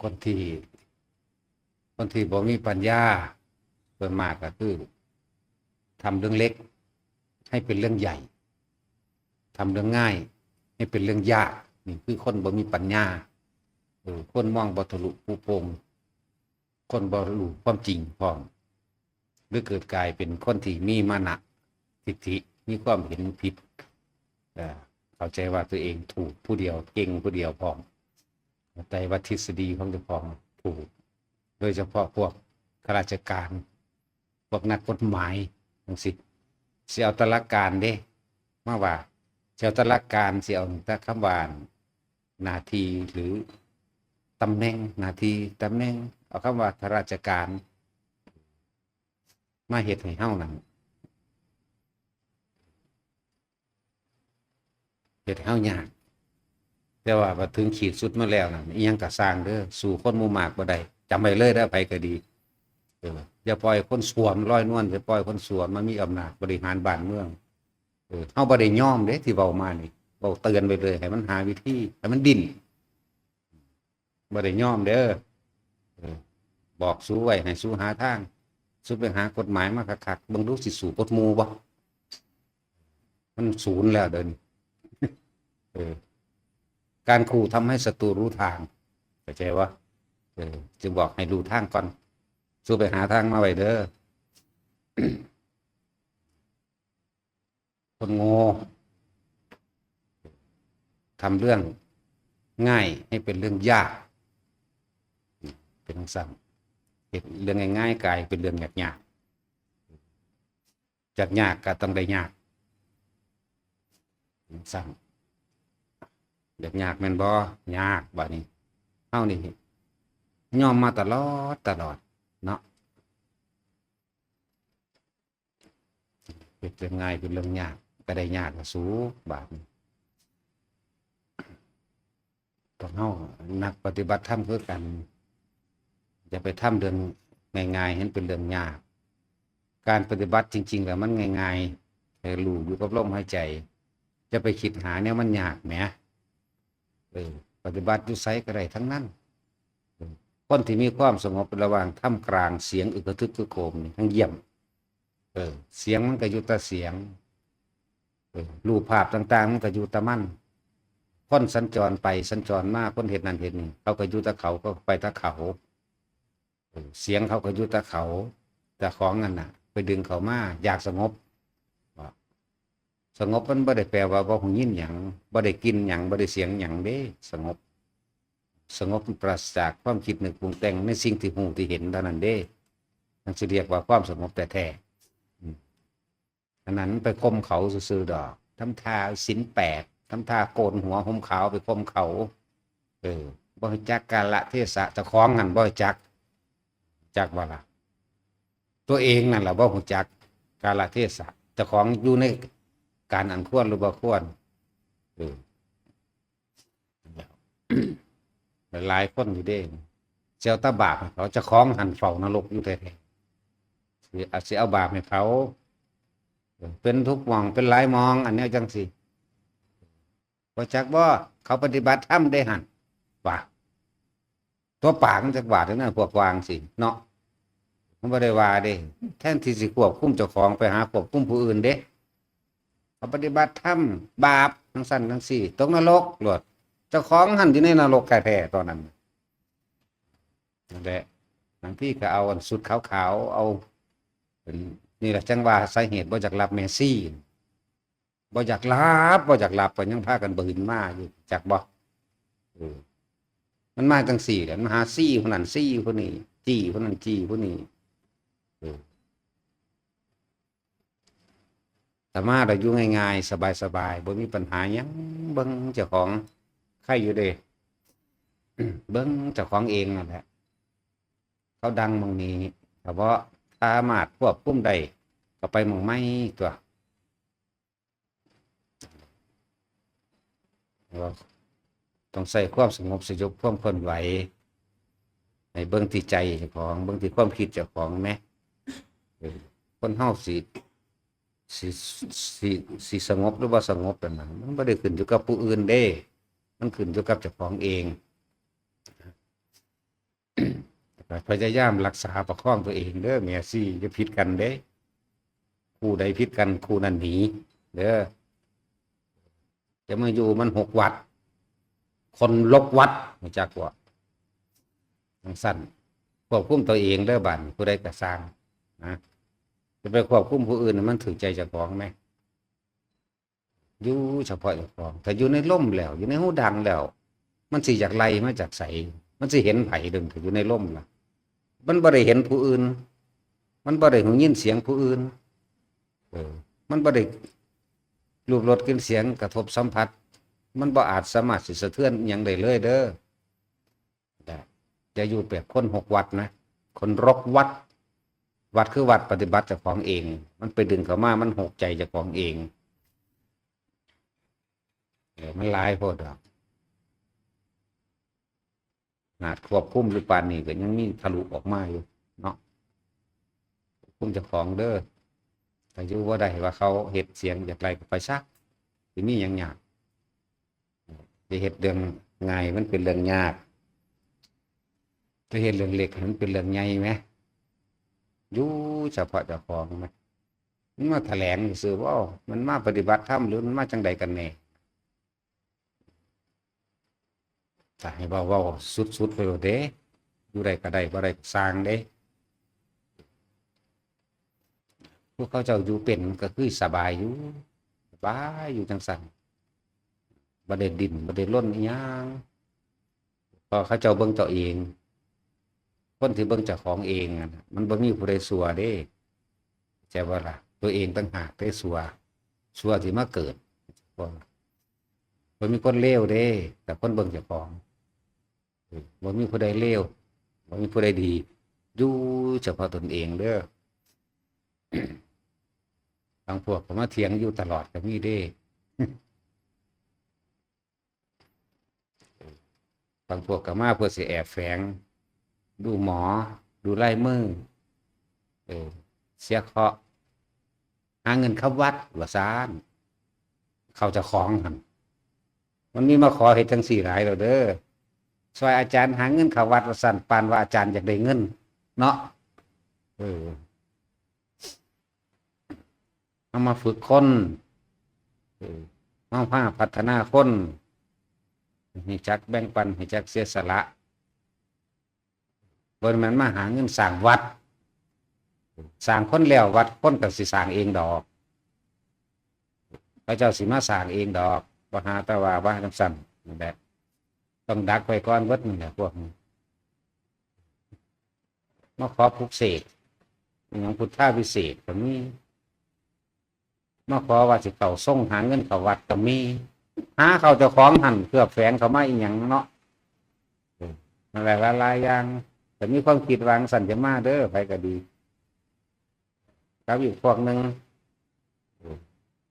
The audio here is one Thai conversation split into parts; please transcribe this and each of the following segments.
คนที่บ่มีปัญญาโดยมากก็คือทำเรื่องเล็กให้เป็นเรื่องใหญ่ทำเรื่องง่ายให้เป็นเรื่องยากนี่คือคนบ่มีปัญญาคนมองบ่ทะลุปูโป่งคนบ่รู้ความจริงพร้อมหรือเกิดกลายเป็นคนที่มีมานะทิฏฐิมีความเห็นผิดเข้าใจว่าตัวเองถูกผู้เดียวเก่งผู้เดียวพร้อมแต่ว่าทฤษฎีของตัวพร้อมถูกโดยเฉพาะพวกข้าราชการพวกนักกฎหมายจังซี่สิเอาแต่หลักการเด้มาว่าสิเอาแต่หลักการสิเอาแต่คำว่าหน้าที่หรือตำแหน่งหน้าที่ตำแหน่งเอาคำว่าข้าราชการมาเฮ็ดให้เฮานั่นเฮ็ดให้เฮายากแต่ว่าพอถึงขีดสุดมาแล้วนั่นอีหยังก็สร้างเด้อสู้คนหมู่มากบ่ได้จำไว้เลยเด้อไผก็ดีอย่าปล่อยคนสวมลอยนวลอย่าปล่อยคนสวมมามีอำนาจบริหารบ้านเมืองเฮาบ่ได้ยอมเด้ที่เว้ามานี่เว้าเตือนไปเลยให้มันหาวิธีให้มันดิ้นบ่ได้ยอมเด้อบอกสู้ไว้ให้สู้หาทางสู้ไปหากฎหมายมาคักๆเบิ่งดูสิสู้กฎหมู่บ่มันศูนย์แล้วเด้อนี่การขู่ทำให้ศัตรูรู้ทางเข้าใจว่าจึงบอกให้รู้ทางก่อนสู้ไปหาทางมาไว้เด้อ คนโง่ทำเรื่องง่ายให้เป็นเรื่องยากเป็นทั้งซ้ำเห็นเรื่องง่ายๆกลายเป็นเรื่องยากๆจากยากก็ต้องได้ยากซ้ำเรื่องยากแม่นบ่ยากบัดนี้เฮานี่ยอมมาตลอดเนาะเป็นเรื่องง่ายเป็นเรื่องยากก็ได้ยากก็สู้บาดนี้ต้องเฮานักปฏิบัติธรรมคือกันอย่าไปทำเรื่องง่ายๆเห็นเป็นเรื่องยากการปฏิบัติจริงๆแล้วมันง่ายๆให้รู้อยู่กับลมหายใจจะไปคิดหาเนี่ยมันยากแหมปฏิบัติอยู่ไสก็ได้ทั้งนั้นคนที่มีความสงบระหว่างท่ามกลางเสียงอึกกระทึกคึกโครมนี่ทั้งเยี่ยมเสียงมันก็อยู่แต่เสียงรูปภาพต่างๆมันก็อยู่แต่มันคนสัญจรไปสัญจรมาคนเห็นนั่นเห็นนี่เขาก็อยู่แต่เขาก็ไปแต่เขาเสียงเขาก็อยู่แต่เขาแต่ของนั่นน่ะไปดึงเขามาอยากสงบมันบ่ได้แปลว่าบ่หูยินหยังบ่ได้กินหยังบ่ได้เสียงหยังเด้สงบปราศจากความคิดนึกปรุงแต่งในสิ่งที่หูที่เห็นเท่านั้นเด้นั่นสิเรียกว่าความสงบแท้ๆอันนั้นไปข่มเขาซื่อๆดอกทำท่าศีล8ทำท่าโกนหัวห่มขาวไปข่มเขาบ่รู้จักกาลเทศะเจ้าของนั่นบ่รู้จักว่าล่ะตัวเองนั่นล่ะบ่รู้จักกาลเทศะเจ้าของอยู่ในการอันควรหรือบ่ควรหลายคนอยู่เด้เจ้าตาบาปเขาจะคล้องหันเฝ้านรกอยู่แท้ๆอาจสิเอาบาปให้เขาเป็นทุกมองเป็นหลายมองอันนี้จังสิบ่จักบ่เขาปฏิบัติธรรมได้หั่นว่าตัวปากมันจักว่าจังนั้นพวกวางสิเนาะมันบ่ได้ว่าเด้แทนที่สิควบคุมเจ้าของไปหาควบคุมผู้อื่นเด้เขาปฏิบัติธรรมบาปทั้งสั้นทั้งสี่ตกนรกโลดเจ้าของหันอยู่ในนรกแท้ๆตอนนั้นนั่นแหละบางที่ก็เอาอันสุดขาวๆเอานี่แหละจังว่าสาเหตุบ่อยากรับเมสซี่บ่อยากรับก็ยังพากันบืนมาอยู่จักบ่มันมาจังสี่แหละมันหาซี่คนนั้นซี่คนนี้จี้คนนั้นจี้คนนี้แต่มาเราอยู่ง่ายๆสบายๆบ่มีปัญหาหยังเบิ่งเจ้าของใครอยู่เด้เบิ่งเจ้าของเองนั่นแหละเขาดังหม้องนี้เฉพาะสามารถควบคุมได้ก็ไปหม้องใหม่ตัวต้องใส่ความสงบสยบความเคลื่อนไหวให้เบิ่งที่ใจเจ้าของเบิ่งที่ความคิดเจ้าของแหมคนเฮาสิสงบหรือว่าสงบนั่นน่ะมันบ่ได้ขึ้นอยู่กับผู้อื่นเด้มันขึ้นอยู่กับเจ้าของเอง พยายามรักษาประคองตัวเองเด้อแม่ซี่จะผิดกันเด้คู่ใดผิดกันคู่นั้นหนีเด้อจะมาอยู่มัน6 วัดคนลบวัดรู้จักว่าทั้งสั้นควบคุมตัวเองเด้อบัดผู้ใดก็สร้างนะจะไปควบคุมผู้อื่นมันถือใจเจ้าของไหมอยู่เฉพาะเจ้าของถ้าอยู่ในร่มแล้วอยู่ในหูดังแล้วมันสิอยากไล่มาจากใสมันสิเห็นไผเดิมถ้าอยู่ในร่มล่ะมันบ่ได้เห็นผู้อื่นมันบ่ได้หูยินเสียงผู้อื่นมันบ่ได้รูปรสกลิ่นเสียงกระทบสัมผัสมันบ่อาจสามารถสิสะเทือนหยังได้เลยเด้อจะอยู่แบบคน6 วัดนะคนรกวัดวัดคือวัดปฏิบัติเจ้าของเองมันไปดึงเข้ามามันหกใจเจ้าของเองมันหลายโพดดอกนาดควบคุมหรือปานนี้ก็ยังมีทะลุออกมาอยู่เนาะคุมเจ้าของเด้อแต่อยู่ว่าได้ว่าเขาเฮ็ดเสียงจากไรก็ไปซักที่นี่ยังยากจะเฮ็ดเรื่องง่ายมันเป็นเรื่องยากจะเฮ็ดเรื่องเล็กมันเป็นเรื่องใหญ่ไหมอยู่เฉพาะเจ้าของไหมมันมาแถลงสื่อว่ามันมาปฏิบัติธรรมหรือมันมาจังใดกันแน่แต่ให้เบาๆสุดๆไปโลดเด้อยู่ใดก็ได้บ่ได้ก็สร้างเด้พวกเขาเจ้าอยู่เป็นก็คือสบายอยู่สบายอยู่จังสั่นบ่ได้ดิ้นบ่ได้ร่นอีหยังพอเขาเจ้าเบิ่งเจ้าเองคนที่เบิ่งเจ้าของเองมันบ่มีผู้ใดสัวเด้ใช่บ่ล่ะตัวเองต่างหากได้สัวที่มาเกิดบ่มีคนเลวเด้แต่คนเบิ่งเจ้าของบ่มีผู้ใดเลวบ่มีผู้ใดดีอยู่เฉพาะตนเองเด้อบางพวกก็มาเถียงอยู่ตลอดก็มีเด้บางพวกก็มาเพื่อสิแอบแฝงดูหมอดูลายมือเสียเคราะห์หาเงินเข้าวัดว่าซานเขาจะของกันมันมีมาขอเฮ็ดจังสี่หลายแล้วเด้อช่วยอาจารย์หาเงินเข้าวัดว่าซั่นปานว่าอาจารย์อยากได้เงินเนาะเอามาฝึกคนมาพัฒนาคนให้จักแบ่งปันให้จักเสียสละบนมันมาหาเงินสร้างวัดสร้างคนแล้ววัดคนก็สิสร้างเองดอกพระเจ้าสิมาสร้างเองดอกบ่หาแต่ว่าจังซั่นนั่นแหละต้องดักไว้ก่อนเบิดนี่แหละพวกนี้มาขอปลุกเสกอย่างพุทธาวิเศษก็มีมาขอว่าสิเข้าส่งหาเงินเข้าวัดก็มีหาเข้าเจ้าของหั่นเพื่อแฝงเข้ามาอีหยังเนาะนั่นแหละหลายอย่างแต่มีความคิดวางสัญญามาเด้อไปก็ดีครับอีกพวกหนึ่ง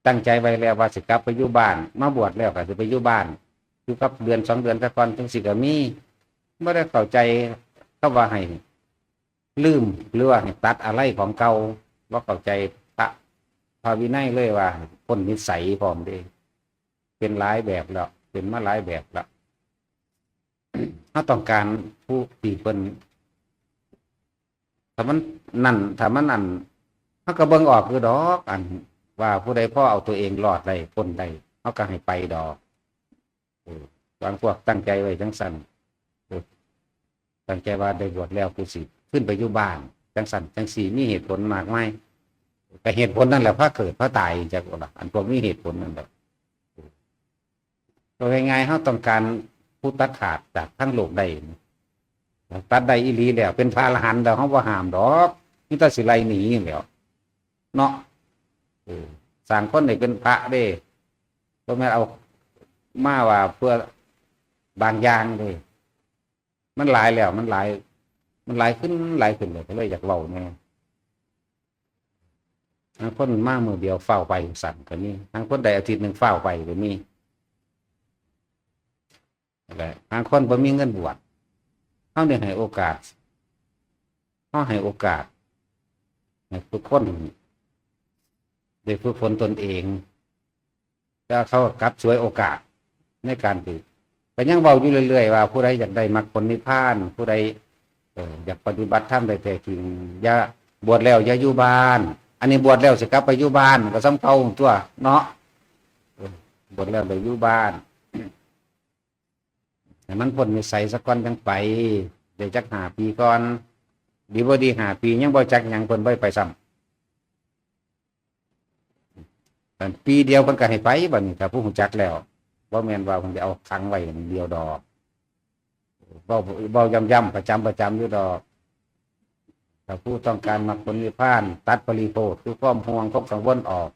ตั้งใจไว้แล้วว่าสิกลับไปอยู่บ้านมาบวชแล้วก็จะไปอยู่บ้านอยู่กับเดือน2 เดือนซะก่อนจังสิก็มีไม่ได้เข้าใจเขาว่าให้ลืมหรือว่าให้ตัดอะไรของเก่าว่าเข้าใจพระวินัยเลยว่าพ้นนิสัยพร้อมเด้เป็นหลายแบบแล้วเป็นมาหลายแบบแล้วเขาต้องการผู้ที่เป็นถ้ามันนั่นเขาก็เบิ่งออกคือดอกอันว่าผู้ใดพ่อเอาตัวเองรอดได้พ้นได้เขาก็ให้ไปดอกบางพวกตั้งใจไว้จังสันตั้งใจว่าได้บวชแล้วกูสิขึ้นไปอยู่บ้านจังสันจังสีมีเหตุผลมากไหมแต่เหตุผลนั่นแหละพระเกิดพระตายจากอันพวกมีเหตุผลนั่นแหละโดยง่ายๆเขาต้องการผู้ตัดขาดจากทั้งโลกได้ตัดได้อีหลีแล้วเป็นพระอรหันต์แล้วเขาว่าห้ามดอกนี่ตัดสิไลหนีแล้วเนาะสร้างคนไหนเป็นพระเด้ก็ไม่เอามาว่าเพื่อบางอย่างเลยมันหลายแล้วมันหลายขึ้นเลยก็เลยอยากเว้าแน่ทั้งคนมามือเดียวเฝ้าไปสั่นก็มีทั้งคนใดอาทิตย์หนึ่งเฝ้าไปก็มีอะไรบางคนบ่มีเงินบวชเขาเนี่ยให้โอกาสให้ทุกคนได้ฝึกฝนตนเองแล้วเขากลับช่วยโอกาสในการฝึกแต่ยังเบาอยู่เรื่อยๆว่าผู้ใดอยากได้มรรคผลนิพพานผู้ใด อยากปฏิบัติธรรมได้แท้จริงอย่าบวชแล้วอย่าอยู่บ้านอันนี้บวชแล้วสิกลับไปอยู่บ้านก็ซ้ำเก่าตัวเนาะบวชแล้วได้อยู่บ้านแต่มันพ้นนิสัยสักก่อนจังไปได้จัก5 ปีก่อนดีบ่ดี5 ปียังบ่จักหยังเพิ่นบ่ไปซ้ำแต่ปีเดียวเพิ่นก็ให้ไปบัดนี้ถ้าผู้รู้จักแล้วบ่แม่นว่าเพิ่นจะเอาขังไว้อย่างเดียวดอกเบาย่ำประจำอยู่ดอกถ้าผู้ต้องการมรรคผลนิพพานตัดปริโภคคือความห่วงความกังวลออก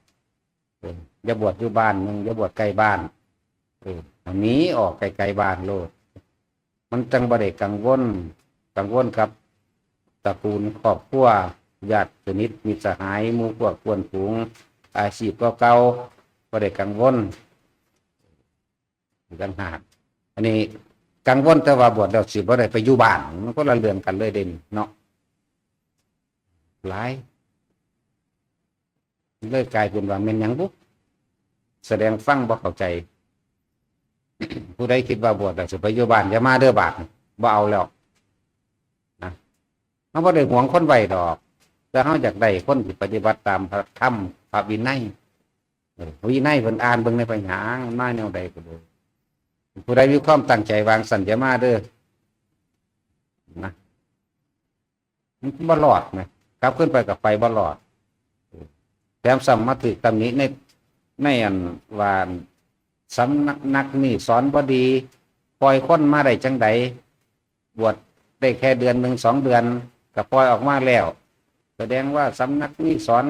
อย่าบวชอยู่บ้านมึงอย่าบวชใกล้บ้านอันนี้ออกไกลๆบ้านโลดมันจังบ่ได้กังวลกับตระกูลครอบครัวญาติสนิทมิตรสหายหมู่พวกเพื่อนฝูงอาชีพเก่าๆบ่ได้กังวลต่างหากอันนี้กังวลแต่ว่าบวชแล้วสิบ่ได้ไปอยู่บ้านมันก็ละเรื่องกันเลยเด่นเนาะหลายเลยกลายเป็นว่าแม่นหยังบุแสดงฟังบ่เข้าใจ ผู้ใดคิดว่าบวชแล้วสิไปอยู่บ้านอย่ามาเด้อบาดบ่เอาแล้วนะเฮาบ่ได้หวงคนไว้ดอกแต่เฮาอยากได้คนที่ปฏิบัติตามพระธรรมพระวินัยวินัยเพิ่นอ่านเบิ่งในปัญญามาแนวใดก็บ่ผู้ใดมีความตั้งใจวางสัญญามาเด้อนะมันบ่รอดไหมกลับขึ้นไปกับไฟบ่รอดแถมสัมมาถึกตำหนิในอันว่าสำนักนี่สอนบ่ดีปล่อยคนมาได้จังใดบวชได้แค่เดือน1 2 เดือนก็ปล่อยออกมาแล้วแสดงว่าสำนักนี่สอน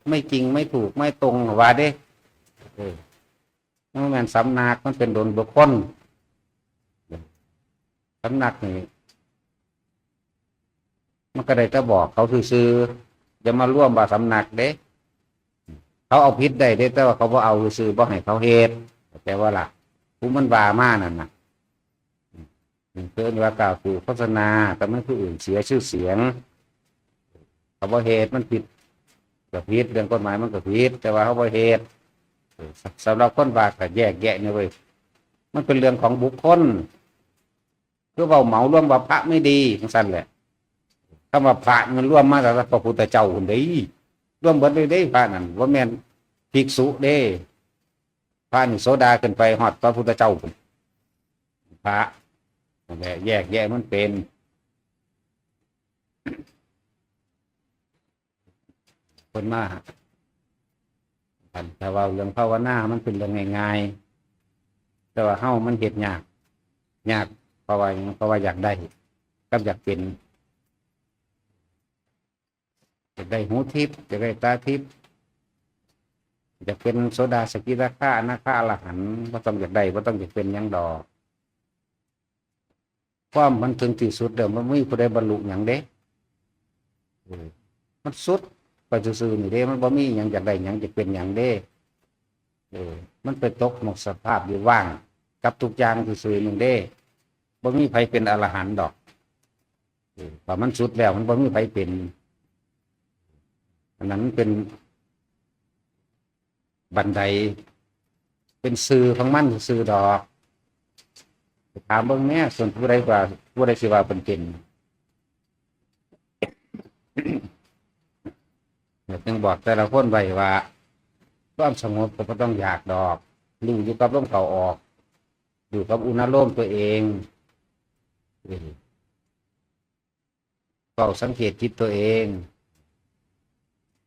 ไม่จริงไม่ถูกไม่ตรงว่าเด้มันแม่นสำนักมันเป็นโดนบุคคลสำนักนี่มันก็ได้แต่บอกเขาซื่อๆอย่ามาร่วมว่าสำนักเด้เขาเอาผิดได้แต่ว่าเขาบ่เอาซื่อบ่ให้เขาเฮ็ดแต่ว่าล่ะผู้มันว่ามานั่นน่ะเพิ่นว่ากล่าวสู่โฆษณาทำให้ผู้อื่นเสียชื่อเสียงเขาบ่เฮ็ดมันผิดก็ผิดเรื่องกฎหมายมันก็ผิดแต่ว่าเขาบ่เฮ็ดสำหรับคนว่าก็แยกแยะเนี่ยเว้ยมันเป็นเรื่องของบุคคลคือเว้าเหมารวมว่าพระไม่ดีจังซั่นแหละคำว่าพระมันรวมมาจากพระพุทธเจ้าคนเดีรวมเบิดเลยเด้พระนั่นว่าแม่นภิกษุเด้พระนี่โสดาขึ้นไปฮอดพระพุทธเจ้าพุ่นพระนั่นแหละแยกแยะมันเป็นคนมาแต่ว่าเรื่องภาวนามันเป็นเรื่องง่ายๆแต่ว่าเฮ้ามันเฮ็ดยากเพราะว่าอยากได้กับอยากเป็นอยากได้หูทิพย์อยากได้ตาทิพย์อยากเป็นโสดาสกิทาคาอนาคาอรหันต์บ่ต้องอยากได้บ่ต้องอยากเป็นหยังดอกความมันถึงที่สุดเดี๋ยวมันไม่มีผู้ใดบรรลุหยังเด้มันสุดไปซื่อๆนี่เด้มันบ่มีหยังอยากได้หยังอยากเป็นหยังเด้มันไปตกหมกสภาพอยู่ว่างกับทุกอย่างซื่อๆนึงเด้บ่มีไผเป็นอรหันต์ดอกพอมันสุดแล้วมันบ่มีไผเป็นอันนั้นเป็นบันไดเป็นสื่อของมันสื่อดอกถามเบิ่งแม่ส่วนผู้ใดสิว่าเป็นยังบอกแต่ละคนไว้ว่าความสงบก็ต้องอยากดอกอยู่กับลมเข้าออกอยู่กับอุณหภูมิตัวเองเฝ้าสังเกตจิตตัวเอง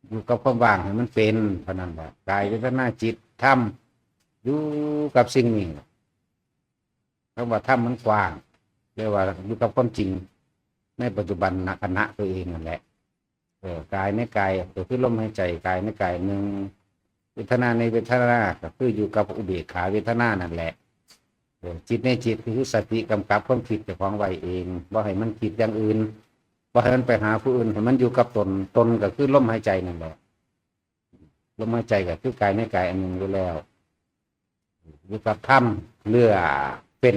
อยู่กับความว่างให้มันเป็นเพราะนั้นว่ากายเวทนาจิตธรรมอยู่กับสิ่งนี้คำว่าธรรมมันกว้างเรียกว่าอยู่กับความจริงในปัจจุบันขณะตัวเองนั่นแหละกายในกายก็คือลมหายใจกายในกายหนึ่งเวทนาในเวทนาก็คืออยู่กับอุเบกขาเวทนานั่นแหละจิตในจิตคือสติกำกับความคิดเจ้าของไว้เองบ่ให้มันคิดอย่างอื่นบ่ให้มันไปหาผู้อื่นให้มันอยู่กับตนก็คือลมหายใจนั่นแหละลมหายใจก็คือกายในกายอันหนึ่งอยู่แล้วอยู่กับธรรมเรื่อเป็น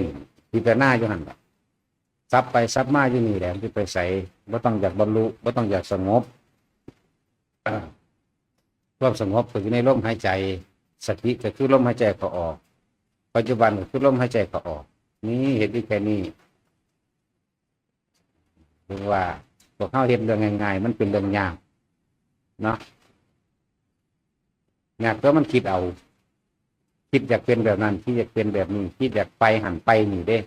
พิจารณาอยู่หั่นซับไปซับมาอยู่นี่แหละที่ไปใส่บ่ต้องอยากบรรลุบ่ต้องอยากสงบความสงบก็อยู่ในลมหายใจสติก็คือลมหายใจเข้าออกปัจจุบันก็คือลมหายใจเข้าออกนี่เห็นได้แค่นี้ ถึงว่าพวกเขาเห็นเรื่องง่ายๆมันเป็นเรื่องยากเนาะยากเพราะมันคิดเอาคิดอยากเป็นแบบนั้นคิดอยากเป็นแบบนี้คิดอยากไปหันไปนี่เด้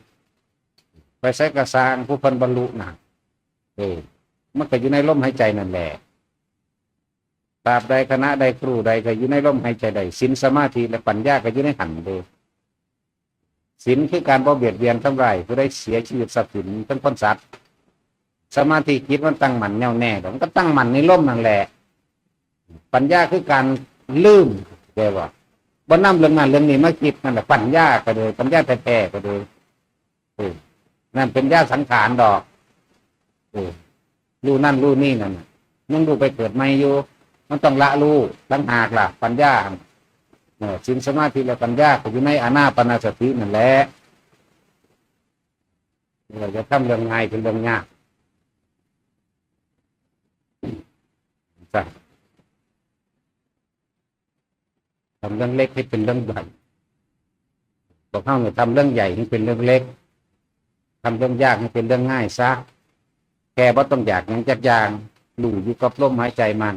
ไปใช้กระสร้างผู้คนบรรลุนะมันก็อยู่ในลมหายใจนั่นแหละตราบใดคณะใดครูใดก็อยู่ในลมหายใจใดศีลสมาธิและปัญญาก็อยู่ในหันเด้ศีลคือการบ่เบียดเบียนทำลายผู้ใดเสียชีวิตทรัพย์สินทั้งคนสัตว์สมาธิจิตมันตั้งมั่นแน่วแน่มันก็ตั้งมั่นในลมนั่นแหละปัญญาคือการลืมเรียกว่าบ่นำเรื่องนั้นเรื่องนี้มาคิดนั่นแหละปัญญาก็เลยปัญญาแท้ๆก็เลยนั่นเป็นญาสังขารดอกรู้นั่นรู้นี่นั่นยังดูไปเกิดใหม่อยู่มันต้องละรู้ตั้งหากล่ะปัญญาศีลสมาธิและปัญญาก็อยู่ในอานาปานสตินั่นแหละเราจะทำเรื่องง่ายเป็นเรื่องยากทำเรื่องเล็กให้เป็นเรื่องใหญ่บอกเข้าเนี่ยทำเรื่องใหญ่ให้เป็นเรื่องเล็กทำเรื่องยากให้เป็นเรื่องง่ายซะแค่ว่าต้องอยากยังจักอย่างอยู่กับลมหายใจมัน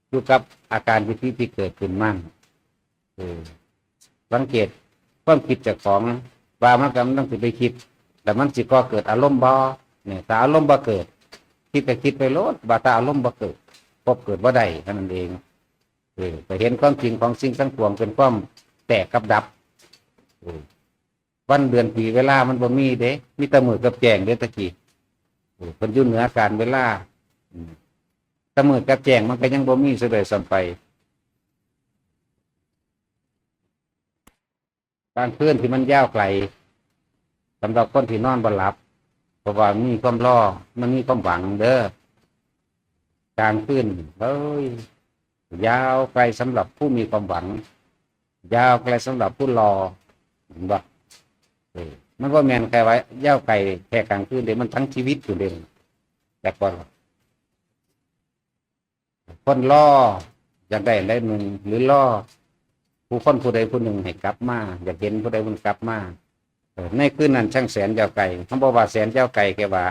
อยู่กับอาการวิธีที่เกิดขึ้นมั่งสังเกตความคิดจากของว่ามันกำลังไปคิดแต่มันสิก็เกิดอารมณ์บ่เนี่ยถ้าอารมณ์บ่เกิดคิดแต่คิดไปโลดบ่ถ้าอารมณ์บ่เกิดพบเกิดว่าใดเท่านั้นเองแต่เห็นความจริงของสิ่งทั้งปวงเป็นความแตกกับดับวันเดือนปีเวลามันบ่มีเด้มีแต่มือกับแจงเด้ตะกี้มันอยู่เหนือการเวลาแต่มือกับแจงมันก็ยังบ่มีเสด็จสัมไปการเคลื่อนที่มันยาวไกลสำหรับคนที่นอนบ่หลับเพราะว่ามีความรอมันมีความหวังเด้อการเคลื่อนเฮ้ยยาวไกลสำหรับผู้มีความหวังยาวไกลสำหรับผู้รอบ่มันก็แมนแค่ไว้ยาวไกลแค่กลางคืนเดี๋ยวมันทั้งชีวิตอยู่เด่นแต่ก่อนคนล่ออยากได้อะไรหนึ่งหรือล่อผู้ใดผู้หนึ่งให้กลับมาอยากเห็นผู้ใดผู้กลับมาในคืนนั้นช่างแสนยาวไกลเขาบอกว่าแสนยาวไกลแค่ว่า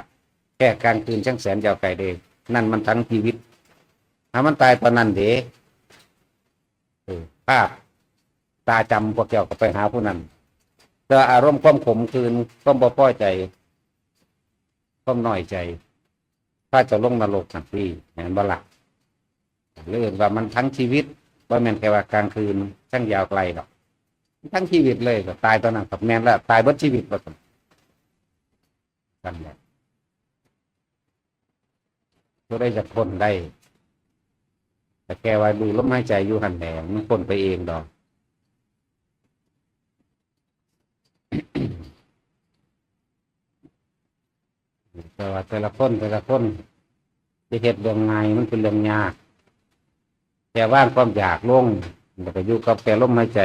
แค่กลางคืนช่างแสนยาวไกลเด้นั่นมันทั้งชีวิตถ้ามันตายตอนนั้นเด้ภาพตาจำพวกเจ้าก็ไปหาผู้นั้นแต่อารมณ์ความขมคืนความบ่พอใจความน้อยใจถ้าจะลงนรกทันทีเห็นบ่ล่ะเรื่องว่ามันทั้งชีวิตว่าแม่นแค่ว่ากลางคืนช่างยาวไกลหรอกทั้งชีวิตเลยก็ตายตอนนั้นกับแม่นแล้วตายเบิดชีวิตว่ากันแหละก็ได้จะพ้นได้แต่แกว่าดูลมหายใจอยู่หันแหงมันพ้นไปเองดอกแต่ว่าแต่ละคนจะเห็นเรื่องไงมันเป็นเรื่องยากแต่ว่างความอยากลงแล้วก็อยู่กับแกลมหายใจ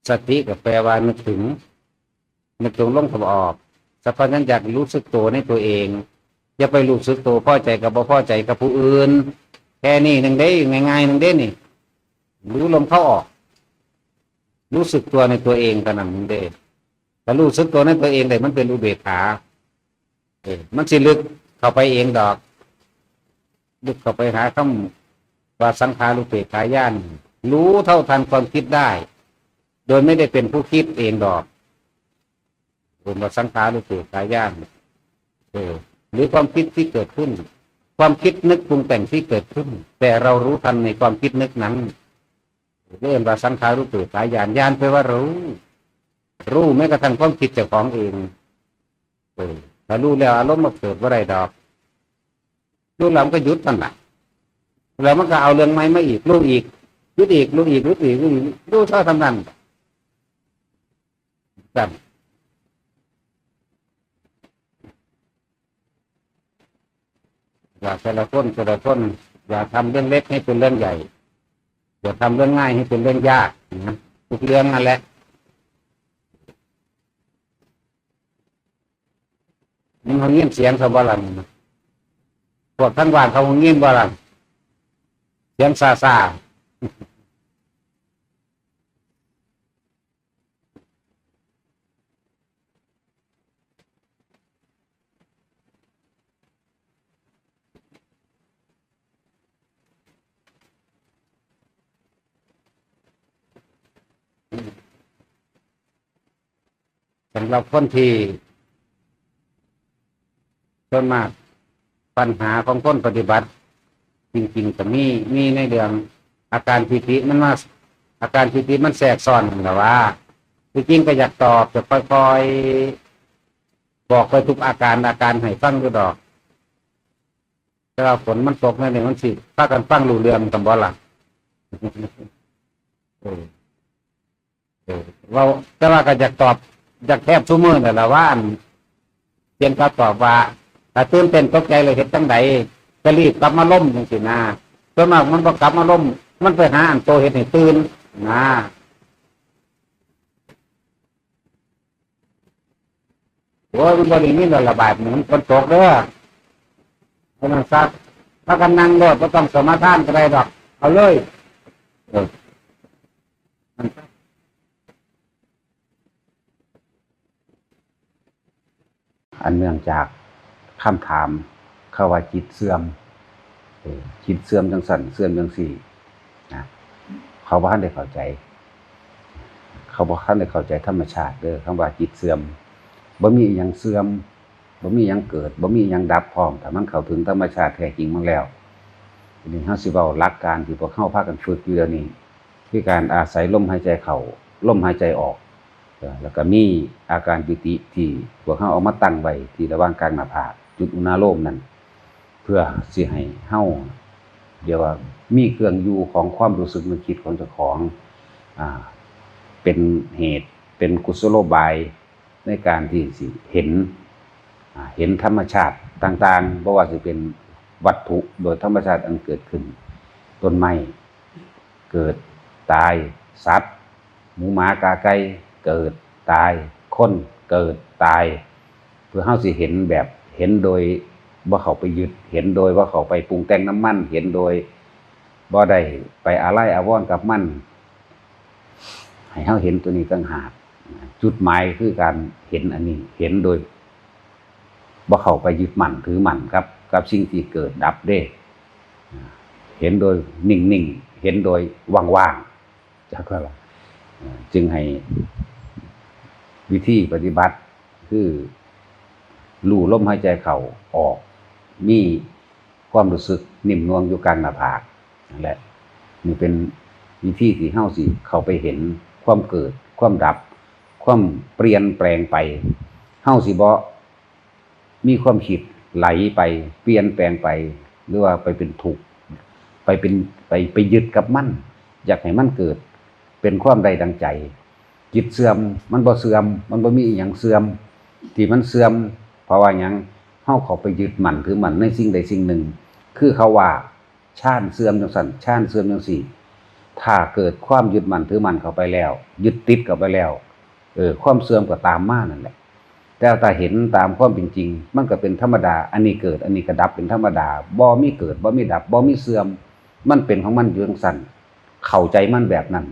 สติกับแปลว่านึกถึงลมกับออกสัพพัญญ์อยากรู้สึกตัวในตัวเองอย่าไปรู้สึกตัวพอใจกับบ่พอใจกับผู้อื่นแค่นี้หนึ่งได้ง่ายๆหนึ่งได้นี่รู้ลมเข้าออกรู้สึกตัวในตัวเองขนาดหนึ่งได้แต่รู้สึกตัวในตัวเองได้มันเป็นอุเบกขามันสิลึกเข้าไปเองดอกลึกเข้าไปหาคำว่าสังขารุเปกขาญาณรู้เท่าทันความคิดได้โดยไม่ได้เป็นผู้คิดเองดอกผมว่าสังขารุเปกขาญาณหรือความคิดที่เกิดขึ้นความคิดนึกปรุงแต่งที่เกิดขึ้นแต่เรารู้ทันในความคิดนึกนั้นเรียกว่าสังขารุเปกขาญาณญาณแปลว่ารู้แม้กระทั่งความคิดเจ้าของเองถ้ารู้แล้วอารมณ์มันเกิดว่าไรดอกรู้แล้วมันก็หยุดนั่นแหละแล้วมันก็เอาเรื่องไม้มาอีกรู้อีกหยุดอีกรู้อีกรู้เท่าทำนั้นแบบอย่าแต่ละคนอย่าทำเรื่องเล็กให้เป็นเรื่องใหญ่อย่าทำเรื่องง่ายให้เป็นเรื่องยากนะทุกเรื่องนั่นแหละมันเขาเงียบเสียงเขาบ่ลังพวกทั้งบ้านเขาเงียบบ่ลังเสียงซา สำหรับคนที่ส่วนมากปัญหาของคนปฏิบัติจริงๆก็มีในเรื่องอาการทิฏฐิมันมาอาการทิฏฐิมันแทรกซ้อนแต่ว่าจริงๆก็อยากตอบจะค่อยๆบอกไปทุกอาการให้ฟังดูดอกแต่ว่าฝนมันตกนี่มันสิพากันฟังรู้เรื่องกันบ่ล่ะเออเราแต่ว่าก็อยากตอบอยากแทบทุกมื้อนั่นล่ะว่าเพียงเขาตอบว่าถ้าตื่นเต้นตกใจเลยเฮ็ดจังไดก็รีบกลับมาล้มจังซี่นะส่วนมากมันบ่กลับมาล้มมันไปหาอันโตเฮ็ดให้ตื่นนะโอ้ยมันบ่ได้มีระบาดเหมือนฝนตกเด้อเพราะนั้นซักถ้ากันนั่งรถบ่ต้องสมาทานก็ได้ดอกเอาเลยอันเนื่องจากคำถามเขาว่าจิตเสื่อมจิตเสื่อมจังสั่นเสื่อมจังสี่นะเขาบ่ทันได้เข้าใจเขาบ่ทันได้เข้าใจธรรมชาติเด้อคำว่าจิตเสื่อมบ่มีอิหยังเสื่อมบ่มีอิหยังเกิดบ่มีอิหยังดับพร้อมถ้ามันเข้าถึงธรรมชาติแท้จริงมันแล้วทีนี้เฮาสิเว้าหลักการที่พวกเฮาพากันฝึกอยู่เดี๋ยวนี้คือการอาศัยลมหายใจเข้าลมหายใจออกแล้วก็มีอาการปิติที่พวกเฮาเอามาตั้งไว้ที่ระหว่างกลางหน้าผากจุดอุณาโลมนั่นเพื่อสิให้เฮาเดี๋ยวว่ามีเครื่องอยู่ของความรู้สึกนึกคิดของเจ้าของเป็นเหตุเป็นกุศโลบายในการที่สิเห็นธรรมชาติต่างๆบ่ว่าสิเป็นวัตถุโดยธรรมชาติอันเกิดขึ้นต้นไม้เกิดตายสัตว์หมูหมากาไก่เกิดตายคนเกิดตายเพื่อเฮาสิเห็นแบบเห็นโดยบ่เข้าไปยึดเห็นโดยว่าเข้าไปปรุงแต่งน้ำมันเห็นโดยบ่ได้ไปอาลัยอาวรณ์กับมันให้เฮาเห็นตัวนี้ต่างหากจุดหมายคือการเห็นอันนี้เห็นโดยบ่เข้าไปยึดมั่นถือมั่นกับสิ่งที่เกิดดับเด้เห็นโดยนิ่งๆเห็นโดยว่างๆจักว่าจึงให้วิธีปฏิบัติคือรู้ลมหายใจเข้าออกมีความรู้สึกนิ่มนวลอยู่กลางหน้าผากนั่นแหละนี่เป็นวิธีที่เฮาสิเข้าไปเห็นความเกิดความดับความเปลี่ยนแปลงไปเฮาสิบ่มีความคิดไหลไปเปลี่ยนแปลงไปหรือว่าไปเป็นทุกข์ไปยึดกับมันอยากให้มันเกิดเป็นความใดดังใจจิตเสื่อมมันบ่เสื่อมมันบ่มีอิหยังเสื่อมที่มันเสื่อมเพราะว่าหยังเฮาเข้าไปยึดมั่นถือมั่นในสิ่งใดสิ่งหนึ่งคือเขาว่าชาติเสื่อมจังซั่นชาติเสื่อมจังซี่ถ้าเกิดความยึดมั่นถือมั่นเข้าไปแล้วยึดติดเข้าไปแล้วความเสื่อมก็ตามมานั่นแหละแต่ถ้าเห็นตามความเป็นจริงมันก็เป็นธรรมดาอันนี้เกิดอันนี้ก็ดับเป็นธรรมดาบ่มีเกิดบ่มีดับบ่มีเสื่อมมันเป็นของมันอยู่จังซั่นเข้าใจมันแบบนั้น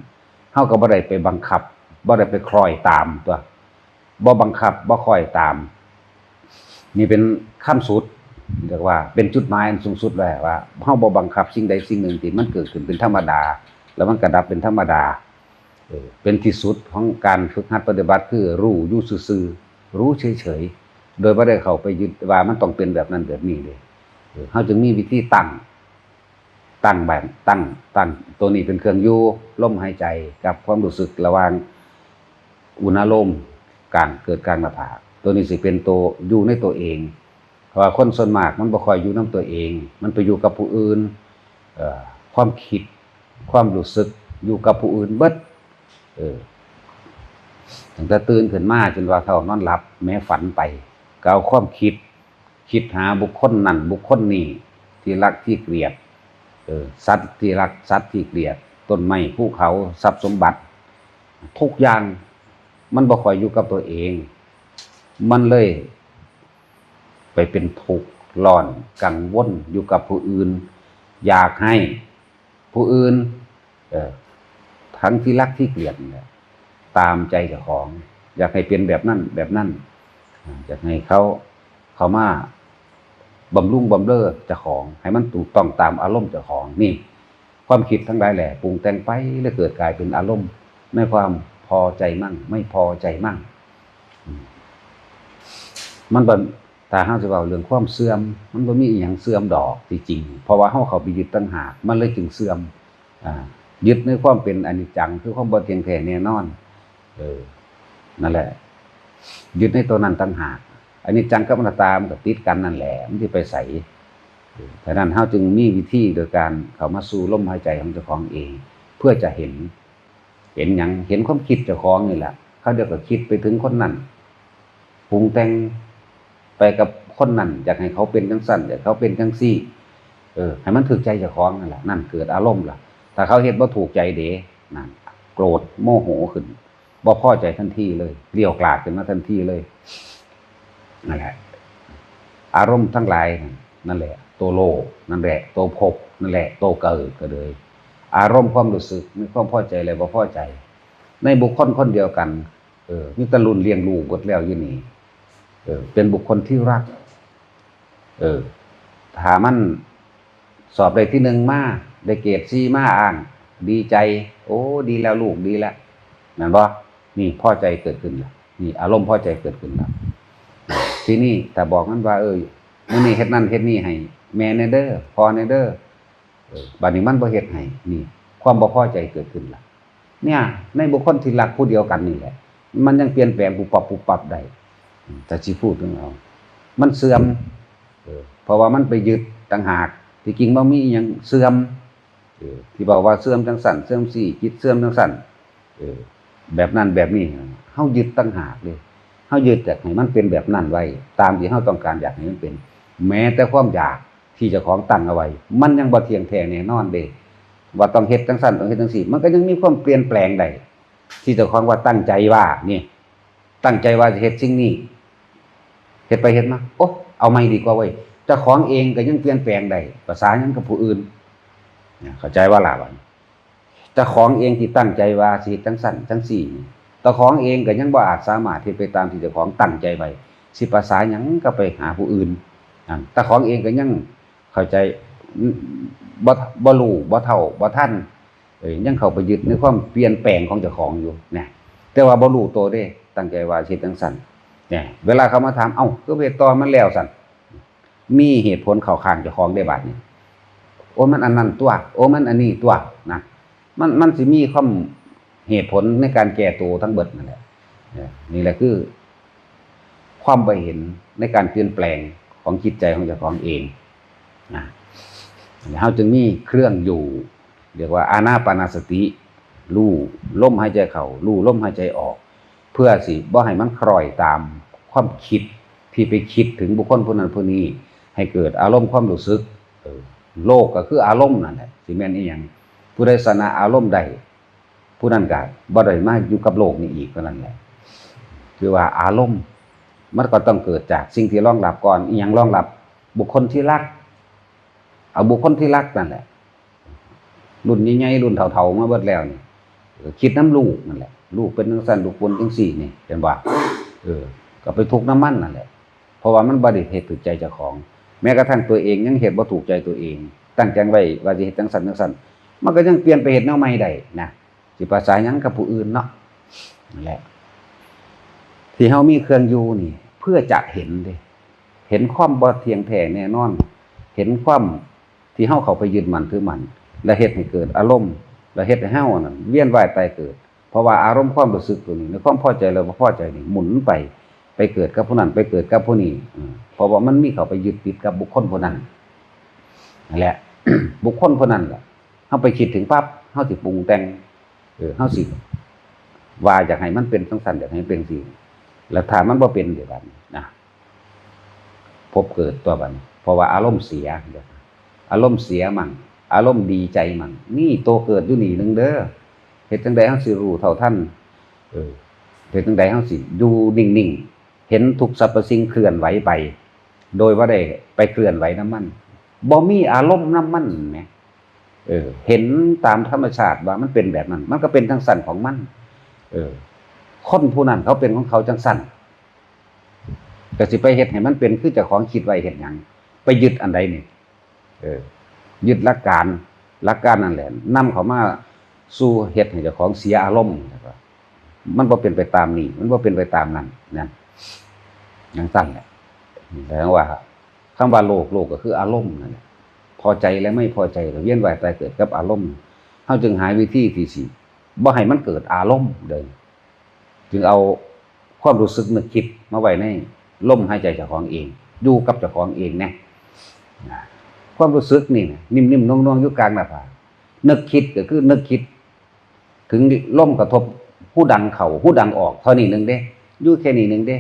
เฮาก็บ่ได้ไปบังคับบ่ได้ไปคล้อยตามตัวบ่บังคับบ่คล้อยตามนี่เป็นขั้นสุดเรียกว่าเป็นจุดหมายอันสูงสุดแล้วว่าเฮาบ่บังคับสิ่งใดสิ่งหนึ่งที่มันเกิดขึ้นเป็นธรรมดาแล้วมันก็ดับเป็นธรรมดาเป็นที่สุดของการฝึกหัดปฏิบัติคือรู้อยู่ซื่อๆรู้เฉยๆโดยบ่ได้เข้าไปยึดว่ามันต้องเป็นแบบนั้นแบบนี้เลยเฮาจึงมีวิธีตั้งแบบตั้งตัวนี้เป็นเครื่องอยู่ลมหายใจกับความรู้สึกระหว่างอุณาโลมการเกิดกลางหน้าผากตัวนี้สิเป็นตัวอยู่ในตัวเองเพราะว่าคนส่วนมากมันบ่ค่อยอยู่นำตัวเองมันไปอยู่กับผู้อื่นความคิดความรู้สึกอยู่กับผู้อื่นเบิดตั้งแต่ตื่นขึ้นมาจนว่าเขานอนหลับแม้ฝันไปก็เอาความคิดหาบุคคลนั่นบุคคลนี้ที่รักที่เกลียดสัตว์ที่รักสัตว์ที่เกลียดต้นไม้ภูเขาทรัพย์สมบัติทุกอย่างมันบ่ค่อยอยู่กับตัวเองมันเลยไปเป็นทุกข์ร้อนกังวลอยู่กับผู้อื่นอยากให้ผู้อื่นทั้งที่รักที่เกลียดเนี่ยตามใจเจ้าของอยากให้เป็นแบบนั้นอยากให้เขามาบำรุงบำเรอเจ้าของให้มันถูกต้องตามอารมณ์เจ้าของนี่ความคิดทั้งหลายแหละปรุงแต่งไปแล้วเกิดกลายเป็นอารมณ์ในความพอใจมั่งไม่พอใจมั่ง มันบ่ถ้าเฮาสิเว้าเรื่องความเสื่อมมันบ่มีอิหยังเสื่อมดอกที่จริงเพราะว่าเฮาเข้าไปยึดต่างหากมันเลยจึงเสื่อมยึดในความเป็นอนิจจังคือความบ่เที่ยงแท้แน่นอนนั่นแหละยึดในตัวนั้นต่างหากอนิจจังกับอนัตตามันก็ติดกันนั่นแหละมันสิไปไสฉะนั้นเฮาจึงมีวิธีโดยการเข้ามาสู่ลมหายใจของเจ้าของเองเพื่อจะเห็นหยังเห็นความคิดเจ้าของนี่แหละเขาเดี๋ยวก็คิดไปถึงคนนั้นปรุงแต่งไปกับคนนั้นอยากให้เขาเป็นจังซั่นอยากเขาเป็นจังซี่ให้มันถูกใจเจ้าของนั่นแหละนั่นเกิดอารมณ์ล่ะถ้าเขาเฮ็ดบ่ถูกใจเด้นั่นโกรธโมโหขึ้นบ่พอใจทันทีเลยเกลี้ยวกล่อมขึ้นมาทันทีเลยนั่นแหละอารมณ์ทั้งหลายนั่นแหละตัวโลภนั่นแหละตัวภพนั่นแหละตัวเกิดก็เลยอารมณ์ความรู้สึกมีความพอใจอะไรบ่พอใจในบุคคลคนเดียวกันมีตะลุนเลี้ยงลูกหมดแล้วอยู่นี่เป็นบุคคลที่รักถ้ามันสอบได้ที่1มาได้เกรด4มาอ่านดีใจโอ้ดีแล้วลูกดีแล้วแม่นบ่นี่พอใจเกิดขึ้นแล้วนี่อารมณ์พอใจเกิดขึ้นแล้วทีนี้แต่บอกมันว่ามื้อนี้เฮ็ดนั่นเฮ็ดนี่ให้แม่แน่เด้อพ่อแน่เด้อบัดนี้มันบ่เฮ็ดให้นี่ความบ่พอใจเกิดขึ้นแล้วเนี่ยในบุคคลที่รักผู้เดียวกันนี่แหละมันยังเปลี่ยนแปลงปุบปับได้แต่สิพูดถึงเอามันเสื่อมเพราะว่ามันไปยึดต่างหากที่จริงบ่มีหยังเสื่อมที่บอกว่าเสื่อมจังสั่นเสื่อมสี่จิตเสื่อมจังสั่นแบบนั้นแบบนี้เฮายึดต่างหากเลยเฮายึดอยากให้มันเป็นแบบนั้นไว้ตามที่เฮาต้องการอยากให้มันเป็นแม้แต่ความอยากที่เจ้าของตั้งเอาไว้มันยังบ่เที่ยงแท้แน่นอนเด้ว่าต้องเฮ็ดจังสั่นต้องเฮ็ดจังซี่มันก็ยังมีความเปลี่ยนแปลงได้ที่เจ้าของว่าตั้งใจว่านี่ตั้งใจว่าจะเฮ็ดสิ่งนี้เฮ็ดไปเฮ็ดมาโอ้เอาใหม่ดีกว่าเว้ยเจ้าของเองก็ยังเปลี่ยนแปลงได้ภาษาหยังกับผู้อื่นเข้าใจว่าล่ะบัดเจ้าของเองที่ตั้งใจว่าสิจังสั่นจังซี่เจ้าของเองก็ยังบ่อาจสามารถที่ไปตามที่เจ้าของตั้งใจไว้สิภาษาหยังก็ไปหาผู้อื่นเจ้าของเองก็ยังเข้าใจบ่รู้บ่เท่าบ่ทันยังเข้าไปยึดในความเปลี่ยนแปลงของเจ้าของอยู่นะแต่ว่าบ่รู้ตัวเด้ตั้งใจว่าสิจังสั่นเนี่ยเวลาเขามาถามเอ้าคือเฮ็ดต่อมันแล้วสั่นมีเหตุผลเข้าข้างเจ้าของได้บัดนี้โอ้มันอันนั้นตัวโอ้มันอันนี้ตัวนะมันสิมีความเหตุผลในการแก้ตัวทั้งเบิดนั่นแหละนี่แหละคือความบ่เห็นในการเปลี่ยนแปลงของจิตใจของเจ้าของเองนะเฮาจึงมีเครื่องอยู่เรียกว่าอานาปานสติรู้ลมหายใจเข้ารู้ลมหายใจออกเพื่อสิบ่ให้มันคล้อยตามความคิดที่ไปคิดถึงบุคคลผู้นั้นผู้นี้ให้เกิดอารมณ์ความรู้สึกโลกก็คืออารมณ์นั่นแหละสิแม่นอีหยังผู้ใดสนะอารมณ์ใดผู้นั้นก็บ่ได้มาอยู่กับโลกนี้อีกเท่านั้นแหละคือว่าอารมณ์มันก็ต้องเกิดจากสิ่งที่รองรับก่อนอีหยังรองรับบุคคลที่รักเอาบุคคลที่รักนั่นแหละรุ่นใหญ่ๆรุ่นเฒ่าๆมาเบิดแล้วนี่คิดน้ำลูกนั่นแหละลูกเป็นจังซั่นลูกเป็นจังซี่นี่เป็นว่าก็ไปทุกข์น้ำมันนั่นแหละเพราะว่ามันบ่ได้เฮ็ดถูกใจเจ้าของแม้กระทั่งตัวเองยังเฮ็ดบ่ถูกใจตัวเองตั้งใจไว้ว่าสิเฮ็ดจังซั่นจังซั่นมันก็ยังเปลี่ยนไปเฮ็ดแนวใหม่ได้นะสิภาษาหยังกับผู้อื่นเนาะนั่นแหละที่เฮามีเครื่องอยู่นี่เพื่อจะเห็นเด้เห็นความบ่เที่ยงแท้แน่นอนเห็นความที่เฮาเข้าไปยึดมั่นถือมั่นและเฮ็ดให้เกิดอารมณ์และเฮ็ดให้เฮานั่นเวียนว่ายตายเกิดเพราะว่าอารมณ์ความรู้สึกตัวนี้ในความพอใจแล้วบ่พอใจนี่หมุนไปเกิดกับผู้นั้นไปเกิดกับผู้นี้เพราะว่ามันมีเข้าไปยึดติดกับบุคคลผู้นั้นนั่นแหละ บุคคลผู้นั้นล่ะเฮาไปคิดถึงปั๊บเฮาสิปรุงแต่งเฮาสิว่าอยากให้มันเป็นจังซั่นอยากให้เป็นสิแล้วถ้ามันบ่เป็นเดี๋ยวบัดนะพบเกิดตัวบัดเพราะว่าอารมณ์เสียอารมณ์เสียมั่งอารมณ์ดีใจมั่งนี่โตเกิดอยู่นี่นึงเด้อเฮ็ดจังได๋เฮาสิรู้เท่าทันเฮ็ดจังได๋เฮาสิอยู่นิ่งๆเห็นทุกสรรพสิ่งเคลื่อนไหวไปโดยว่าได้ไปเคลื่อนไหวนำมันบ่มีอารมณ์นำมันแหมเห็นตามธรรมชาติว่ามันเป็นแบบนั้นมันก็เป็นจังซั่นของมันคนผู้นั้นเขาเป็นของเขาจังซั่นก็สิไปเฮ็ดให้มันเป็นคือเจ้าของคิดไว้เฮ็ดหยังไปยึดอันใดนี่ยึดหลักการนั่นแหละนำเขามาสู่เฮ็ดให้เจ้าของเสียอารมณ์มันบ่เป็นไปตามนี้มันบ่เป็นไปตามนั้นนะจังซั่นแหละ แปลว่าคำว่าโลกก็คืออารมณ์นั่นแหละพอใจและไม่พอใจก็เวียนว่ายตายเกิดกับอารมณ์เฮาจึงหาวิธีที่สิบ่ให้มันเกิดอารมณ์เด้อจึงเอาความรู้สึกนึกคิดมาไว้ในลมหายใจเจ้าของเองอยู่กับเจ้าของเองแน่ความรู้สึกนี่นิ่มๆน่วงๆอยู่กลางหน้าผากนึกคิดก็คือนึกคิดถึงลมกระทบหูดังเข้าหูดังออกเท่านี้นึงเด้อยู่แค่นี้นึงเด้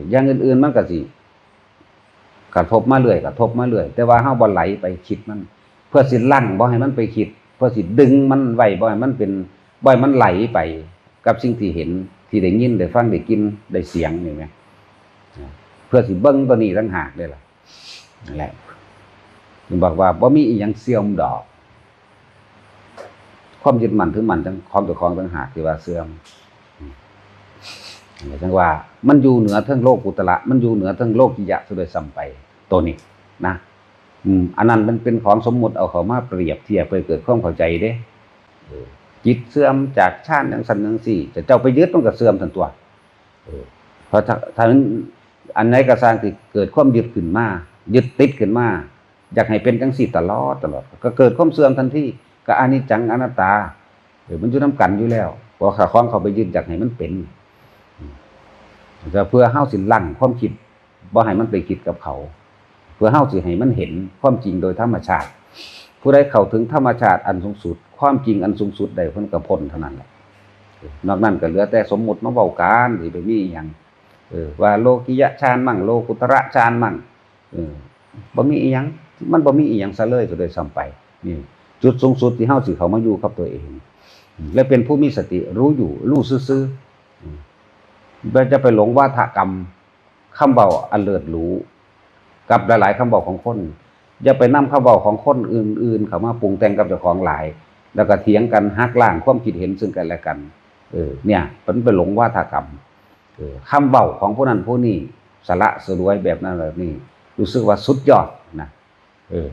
อย่างอื่นๆมันก็สิกระทบมาเรื่อยแต่ว่าเฮาบ่ไหลไปคิดมันเพื่อสิลั่งบ่ให้มันไปคิดเพื่อสิดึงมันไว้บ่ให้มันเป็นบ่ให้มันไหลไปกับสิ่งที่เห็นที่ได้ยินได้ฟังได้กินได้เสียงนี่แหมเพื่อสิเบิ่งตัวนี้ต่างหากได้ล่ะนั่นแหละจึงบอกว่าบ่มีอีหยังเสื่อมดอกความยึดมั่นถือมั่นทั้งของเจ้าของต่างหากที่ว่าเสื่อมจังว่ามันอยู่เหนือทั้งโลกุตระมันอยู่เหนือทั้งโลกิยะซะโดยซ้ำไปตัวนี้นะอันนั้นมันเป็นของสมมุติเอาเข้ามาเปรียบเทียบเพื่อเกิดความเข้าใจเด้จิตเสื่อมจากชาติจังซั่นจังซี่จะเจ้าไปยึดมันก็เสื่อมทั้งตัวเพราะถ้าอันไหนก็สร้างที่เกิดความยึดขึ้นมายึดติดขึ้นมาอยากให้เป็นจังซี่ตลอดก็เกิดความเสื่อมทันทีก็อนิจจังอนัตตามันอยู่นำกันอยู่แล้วพอขาของเขาไปยึดอยากให้มันเป็นแต่เพื่อเฮาสิลั่งความคิดบ่ให้มันไปคิดกับเขาเพื่อเฮาสิให้มันเห็นความจริงโดยธรรมชาติผู้ใดเข้าถึงธรรมชาติอันสูงสุดความจริงอันสูงสุดได้เพิ่นก็พ้นเท่านั้นแหละนอกนั้นก็เหลือแต่สมมุติมาเว้ากันสิไปมีหยังว่าโลกิยะฌานมั่งโลกุตระฌานมั่งบ่มีอีหยังมันบ่มีอีหยังซะเลยโดยซ้ำไปนี่จุดสูงสุดที่เฮาสิเข้ามาอยู่กับตัวเองและเป็นผู้มีสติรู้อยู่รู้ซื่อๆจะไปหลงวาทกรรมคำเว้าอันเลิศหรูกับหลายๆคำเว้าของคนอย่าไปนำคำเว้าของคนอื่นๆเข้ามาปรุงแต่งกับเจ้าของหลายแล้วก็เถียงกันหักล้างความคิดเห็นซึ่งกันและกันเนี่ยมันไปหลงวาทกรรมคำเว้าของผู้นั้นผู้นี้สละสลวยแบบนั้นแบบนี้รู้สึกว่าสุดยอดนะ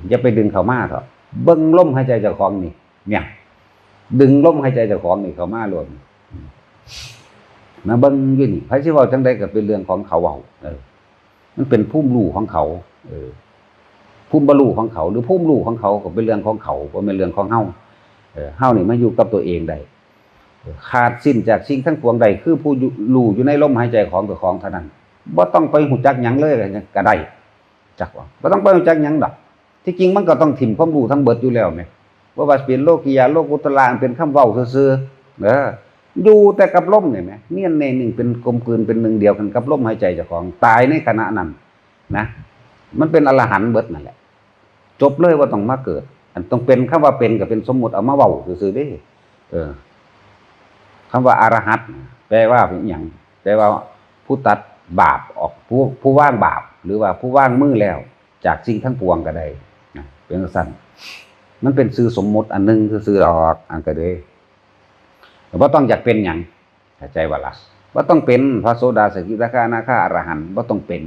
อย่าไปดึงเข้ามาเถอะเบิ่งลมหายใจเจ้าของนี่เนี่ยดึงลมหายใจเจ้าของนี่เข้ามารวมมาเบิ่งอยู่นี่ไผสิเว้าจังได๋ก็เป็นเรื่องของเขาเว้ามันเป็นภูมิรู้ของเขาภูมิบ่รู้ของเขาหรือภูมิรู้ของเขาก็เป็นเรื่องของเขาบ่แม่นเรื่องของเฮาเฮานี่มาอยู่กับตัวเองได้ขาดสิ้นจากสิ่งทั้งปวงใดคือผู้รู้อยู่ในลมหายใจของตัวของเท่านั้นบ่ต้องไปฮู้จักหยังเลยก็ได้จักว่าบ่ต้องไปฮู้จักหยังดอกที่จริงมันก็ต้องถิ่มความรู้ทั้งเบิดอยู่แล้วแหมบ่ว่าสิเป็นโลกิยะโลกุตระเป็นคำเว้าซื่อๆอยู่แต่กับลมนี่แหมเนียนแน่นิ่งเป็นกลมกลืนเป็นหนึ่งเดียวกันกับลมหายใจเจ้าของตายในขณะนั้นนะมันเป็นอรหันต์เบิดนั่นแหละจบเลยว่าต้องมาเกิดอันต้องเป็นคำว่าเป็นก็เป็นสมมุติเอามาเว้าซื่อๆเด้คำว่าอรหันต์แปลว่าเป็นหยังแปลว่าผู้ตัดบาปออกผู้ว่างบาปหรือว่าผู้ว่างมือแล้วจากสิ่งทั้งปวงก็ได้เป็นสั้นมันเป็นชื่อสมมุติอันนึงซื่อๆดอกอันก็ได้บ่ต้องอยากเป็นหยังเข้าใจว่าล่ะบ่ต้องเป็นพระโสดาสกิทาคาอนาคาอรหันต์บ่ต้องเป็น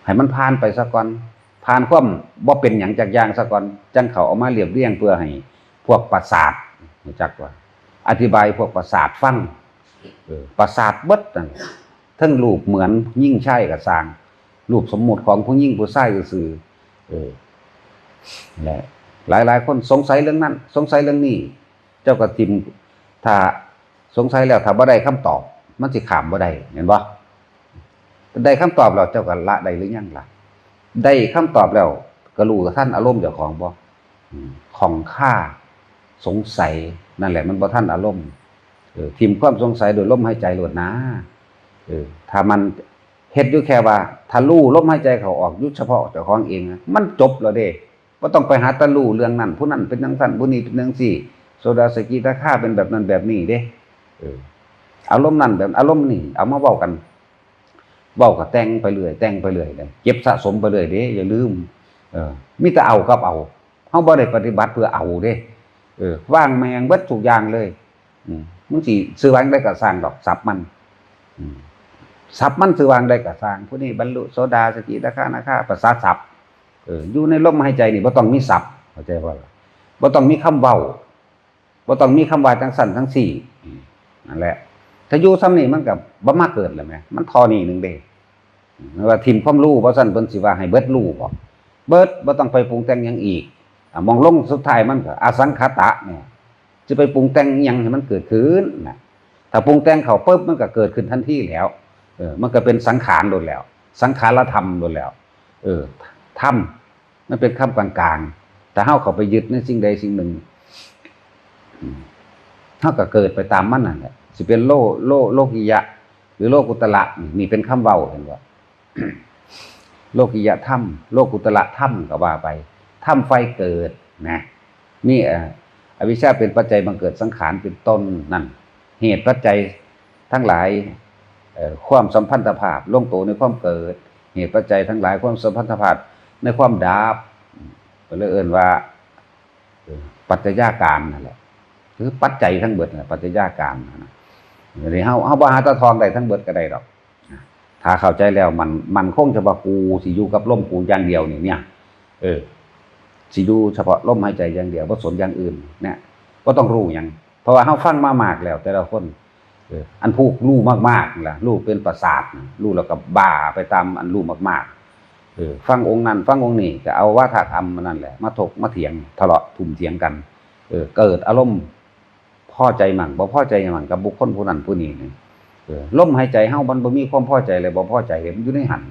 ให้มันผ่านไปซะก่อนผ่านความบ่เป็นหยังจักอย่างซะก่อนจังเขาเอามาเรียบเรียงเพื่อให้พวกประสาทรู้จักว่าอธิบายพวกประสาทฟังประสาทเบิดนั่นทั้งรูปเหมือนยิ่งใช่ก็สร้างรูปสมมุติของผู้หญิงผู้ชายซื่อแหละหลายๆคนสงสัยเรื่องนั้นสงสัยเรื่องนี้เจ้าก็ทิมถ้าสงสัยแล้วถ้าบ่ได้คำตอบมันสิข้ามบ่ได้เห็นบ่ได้คำตอบแล้วเจ้าก็ละได้หรือยังล่ะได้คำตอบแล้วก็รู้กับท่านอารมณ์เจ้าของบ่ของข้าสงสัยนั่นแหละมันบ่ท่านอารมณ์ทิมความสงสัยโดยลมหายใจโลดนะถ้ามันเฮ็ดอยู่แค่ว่าถ้ารู้ลมหายใจเขาออกอยู่เฉพาะเจ้าของเองมันจบแล้วเด้บ่ต้องไปหาตะรู้เรื่องนั้นผู้นั้นเป็นจังซั่นผู้นี้เป็นจังซี่โสดาสกิทาคาเป็นแบบนั้นแบบนี้เด้อารมณ์นั้นแบบอารมณ์นี้เอามาเว้ากันเว้าก็แต่งไปเรื่อยแต่งไปเรื่อยเลยเก็บสะสมไปเรื่อยเด้อย่าลืมมีแต่เอากับเอาเฮาบ่ได้ปฏิบัติเพื่อเอาเด้ว่างแมงเบิดทุกอย่างเลยมึงสิซื้อวางได้ก็สร้างดอกสับมันสับมันซื้อวางได้ก็สร้างผู้นี้บรรลุโสดาสกิทาคาอนาคาประสาทสับอยู่ในลมหายใจนี่บ่ต้องมีสับเข้าใจบ่ล่ะบ่ต้องมีคำเว้าบ่ต้องมีคำว่าจังสั่นทั้งสี่นั่นแหละ ถ้าอยู่ซ้ำนี่มันก็บ่มาเกิดแล้วแหมมันทอนี่นึงเด้ว่าทิ่มความรู้บ่ซั่นเพิ่นสิว่าให้เบิดรู้บ่เบิดบ่ต้องไปปรุงแต่งหยังอีกมองลงสุดท้ายมันก็อสังขตะเนี่ยจะไปปรุงแต่งหยังให้มันเกิดขึ้นนะถ้าปรุงแต่งเข้าปึ๊บมันก็เกิดขึ้นทันทีแล้วมันก็เป็นสังขารโดนแล้วสังขารธรรมโดนแล้วธรรมมันเป็นคำกลางๆแต่เฮาเข้าไปยึดในสิ่งใดสิ่งหนึ่งเฮาก็เกิดไปตามมันนั่นแหละสิเป็นโลกิยะหรือโลกุตระนี่เป็นคำเว้าเห็นบ่ โลกิยะธรรมโลกุตระธรรมก็ว่าไปธรรมไฟเกิดนะนี่อวิชชาเป็นปัจจัยบังเกิดสังขารเป็นต้นนั่นเหตุปัจจัยทั้งหลายความสัมพันธภาพลงตัวในความเกิดเหตุปัจจัยทั้งหลายความสัมพันธภาพในความดับก็เลยเอ่นว่าปัจจัยการนั่นแหละคือปัจจัยทั้งเบิดน่ะปัจจัยการนะนี่เฮาบ่หาตะทองได้ทั้งเบิดก็ได้ดอกถ้าเข้าใจแล้วมันคงจะว่ากูสิอยู่กับลมกูอย่างเดียวนี่เนี่ยสิอยู่เฉพาะลมหายใจอย่างเดียวบ่สนอย่างอื่นเนี่ยบ่ต้องรู้หยังเพราะว่าเฮาฟังมามากแล้วแต่ละคนอันผู้รู้มากๆล่ะรู้เป็นประสาทรู้แล้วก็บ้าไปตามอันรู้มากๆฟังองค์นั้นฟังองค์นี้ก็เอาวาทธรรมนั่นแหละมาถกมาเถียงทะเลาะทุ่มเถียงกันเกิดอารมณ์พอใจมั่งบ่พอใจมั่งกับบุคคลผู้นั้นผู้นี้ลมหายใจเฮามันบ่มีความพอใจเลยบ่พอใจมันอยู่ในหัน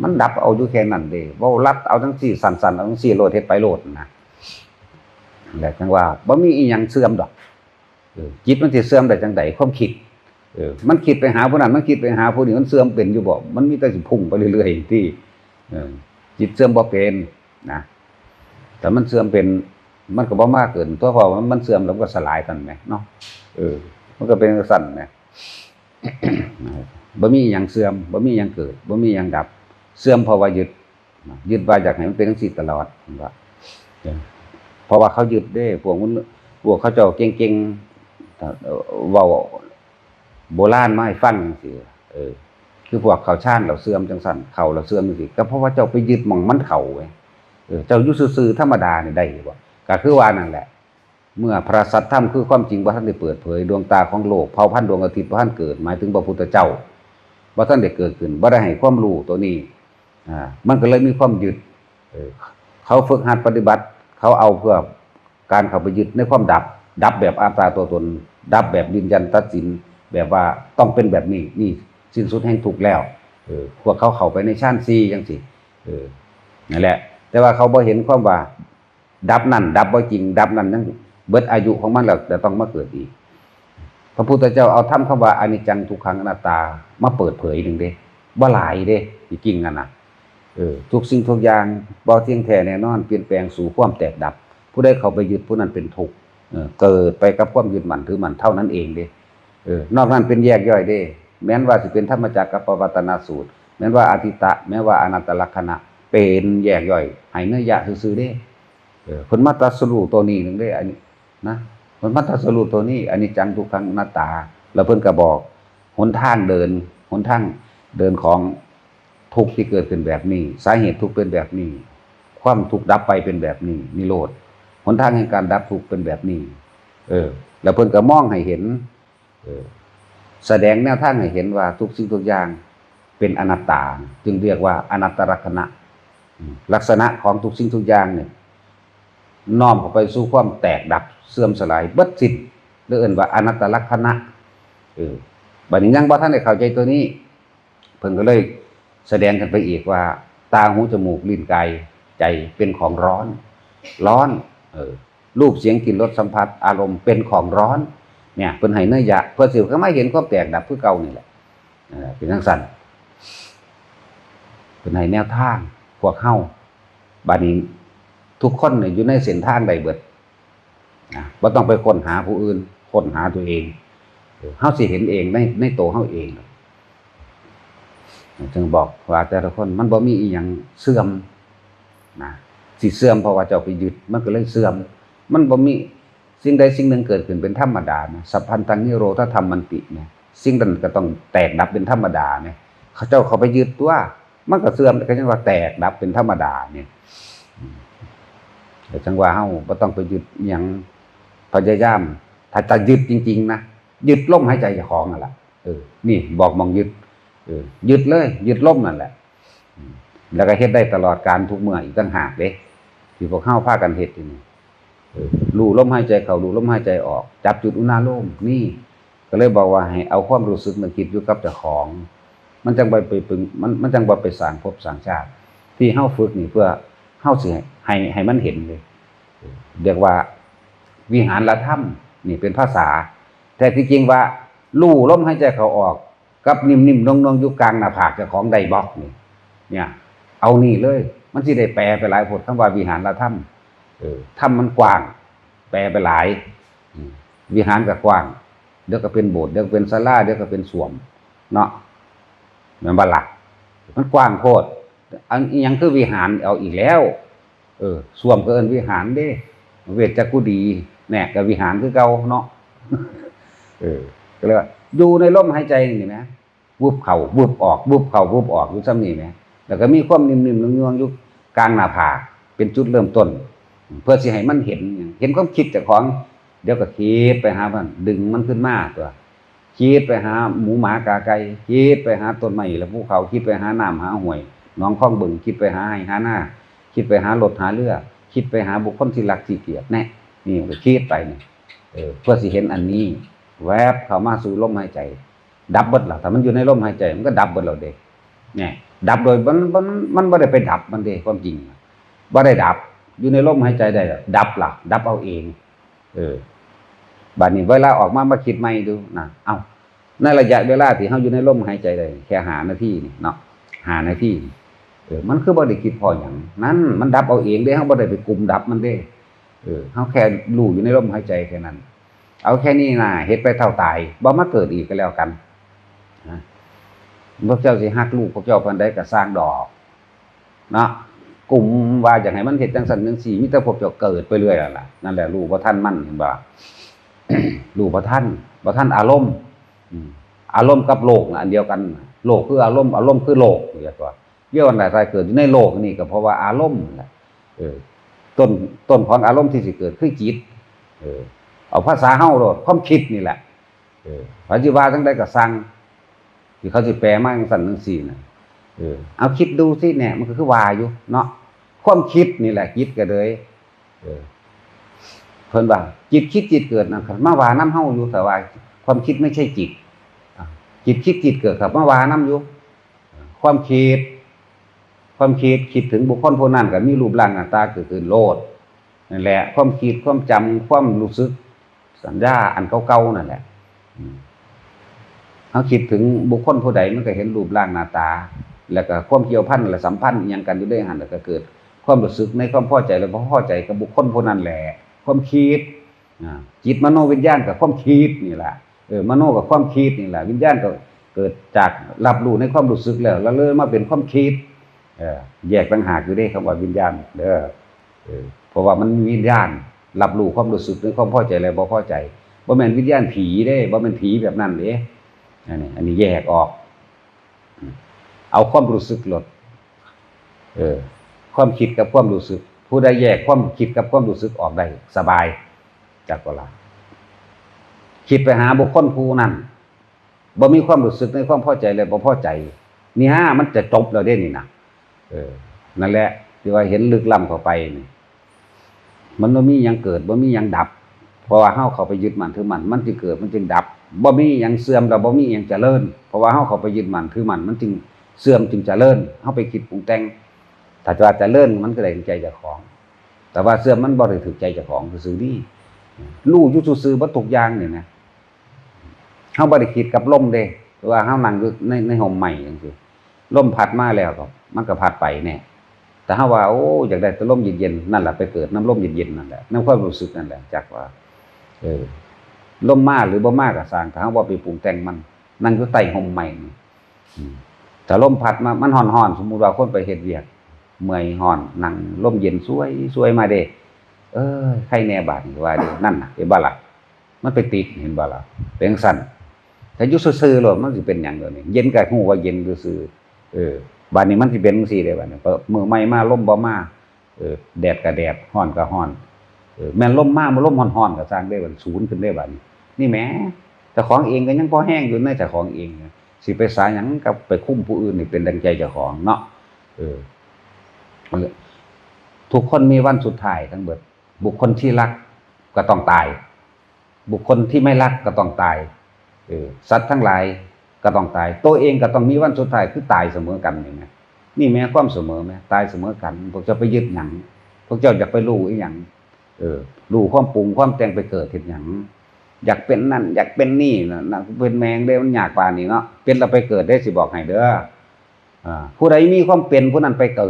มันดับเอาอยู่แค่นั้นเด้บ่รัดเอาจังซี่สั่นๆเอาจังซี่โลดเฮ็ดไปโลดนะแหละจังว่าบ่มีอีหยังเสื่อมดอกจิตมันสิเสื่อมได้จังได๋ความคิดมันคิดไปหาผู้นั้นมันคิดไปหาผู้นี้มันเสื่อมเป็นอยู่บ่มันมีแต่สิพุ่งไปเรื่อยๆที่จิตเสื่อมบ่เป็นนะแต่มันเสื่อมเป็นมันก็บ่มากเกินตัวพอมันเสื่อมแล้วก็สลายกันแหมเนาะมันก็เป็นสั่นแหม บ่มีหยังเสื่อมบ่มีหยังเกิดบ่มีหยังดับเสื่อมเพราะว่ายึดว่าอยากให้มันเป็นจังซี่ตลอดว่าเพราะว่าเขายึดเด้พวกเขาเจ้าเก่งๆเว้าโบราณมาให้ฟังจังซี่คือพวกเขาชาญเราเสื่อมจังซั่นเขาเราเสื่อมจังซี่ก็เพราะว่าเจ้าไปยึดหม่องมันเข้าไว้เจ้าอยู่ซื่อๆธรรมดานี่ได้บ่ก็คือว่านั่นแหละเมื่อพระสัทธรรมคือความจริงบ่ทันได้เปิดเผยดวงตาของโลกเผ่าพันธุ์ดวงอาทิตย์บ่ทันเกิดหมายถึงพระพุทธเจ้าบ่ทันได้เกิดขึ้นบ่ได้ให้ความรู้ตัวนี้มันก็เลยมีความยึดเขาฝึกหัดปฏิบัติเขาเอาเพื่อการเข้าไปยึดในความดับแบบอาตตาตัวตนดับแบบยืนยันตัดสินแบบว่าต้องเป็นแบบนี้นี่สิ้นสุดแห่งทุกข์แล้วพวกเขาเข้าไปในฌาน4จังซี่นั่นแหละแต่ว่าเขาบ่เห็นความว่าดับนั่นดับบ่จริงดับนั่นยังเบิดอายุของมันแล้วแต่ต้องมาเกิดอีกพระพุทธเจ้าเอาธรรมคำว่าอนิจจังทุกขังอนัตตามาเปิดเผยนึงเด้บ่หลายเด้จริงๆนั่นน่ะทุกสิ่งทุกอย่างบ่เที่ยงแท้แน่นอนเปลี่ยนแปลงสู่ความแตกดับผู้ใดเข้าไปยึดผู้นั้นเป็นทุกข์เกิดไปกับความยึดมั่นถือมั่นเท่านั้นเองเด้นอกนั้นเป็นแยกย่อยเด้แม้นว่าสิเป็นธรรมจักรกับปวัตตนสูตรแม้นว่าอธิตะแม้ว่าอนัตตลักขณะเป็นแยกย่อยให้เนื้อยะซื่อๆเด้เพิ่นมาตรัสรู้ตัวนี้นึงเด้อันนี้นะเพิ่นมาตรัสรู้ตัวนี้อนิจจังทุกขังอนัตตาแล้วเพิ่นก็บอกหนทางเดินของทุกข์ที่เกิดขึ้นแบบนี้สาเหตุทุกข์เป็นแบบนี้ความทุกข์ดับไปเป็นแบบนี้นิโรธหนทางแห่งการดับทุกข์เป็นแบบนี้แล้วเพิ่นก็มองให้เห็นแสดงแนวทางให้เห็นว่าทุกสิ่งทุกอย่างเป็นอนัตตาจึงเรียกว่าอนัตตลักษณะลักษณะของทุกสิ่งทุกอย่างเนี่ยน้อมเข้าไปสู่ความแตกดับเสื่อมสลายเบิดสิ้นหรือเอิ่นว่าอนัตตลักษณะบัดนี้ยังบ่ทันได้เข้าใจตัวนี้เพิ่นก็เลยแสดงกันไปอีกว่าตาหูจมูกลิ้นกายใจเป็นของร้อนรูปเสียงกลิ่นรสสัมผัสอารมณ์เป็นของร้อนเนี่ยเพิ่นให้เนื้อยะเพื่อสิเขาไม่เห็นความแตกดับคือเก่านี่แหละเป็นจังซั่นเพิ่นให้แนวทางพวกเฮาบัดนี้ทุกคนเนี่ยอยู่ในเส้นทางใดเบิดบ่ต้องไปค้นหาผู้อื่นค้นหาตัวเองเฮาสิเห็นเองในตัวเฮาเองจึงบอกว่าแต่ละคนมันบ่มีอีหยังเสื่อมนะสิเสื่อมเพราะว่าเจ้าไปยึดมันก็เลยเสื่อมมันบ่มีสิ่งใดสิ่งหนึ่งเกิดขึ้นเป็นธรรมดานะสัพพันตังนิโรธธรรมมันตินะสิ่งนั้นก็ต้องแตกดับเป็นธรรมดาเนี่ยเขาเจ้าเขาไปยึดตัวมันก็เสื่อมก็จังว่าแตกดับเป็นธรรมดาเนี่ยแต่จังว่าเฮาบ่ต้องไปยึดหยังพยายามถ้าจะยึดจริงๆนะ ยึดลมหายใจเจ้าของนั่นแหละนี่บอกมองยึดยึดเลยยึดลมนั่นแหละแล้วก็เฮ็ดได้ตลอดการทุกเมื่ออีกต่างหากเด้ที่พวกเข้าพากันเฮ็ดอยู่นี่รู้ลมหายใจเข้ารู้ลมหายใจออกจับจุดอุณาโลมนี่ก็เลยบอกว่าให้เอาความรู้สึกนึกคิดอยู่กับเจ้าของมันจังบ่ไปปึงมันจังบ่ไปสร้างภพสร้างชาติที่เฮาฝึกนี่เพื่อเฮาสิให้มันเห็นเลยเรียกว่าวิหารธรรมนี่เป็นภาษาแต่ที่จริงว่ารู้ลมหายใจเข้าออกกับนิ่มๆนวลๆอยู่กลางหน้าผากเจ้าของใดบล็อกนี่เนี่ยเอานี่เลยมันสิได้แปลไปหลายบทคำว่าวิหารธรรมธรรมมันกว้างแปลไปหลายวิหารก็กว้างเดี๋ยวก็เป็นโบสถ์เดี๋ยวก็เป็นศาลาเดี๋ยวก็เป็นสวมเนาะแม่นบ่ล่ะมันกว้างโพดอันอีหยังคือวิหารเอาอีกแล้วสวมก็เอิ้นวิหารเด้เวชจักกุดีแน่ก็วิหารคือเก่าเนาะก็เลยว่าอยู่ในลมหายใจนี่แหมวูบเข้าวูบออกวูบเข้าวูบออกอยู่ซ้ำนี่แหมแล้วก็มีความนิ่มๆนวลๆอยู่กลางหน้าผากเป็นจุดเริ่มต้นเพื่อสิให้มันเห็นความคิดเจ้าของเดี๋ยวก็คิดไปหามันดึงมันขึ้นมาตัวคิดไปหาหมูหมากาไก่คิดไปหาต้นไม้และภูเขาคิดไปหาน้ำหาห้วยหนองคลองบึงคิดไปหาให้หาหน้าคิดไปหารถหาเรือคิดไปหาบุคคลที่รักที่เกลียดแน่นี่ก็คิดไปนี่เพื่อสิเห็นอันนี้แวบเข้ามาสู่ลมหายใจดับเบิดล่ะถ้ามันอยู่ในลมหายใจมันก็ดับเบิดแล้วเด้เนี่ยดับโดยมันบ่ได้ไปดับมันเด้ความจริงบ่ได้ดับอยู่ในลมหายใจได้ดับล่ะดับเอาเองบัดนี้เวลาออกมาคิดใหม่ดูนะในระยะเวลาที่เฮาอยู่ในลมหายใจได้แค่5นาทีนี่เนาะ5นาทีมันคือบ่ได้คิดพอหยังนั้นมันดับเอาเองเด้เฮาบ่ได้ไปกุมดับมันเด้เฮาแค่รู้อยู่ในลมหายใจแค่นั้นเอาแค่นี้นะเฮ็ดไปเท่าตายบ่มาเกิดอีกก็แล้วกันนะพวกเจ้าสิฮักลูกพวกเจ้าปานใดก็สร้างดอกเนาะกลุ่มว่าอยากให้มันเฮ็ดจังซั่นจังซี่มีแต่พวกเจ้าเกิดไปเรื่อยล่ะนั่นแหละรู้บ่ทันมันเห็นบ่ รู้บ่ทันอารมณ์อารมณ์กับโลกอันเดียวกันโลกคืออารมณ์คือโลกเรียกว่าเกี่ยวกันได้เกิดอยู่ในโลกนี่ก็เพราะว่าอารมณ์แหละต้นของอารมณ์ที่สิเกิดคือจิตเอาภาษาเฮาโลดความคิดนี่แหละปัจจุบันจังได๋ก็สั่งที่เขาสิแปลมาจังซั่นจังซี่น่ะเอาคิดดูสิเนี่ยมันก็คือว่าอยู่เนาะความคิดนี่แหละจิตก็เลยเพิ่นว่าจิตคิดจิตเกิดนะครับมาว่าน้ำเฮาอยู่แต่ว่าความคิดไม่ใช่จิตจิตคิดจิตเกิดครับมาว่าน้ำอยู่ความคิดคิดถึงบุคคลผู้นั้นก็มีรูปร่างหน้าตาเกิดขึ้นโลดนั่นแหละความคิดความจำความรู้สึกสัญญาอันเก่าๆนั่นแหละเฮาคิดถึงบุคคลผู้ใดมันก็เห็นรูปร่างหน้าตาแล้วก็ความเกี่ยวพันและสัมพันธ์อีหยังกันอยู่ได้หั่นแล้วก็เกิดความรู้สึกในความพอใจและบ่พอใจกับบุคคลผู้นั้นแหละความคิดจิตมโนวิญญาณกับความคิดนี่แหละมโนกับความคิดนี่แหละวิญญาณก็เกิดจากรับรู้ในความรู้สึกแล้วเลยมาเป็นความคิดแยกต่างหากอยู่ได้คำว่าวิญญาณเด้อเพราะว่ามันมีวิญญาณรับรู้ความรู้สึกในความพอใจและบ่พอใจบ่แม่นวิญญาณผีเด้บ่แม่นผีแบบนั้นเด้อันนี้แยกออกเอาความรู้สึกลดความคิดกับความรู้สึกผู้ใดแยกความคิดกับความรู้สึกออกได้สบายจักก็ล่ะคิดไปหาบุคคลผู้นั้นบ่มีความรู้สึกในความพอใจและบ่พอใจนี่ฮะมันจะจบแล้วเด้นี่นะนั่นแหละที่ว่าเห็นลึกล้ำเข้าไปนี่มันบ่มีหยังเกิดบ่มีหยังดับเพราะว่าเฮาเข้าไปยึดมั่นถือมั่นมันจึงเกิดมันจึงดับบ่มีหยังเสื่อมแล้วบ่มีหยังเจริญเพราะว่าเฮาเข้าไปยึดมั่นถือมั่นมันจึงเสื่อมจึงเจริญเฮาไปคิดปรุงแต่งถ้าว่าเจริญมันก็ได้ใจเจ้าของแต่ว่าเสื่อมมันบ่ได้ถูกใจเจ้าของซื่อๆนี่รู้อยู่ซื่อๆบ่ทุกอย่างนี่นะเฮาบ่ได้คิดกับลมเด้ว่าเฮานั่งอยู่ในห่มไม้จังซี่ลมพัดมาแล้วก็มันก็พัดไปแน่แต่เฮาว่าโอ้อยากได้แต่ลมเย็นๆนั่นแหละไปเกิดน้ำลมเย็นๆนั่นแหละน้ำความรู้สึกนั่นแหละจักว่าลมมาหรือบ่มาก็สร้างถ้าเฮาบ่ไปปรุงแต่งมันนั่งอยู่ใต้ห่มไม้ถ้าลมพัดมามันร้อนๆสมมุติว่าคนไปเฮ็ดเวียกเมื่อยร้อนนั่งลมเย็นสวยมาเด้ใครแน่บาดนี่ว่าเด้นั่นน่ะเห็นบ่ล่ะมันไปติดเห็นบ่ล่ะเป็นจังซั่นถ้าอยู่ซื่อๆโลดมันสิเป็นหยังเดี๋ยวนี้เย็นก็ฮู้ว่าเย็นซื่อๆบัดนี้มันสิเป็นจังซี่เด้บัดนี้มื้อใหม่มาลมบ่มาแดดก็แดดร้อนก็ร้อนแม่นลมมาบ่ลมร้อนๆก็สร้างได้บัดศูนย์ขึ้นได้บัดนี้นี่แหม เจ้าของเองก็ยังพอแห้งอยู่ในเจ้าของเองสิไปสาหยังกับไปคุ้มผู้อื่นนี่เป็นดังใจเจ้าของเนาะทุกคนมีวันสุดท้ายทั้งเบิดบุคคลที่รักก็ต้องตายบุคคลที่ไม่รักก็ต้องตายสัตว์ทั้งหลายก็ต้องตายตัวเองก็ต้องมีวันสุดท้ายคือตายเสมอกันนี่แม้ความเสมอไหมตายเสมอกันพวกเจ้าไปยึดหยังพวกเจ้าอยากไปรู้อีหยังรู้ความปรุงความแต่งไปเกิดเห็นหยังอยากเป็นนั่นอยากเป็นนี่นะเป็นแมงได้มันยากกว่านี่เนาะเป็นเราไปเกิดได้สิบอกให้เด้อผู้ใดมีความเป็นผู้นั้นไปเกิ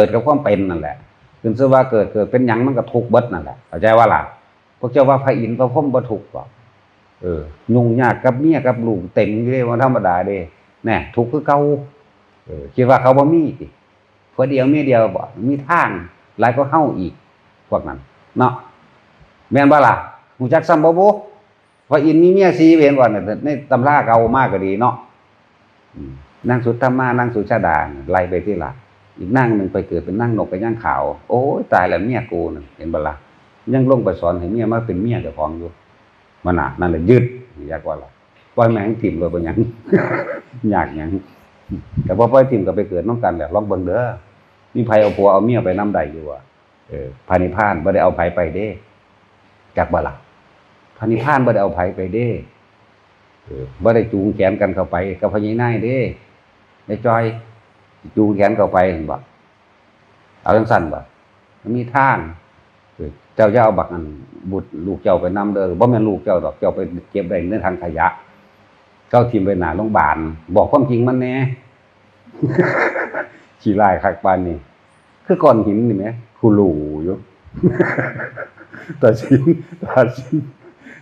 ดกับความเป็นนั่นแหละถึงซะว่าเกิดเป็นหยังมันก็ทุกข์เบิดนั่นแหละเข้าใจว่าล่ะพวกเจ้าว่าพระอินทร์พระพรหมบ่ทุกข์บ่ยุ่งยากกับเมียกับลูกเต็มอยู่เด้ว่าธรรมดาเด้แน่ทุกข์คือเก่าคิดว่าเขาบ่มีติผัวเดียวเมียเดียวบ่มีทางหลายก็เฮาอีกพวกนั้นเนาะแม่นบ่ล่ะฮู้จักซ้ำบ่บ่พระอินทร์มีเมีย4เห็นบ่เนี่ยในตำราเก่ามากก็ดีเนาะนางสุธรรมานางสุชาดาไล่ไปที่ล่ะอีกนางนึงไปเกิดเป็นนางนกกระย่างขาวโอ้ยตายแล้วเมียกูนั่นเห็นบ่ล่ะยังลงไปสอนให้เมียมาเป็นเมียเจ้าของอยู่มันน่ะนั่นแหละยึดยากกว่าล่ะปล่อยแม่งถิ่มเลยบ่หยังยากหยังแต่พอปล่อยถิ่มก็ไปเกิดน้องกันแหละลองเบิ่งเด้อมีไผเอาผัวเอาเมียไปนำได้อยู่พระนิพพานบ่ได้เอาไผไปเด้จักบ่ล่ะพระนิพพานบ่ได้เอาไผไปเด้บ่ได้จูงแขนกันเข้าไปกับพญานายเด้ไอ้จอยจูงแขนเข้าไปเห็นบ่เอาจังซั่นบ่มีทางเจ้าอย่าเอาบักอันบุตรลูกเจ้าไปนำเด้อบ่แม่นลูกเจ้าดอกเจ้าไปเก็บได้ในทางขยะเจ้าทิ่มไว้หน้าโรงพยาบาลบอกความจริงมันแน่ขี้ร้ายคักปานนี้คือก้อนหินนี่แหมคูหลูอยู่ตัดสิน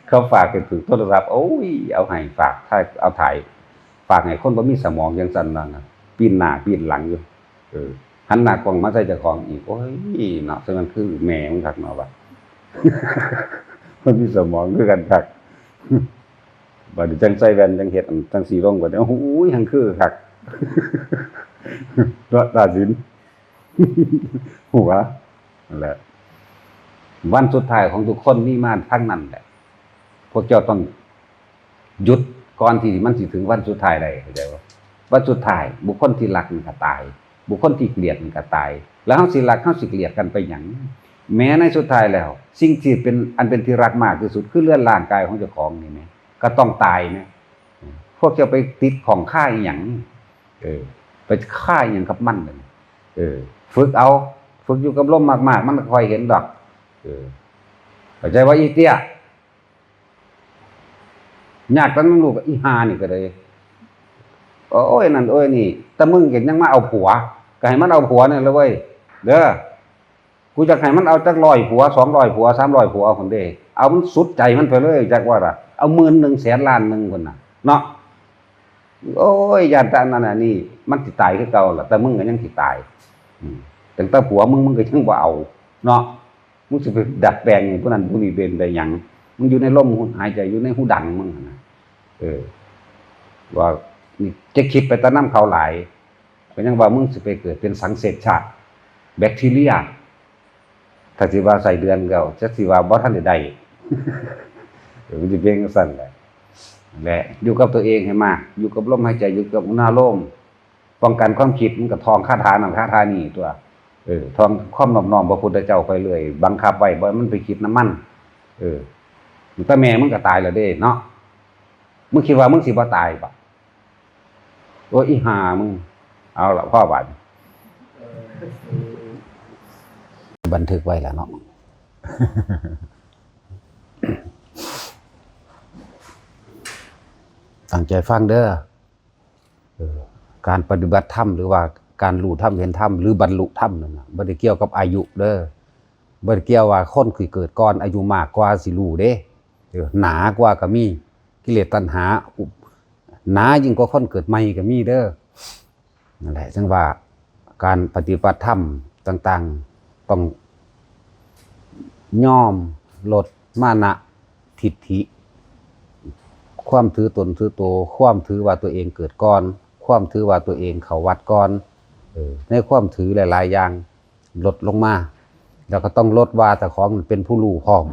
เขาฝากกันถึงโทรศัพท์โอ้ยเอาให้ฝากถ้าเอาถ่ายฝากให้คนบ่มีสมองจังซั่นนั่นน่ะปีนหน้าปีนหลังอยู่หันหน้ากล้องมาใส่เจ้าของอีกโอ้ยเนาะซึ่งมันคือแม่มันคักเนาะว่ามันมีสมองคือกันคักบัดนี้จังใส่แว่นจังเฮ็ดจังสีลงกว่าโอ้ยหังคือคักตาสินหัวนั่นแหละวันสุดท้ายของทุกคนมีมาทั้งนั้นแหละพวกเจ้าต้องหยุดก่อนที่มันสิถึงวันสุดท้ายได้เข้าใจบ่วันสุดท้ายบุคคลที่รักมันก็ตายบุคคลที่เกลียดมันก็ตายแล้วเฮาสิรักเฮาสิเกลียดกันไปหยังแม้ในสุดท้ายแล้วสิ่งที่เป็นอันเป็นที่รักมากที่สุดคือเลือดร่างกายของเจ้าของนี่แหมก็ต้องตายนะพวกเจ้าไปติดของค่าอีหยังไปค่าอีหยังกับมันนั่นฝึกเอาฝึกอยู่กับลมมากๆมันค่อยเห็นดอกเข้าใจว่าอีเตี้ยยากตั้งลูกอีหานี่ก็เลยโอ้ยนั่นโอ้ยนี่แต่มึงเห็นยังมาเอาผัวก็ให้มันเอาผัวนี่แล้วเว้ยเด้อกูจะให้มันเอาจัก100ผัว200ผัว300ผัวคนเด้เอามันสุดใจมันไปเลยจักว่าล่ะเอา10,000 100,000 ล้านนึงคนน่ะเนาะโอ้ยญาตินั่นน่ะนี่มันสิตายคือเก่าล่ะแต่มึงก็ยังสิตายตั้งแต่ผัวมึงก็ยังบ่เอาเนาะมึงสิไปดัดแปลงผู้นั้นผู้นี้เป็นได้หยังมึงอยู่ในลมหายใจอยู่ในหูดังมึงนะว่านี่จะคิดไปตะน้ำเขาหลายก็ยังว่ามึงสิไปเกิดเป็นสังเสพชาติแบคทีเรียถ้าสิว่าใส่เดือนก็จักสิว่าบ่ทันได้มันสิเป็นจังซั่นแหละอยู่กับตัวเองให้มากอยู่กับลมหายใจอยู่กับอุณหภูมิป้องกันความคิดมันก็ท่องคาถานั่นคาถานี่ตัวท่องความนอบน้อมพระพุทธเจ้าไปเรื่อยบังคับไว้บ่มันไปคิดน้ำมันแต่แม่มึงก็ตายแล้วเด้เนาะมึงคิดว่ามึงสิบ่ตายป่ะโอ้ยอีห่ามึงเอาละพ่อบาดบันทึกไว้แล้วเนาะ ตั้งใจฟังเด้อการปฏิบัติธรรมหรือว่าการรู้ธรรมเห็นธรรมหรือบรรลุธรรมนั่นน่ะบ่ได้เกี่ยวกับอายุเด้อบ่ได้เกี่ยวว่าคนคือเกิดก่อนอายุมากกว่าสิรู้เด้หนากว่าก็มีกิเลสตัณหาหนายิ่งกว่าคนเกิดใหม่ก็มีเด้อนั่นแหละจังว่าการปฏิบัติธรรมต่างๆต้องยอมลดมานะทิฏฐิความถือตนถือโตความถือว่าตัวเองเกิดก่อนความถือว่าตัวเองเข้าวัดก่อนในความถือหลายๆอย่างลดลงมาแล้วก็ต้องลดว่าแต่ของมันเป็นผู้รู้พร้อม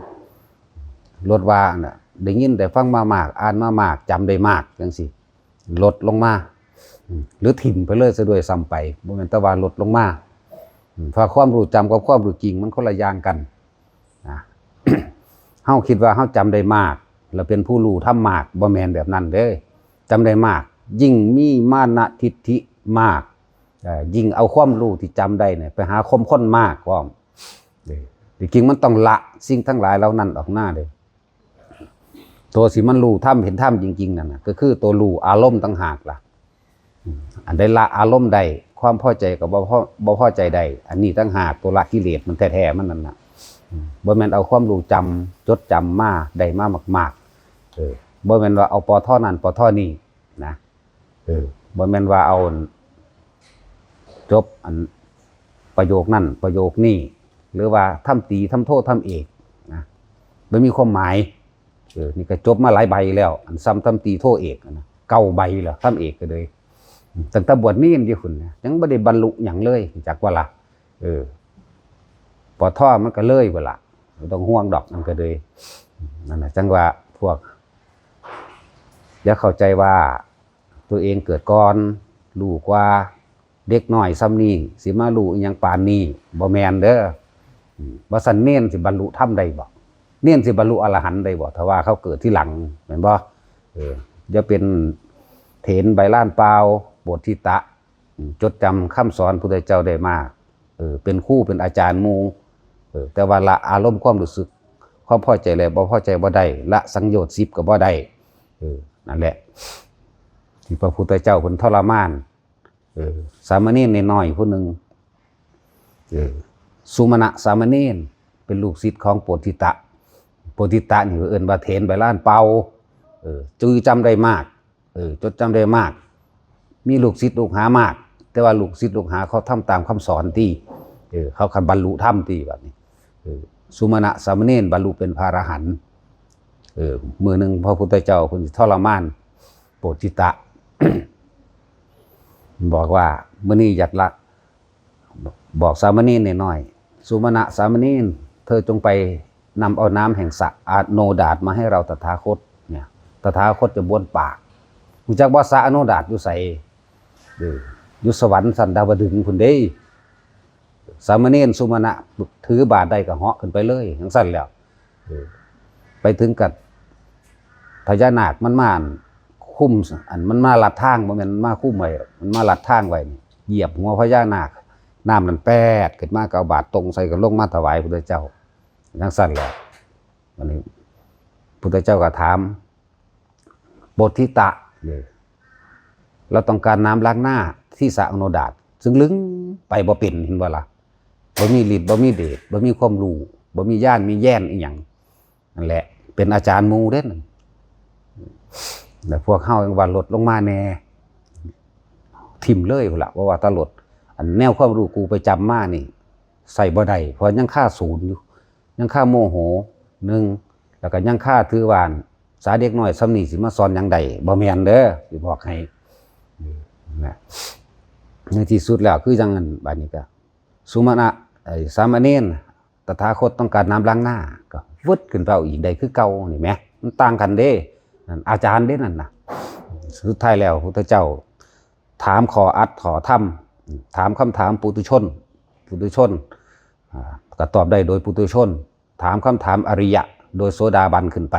ลดว่าน่ะ ได้ยินได้ฟังมามากอ่านมามากจำได้มากจังซี่ลดลงมาหรือถิ่มไปเลยซะด้วยซ้ำไปบ่แม่นแต่ว่าลดลงมาเพราะความรู้จำกับความรู้จริงมันคนละอย่างกันนะ เฮาคิดว่าเฮาจำได้มากแล้วเป็นผู้รู้ทำมากบ่แม่นแบบนั้นเด้อจำได้มากยิ่งมีมานะทิฏฐิมากยิ่งเอาความรู้ที่จำได้เนี่ยไปหาคมข้นมากพร้อมจริงๆมันต้องละสิ่งทั้งหลายเหล่านั้นออกหน้าเด้ตัวสิมันรู้ธรรมเห็นธรรมจริงๆนั่นน่ะก็คือตัวรู้อารมณ์ต่างหากล่ะอันใดละอารมณ์ใดความพอใจกับบ่พอใจใดอันนี้ต่างหากตัวละกิเลสมันแท้ๆมันนั่นน่ะบ่แม่นเอาความรู้จำจดจำมาได้มามากๆบ่แม่นว่าเอาปอท่อนั้นปอท่อนี้นะบ่แม่นว่าเอาจบอันประโยคนั้นประโยคนี้หรือว่าทำตีทำโทษทำเอกนะไม่มีความหมายนี่ก็จบมาหลายใบแล้วอันซ้ำทำตีโทษเอกนะ9 ใบแล้วทำเอกก็เลยตั้งแต่บวชนี่ยังคุณยังไม่ได้บรรลุอย่างเลยจากว่าละปอท่อมันก็เลยว่าละไม่ต้องห่วงดอกมันก็เลยนั่นแหละจังว่าพวกอย่าเข้าใจว่าตัวเองเกิดก่อนรู้กว่าเด็กน้อยซ้ำนี่สิมารู้อีหยังปานนี้บ่แม่นเด้อว่าสันเน้นสิบรรลุธรรมได้บ่เน้นสิบรรลุอรหันต์ได้บ่ถ้าว่าเขาเกิดที่หลังแม่นบ่จะเป็นเถรใบล้านเปล่าโบธิตะจดจำคำสอนพุทธเจ้าได้มากเป็นครูเป็นอาจารย์หมู่แต่ว่าละอารมณ์ความรู้สึกความพอใจแล้วบ่พอใจบ่ได้ละสังโยชน์10ก็บ่ได้นั่นแหละที่พระพุทธเจ้าเพิ่นทรมานสามเณรน้อยๆผู้หนึ่งสุมาณะสามเณรเป็นลูกศิษย์ของโพธิตะนี่เอิ้นว่าเถรใบล้านเปาจื้อจำได้มากจดจำได้มากมีลูกศิษย์ลูกหามากแต่ว่าลูกศิษย์ลูกหาเขาทำตามคำสอนที่เขาคันบรรลุธรรมที่แบบนี้สุมาณะสามเณรบรรลุเป็นพระอรหันต์มื้อนึงพระพุทธเจ้าเพิ่นทรมานโพธิตะ บอกว่ามื้อนี้อยากละบอกสามเณรน้อยๆสุมาณะสามเณรเธอจงไปนำเอาน้ำแห่งสระอาโนดาตมาให้เราตถาคตเนี่ยตถาคตจะบ้วนปากรู้จักว่าสระอโนดาตอยู่ไสอยู่สวรรค์สันดาวดึงพุ่นเด้สามเณรสุมาณะถือบาตรได้ก็เหาะขึ้นไปเลยจังซั่นแล้วไปถึงกับพญานาคมันมาคุ้มอันมันมาลัดทางบ่แม่นมาคุ้มไว้มันมาลัดทางไว้เหยียบหัวพญานาคน้ำนั้นแปดขึ้นมาก็เอาบาตรตรงใส่กับลงมาถวายพุทธเจ้าจังซั่นแหละวันนี้พุทธเจ้าก็ถามโพธิตะเราต้องการน้ำล้างหน้าที่สระอโนดาตซึ่งลึงไปบ่เป็นเห็นบ่ล่ะบ่มีฤทธิ์บ่มีเดชบ่มีความรู้บ่มีญาณมีแย่นอีหยังนั่นแหละเป็นอาจารย์หมู่เด้นั่นแต่พวกเฮายังว่าลดลงมาแน่ทิ่มเลยพุ่นล่ะว่าตลดอันแนวความรู้กูไปจำมานี่ใส่บ่ได้เพราะยังค่าศูนย์อยู่ยังค่าโมโห1แล้วก็ยังค่าถือวานสาเด็กน้อยซ้ำนี่สิมาสอนหยังใดบ่แม่นเด้อสิบอกให้นะในที่สุดแล้วคือจังนั้นบัดนี้ก็สุมาณะสามเณรตถาคตต้องการน้ำล้างหน้าก็วึดขึ้นไปเอาอีกได้คือเก่านี่แหมมันต่างกันเด้นั่นอาจารย์เด้นั่นน่ะสุดท้ายแล้วพุทธเจ้าถามขออัดขอธรรมถามคำถามปุถุชนก็ตอบได้โดยปุถุชนถามคำถามอริยะโดยโสดาบันขึ้นไป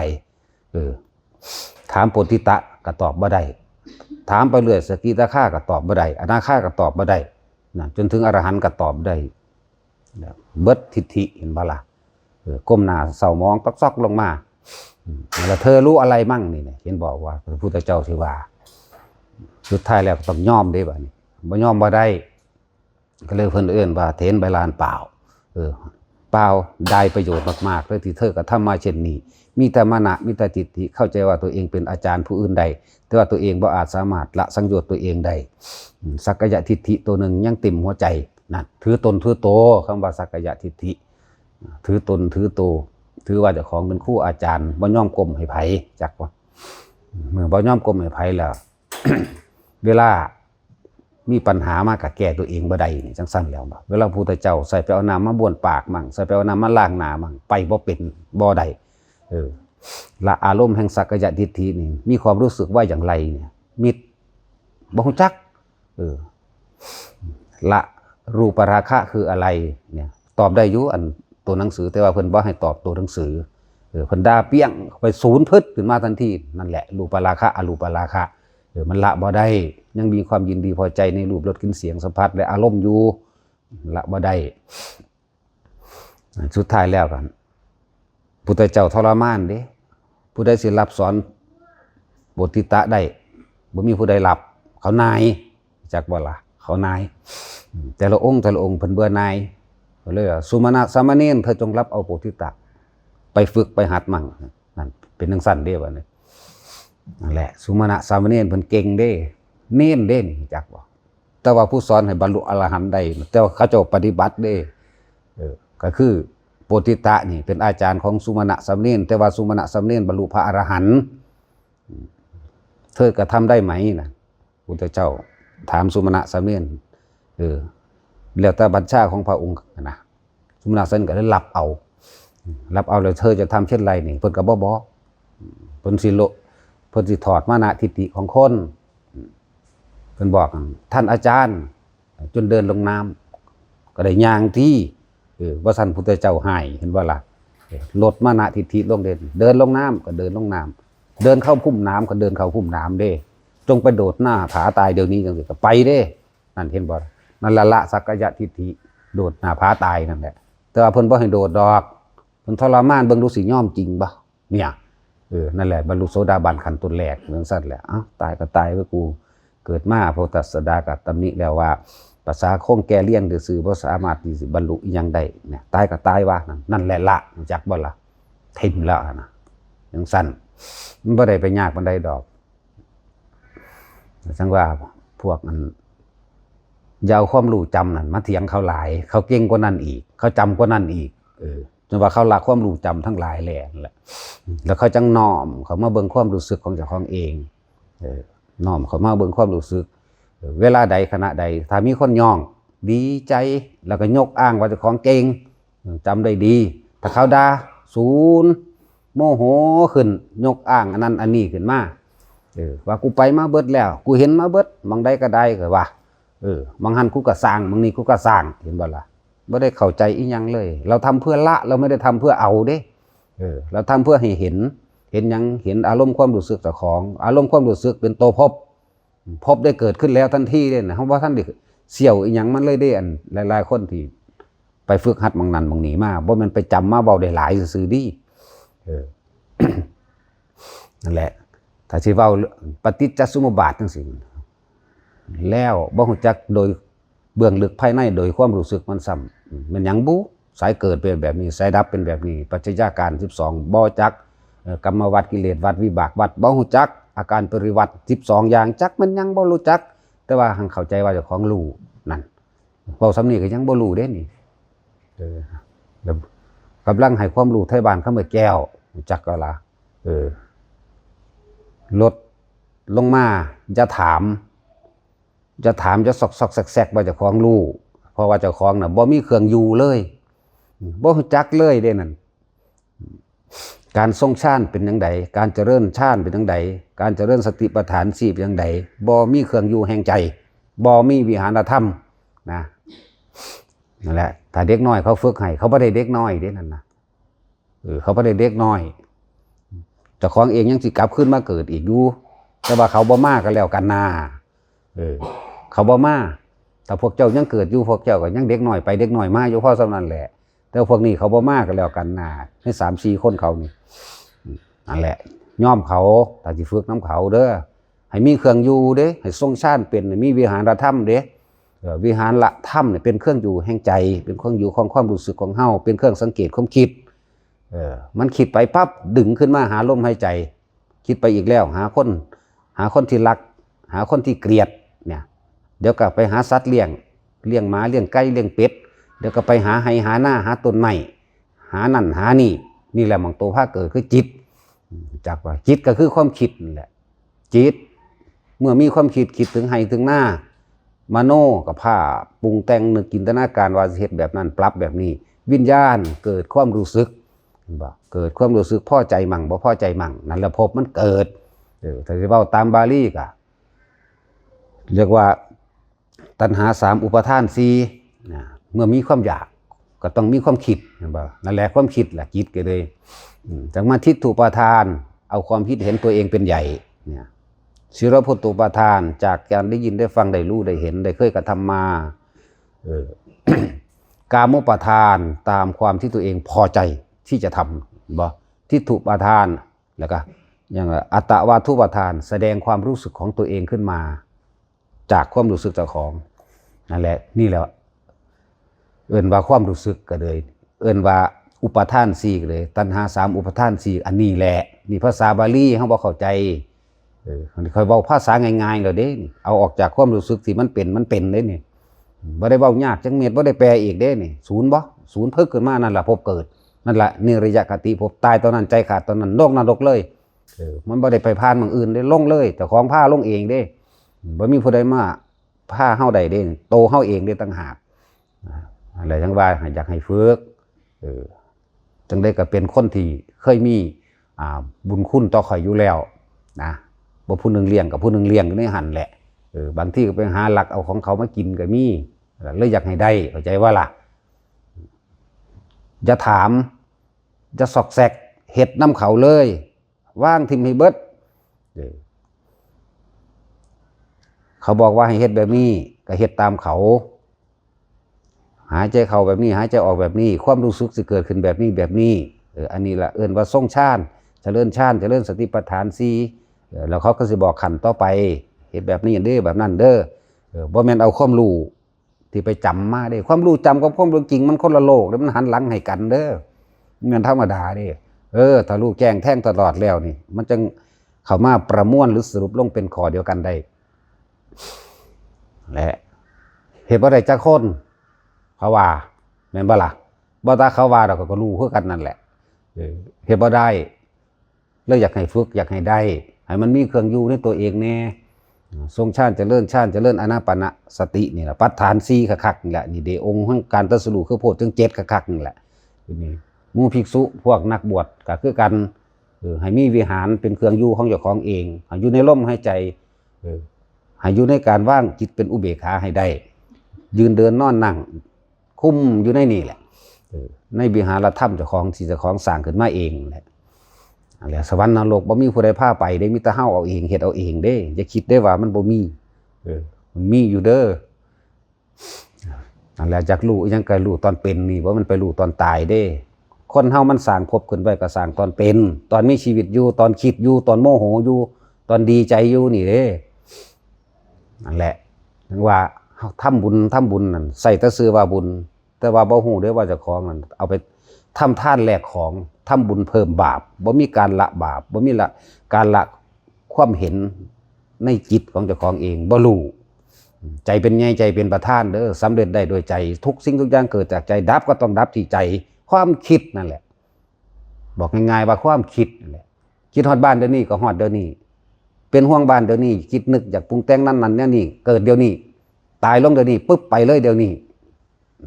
ถามโพธิตะก็ตอบบ่ได้ถามไปเรื่อยสกิทาคาก็ตอบบ่ได้อนาคาก็ตอบบ่ได้นะจนถึงอรหันต์ก็ตอบได้เบิดทิฏฐิเห็นบ่ล่ะก้มหน้าเศร้ามองตอกซอกลงมาแล้วเธอรู้อะไรมั่งนี่เห็นบอกว่าพระพุทธเจ้าสิว่าสุดท้ายแล้วต้องยอมเด้บัดนี้บ่ยอมบ่ได้ก็เลยเพิ่นเอิ้นว่าเถรใบลานเปล่าเปล่าได้ประโยชน์มากๆเลยที่เธอก็ทำมาเช่นนี้มีแต่มานะมีแต่ทิฏฐิเข้าใจว่าตัวเองเป็นอาจารย์ผู้อื่นใดแต่ว่าตัวเองบ่อาจสามารถละสังโยชน์ตัวเองได้สักกายทิฏฐิตัวหนึ่งยังเต็มหัวใจนั่นถือตนถือโตคำว่าสักกายทิฏฐิถือตนถือโตถือว่าเจ้าของเป็นครูอาจารย์บ่ยอมก้มให้ไผจักว่าเมื่อบ่ยอมก้มให้ไผแล้ว เวลามีปัญหามาก็แก้ตัวเองบ่ได้นี่จังซั่นแล้วเวลาพระพุทธเจ้าใส่ไปเอาน้ำมาบ้วนปากมั่งใส่ไปเอาน้ำมาล้างหน้ามั่งไปบ่เป็นบ่ได้ ละอารมณ์แห่งสักกายทิฏฐินี่มีความรู้สึกว่าอย่างไรเนี่ยมิตรบ่ฮู้จักละรูปราคะคืออะไรเนี่ยตอบได้อยู่อันตัวหนังสือแต่ว่าเพิ่นบ่ให้ตอบตัวหนังสือเพิ่นด่าเปี้ยงไปศูนย์พึดขึ้นมาทันทีนั่นแหละรูปราคะอรูปราคะมันละบ่ได้ยังมีความยินดีพอใจในรูปรสกลิ่นเสียงสัมผัสและอารมณ์อยู่ละบ่ได้สุดท้ายแล้วกันพุทธเจ้าทรมานเด้ผู้ใดสิรับสอนบทติตะได้บ่มีผู้ใดรับเขานายจักบ่ล่ะเขานายแต่ละองค์เพิ่นเบื่อนายก็เลยสุมาณะสามเณรเธอจงรับเอาโพธิตะไปฝึกไปหัดมั่งนั่นเป็นจังซั่นเด้ว่านี่นั่นแหละสุมาณะสามเณรเพิ่นเก่งเด้เน้นเด้นี่จักบ่แต่ว่าผู้สอนให้บรรลุอรหันต์ได้แต่ว่าเขาเจ้าปฏิบัติเด้ก็คือโพธิตะนี่เป็นอาจารย์ของสุมาณะสามเณรแต่ว่าสุมาณะสามเณรบรรลุพระอรหันต์เธอกระทำได้ไหมนะพุทธเจ้าถามสุมาณะสามเณรแล้วแต่บัญชาของพระองค์นะสุมาณะสามเณรก็เลยรับเอาแล้วเธอจะทำเช่นไรนี่เพิ่นก็บ่บอกเพิ่นสิถอดมานะทิฏฐิของคนเพิ่นบอกท่านอาจารย์จนเดินลงน้ำก็ได้ย่างที่ว่าท่านพุทธเจ้าให้เห็นว่าล่ะลดมานะทิฏฐิลงเดินลงน้ำก็เดินลงน้ำเดินเข้าพุ่มน้ำก็เดินเข้าพุ่มน้ำเด้จงไปโดดหน้าผาตายเดี๋ยวนี้จังสิก็ไปเด้นั่นเห็นบ่นั่นละสักกายทิฏฐิโดดหน้าผาตายนั่นแหละแต่ว่าเพิ่นบ่ให้โดดดอกเพิ่นทรมานเบิ่งดูสิยอมจริงบ่เนี่ยนั่นแหละบรรลุโสดาบันขั้นต้นแรกจังซั่นแหละเอ้าตายก็ตายเว้ยกูเกิดมาพระตัสสดาก็ตำหนิแล้วว่าภาษาคงแก่เลี้ยงซื่อๆบ่สามารถที่สิบรรลุอีหยังได้เนี่ยตายก็ตายว่านั่นแหละละจักบ่ล่ะทิ่มแล้วนะจังซั่นมันบ่ได้ไปยากปานใดดอกจังว่าพวกนั้นอย่าเอาความรู้จำนั่นมาเถียงเขาหลายเขาเก่งกว่านั้นอีกเขาจำกว่านั้นอีกจนว่าเขาละความรู้จำทั้งหลายแหละนั่นแหละแล้วเขาจังน้อมเขามาเบิ่งความรู้สึกของเจ้าของเองน้อมเขามาเบิ่งความรู้สึกเวลาใดขณะใดถ้ามีคนย่องดีใจแล้วก็ยกอ้างว่าเจ้าของเก่งจำได้ดีถ้าเขาด่าศูนย์โมโหขึ้นยกอ้างอันนั้นอันนี้ขึ้นมาว่ากูไปมาเบิดแล้วกูเห็นมาเบิดมองได้ก็ได้ก็ว่าบางหันกูก็สร้างบางนี้กูก็สร้างเห็นบ่ล่ะไม่ได้เข้าใจอีหยังเลยเราทำเพื่อละเราไม่ได้ทำเพื่อเอาเด้เราทำเพื่อให้เห็นหยังเห็นอารมณ์ความรู้สึกเจ้าของอารมณ์ความรู้สึกเป็นตัวพบได้เกิดขึ้นแล้วทันทีเลยนะเพราะว่าท่านได้เสี่ยวอีหยังมันเลยได้อันหลายๆคนที่ไปฝึกหัดบางนั้นบางนี้มาบ่มันไปจำมาเบาได้หลายซื่อๆดีนั่นแหละถ้าสิเว้าปฏิจจสมุปบาทจังซี่แล้วบ่ฮู้จักโดยเบื้องลึกภายในโดยความรู้สึกมันซ้ำมันหยังบุสายเกิดเป็นแบบนี้สายดับเป็นแบบนี้ปัจจัยการ12บ่จักกรรมวัฏกิเลสวัฏวิบากวัฏบ่ฮู้จักอาการปริวัติ12อย่างจักมันยังบ่รู้จักแต่ว่าหังเข้าใจว่าเจ้าของรู้นั่นเว้าซ้ำนี้ก็ยังบ่รู้เด้นี่แล้วกำลังให้ความรู้ไทบ้านเขาเมื่อแก้วรู้จักก็ล่ะลดลงมาจะถามจะซอกแซกว่าเจ้าของรู้เพราะว่าเจ้าของน่ะบ่มีเครื่องอยู่เลยบ่รู้จักเลยเด้นั่นการทรงฌานเป็นจังไดการเจริญฌานเป็นจังไดการเจริญสติปัฏฐาน4เป็นจังไดบ่มีเครื่องอยู่แห่งใจบ่มีวิหารธรรมนะนั่นแหละถ้าเด็กน้อยเขาฝึกให้เขาบ่ได้เด็กน้อยเด้นั่นน่ะเขาบ่ได้เด็กน้อยเจ้าของเองยังสิกลับขึ้นมาเกิดอีกอยู่แต่ว่าเขาบ่มาก็แล้วกันนาเขาบ่มาแต่พวกเจ้ายังเกิดอยู่พวกเจ้าก็ยังเด็กน้อยไปเด็กน้อยมาอยู่พอสำนั้นแหละแต่พวกนี้เขาบ่มาก็แล้วกันนาให้ 3-4 คนเขานี่นั่นแหละย่อมเขาถ้าสิฝึกน้ำเขาเด้อให้มีเครื่องอยู่เด้ให้ทรงฌานเป็นมีวิหารธรรมเด้วิหารละธรรมเนี่ยเป็นเครื่องอยู่แห่งใจเป็นเครื่องอยู่ของความรู้สึกของเฮาเป็นเครื่องสังเกตความคิดมันคิดไปปั๊บดึงขึ้นมาหาลมหายใจคิดไปอีกแล้วหาคนที่รักหาคนที่เกลียดเนี่ยเดี๋ยวก็ไปหาสัตว์เลี้ยงหมาเลี้ยงไก่เลี้ยงเป็ดเดี๋ยวก็ไปหาไห้หาหน้าหาต้นไม้หานั่นหานี่แหละมันตัวภาคเกิดคือจิตจากว่าจิตก็คือความคิดนั่นแหละจิตเมื่อมีความคิดถึงไห้ถึงหน้ามโนกับผ้าปรุงแต่งนึกจินตนาการว่าเฮ็ดแบบนั้นปรับแบบนี้วิญญาณเกิดความรู้สึก บ่เกิดความรู้สึกพอใจมั่งบ่พอใจมั่งนั่นแหละภพมันเกิดถ้าสิเว้าตามบาลีก็เรียกว่าตัณหา3อุปาทาน4นะเมื่อมีความอยากก็ต้องมีความคิดบ่นั่นแหละความคิดแหละจิตก็เลยจากมาทิฏฐุปาทานเอาความคิดเห็นตัวเองเป็นใหญ่เนี่ยศิรพุตตุปาทานจากการได้ยินได้ฟังได้รู้ได้เห็นได้เคยกระทำมา กามุปาทานตามความที่ตัวเองพอใจที่จะทำบ่ทิฏฐุปาทานแล้วก็อย่างอัตตวาทุปาทานแสดงความรู้สึกของตัวเองขึ้นมาจากความรู้สึกเจ้าของนั่นแหละนี่แหละเอิ้นว่าความรู้สึกก็เลยเอิ้นว่าอุปาทาน4ก็เลยตัณหา3อุปาทาน4อันนี้แหละนี่ภาษาบาลีเฮาบ่เข้าใจค่อยเว้าภาษาง่ายๆแล้วเด้เอาออกจากความรู้สึกที่มันเป็นเด้นี่บ่ได้เว้ายากจังเม็ดบ่ได้แปลอีกเด้นี่ศูนย์บ่ศูนย์เพิ่งขึ้นมานั่นล่ะภพเกิดนั่นล่ะนิรยคติภพตายตอนนั้นใจขาดตอนนั้นโลกนรกเลยมันบ่ได้ไปผ่านเมืองอื่นได้ลงเลยแต่ของพาลงเองเด้บ่มีผู้ใดมาพาเฮาได้เด้โตเฮาเองเด้ต่างหากอะไรจังว่าอยากให้ฝึกจังได้ก็เป็นคนที่เคยมีบุญคุณต่อข่อยอยู่แล้วนะบ่ผู้หนึงเลี้ยงกับผู้หนึงเลี้ยงอยู่ในหันแหละบางที่ก็ไปหาลักเอาของเขามากินก็มีเลยอยากให้ได้เข้าใจว่าล่ะอย่าถามจะสอกแซกเฮ็ดน้ำเขาเลยว่างทิมให้เบิดเขาบอกว่าให้เฮ็ดแบบนี้ก็เฮ็ดตามเขาหายใจเข้าแบบนี้หายใจออกแบบนี้ความรู้สึกสิเกิดขึ้นแบบนี้อันนี้ละเอิ้นว่าทรงฌานเจริญฌานเจริญสติปัฏฐาน4แล้วเขาก็สิบอกขั้นต่อไปเฮ็ดแบบนี้เด้อแบบนั้นเด้อบ่แม่นเอาความรู้ที่ไปจำมาเด้ความรู้จำกับความรู้จริงมันคนละโลกแล้วมันหันหลังให้กันเด้อมันธรรมดาเด้ถ้ารู้แจ้งแท่งตลอดแล้วนี่มันจึงเข้ามาประมวลหรือสรุปลงเป็นข้อเดียวกันได้และเฮ็ดบ่ได้จักคนเขาว่าแม่นบ่ล่ะบ่ตาเขาว่าเราก็รู้คือกันนั่นแหละเฮ็ดบ่ได้เลยอยากให้ฝึกอยากให้ได้ให้มันมีเครื่องอยู่ในตัวเองแน่ทรงฌานเจริญฌานเจริญอานาปานสตินี่ล่ะปัฏฐาน4คักๆนี่แหละนี่เด้องค์ของการตรัสรู้คือโพชฌงค์7คักๆนี่แหละนี่หมู่ภิกษุพวกนักบวชก็คือกันให้มีวิหารเป็นเครื่องอยู่ของเจ้าของเองให้อยู่ในลมหายใจให้อยู่ในการว่างจิตเป็นอุเบกขาให้ได้ยืนเดินนอนนั่งคุ้มอยู่ในนี่แหละในวิหารธรรมเจ้าของที่เจ้าของสร้างขึ้นมาเองแหละอะไรสวรรค์นรกบ่มีผู้ใดพาไปได้มีแต่เฮาเอาเองเฮ็ดเอาเองเด้อย่าคิดได้ว่ามันบ่มีมันมีอยู่เด้อนั่นแหละจักรู้ยังก็รู้ตอนเป็นนี่ว่ามันไปรู้ตอนตายเด้คนเฮามันสร้างภพขึ้นไว้ก็สร้างตอนเป็นตอนมีชีวิตอยู่ตอนคิดอยู่ตอนโมโหอยู่ตอนดีใจอยู่นี่เด้นั่นแหละถึงว่าทำบุญนั่นใส่แต่ซื้อว่าบุญแต่ว่าบ่ฮู้เด้อว่าเจ้าของนั่นเอาไปทำทานแลกของทำบุญเพิ่มบาปบ่มีการละบาปบ่มีการละความเห็นในจิตของเจ้าของเองบ่รู้ใจเป็นไงใจเป็นประธานเด้อสำเร็จได้โดยใจทุกสิ่งทุกอย่างเกิดจากใจดับก็ต้องดับที่ใจความคิดนั่นแหละบอกง่ายๆว่าความคิดนั่นแหละคิดฮอดบ้านเดี๋ยวนี้ก็ฮอดเดี๋ยวนี้เป็นห่วงบ้านเดี๋ยวนี้คิดนึกอยากปรุงแต่งนั่นนี่เกิดเดี๋ยวนี้ตายลงเดี๋ยวนี้ปึ๊บไปเลยเดี๋ยวนี้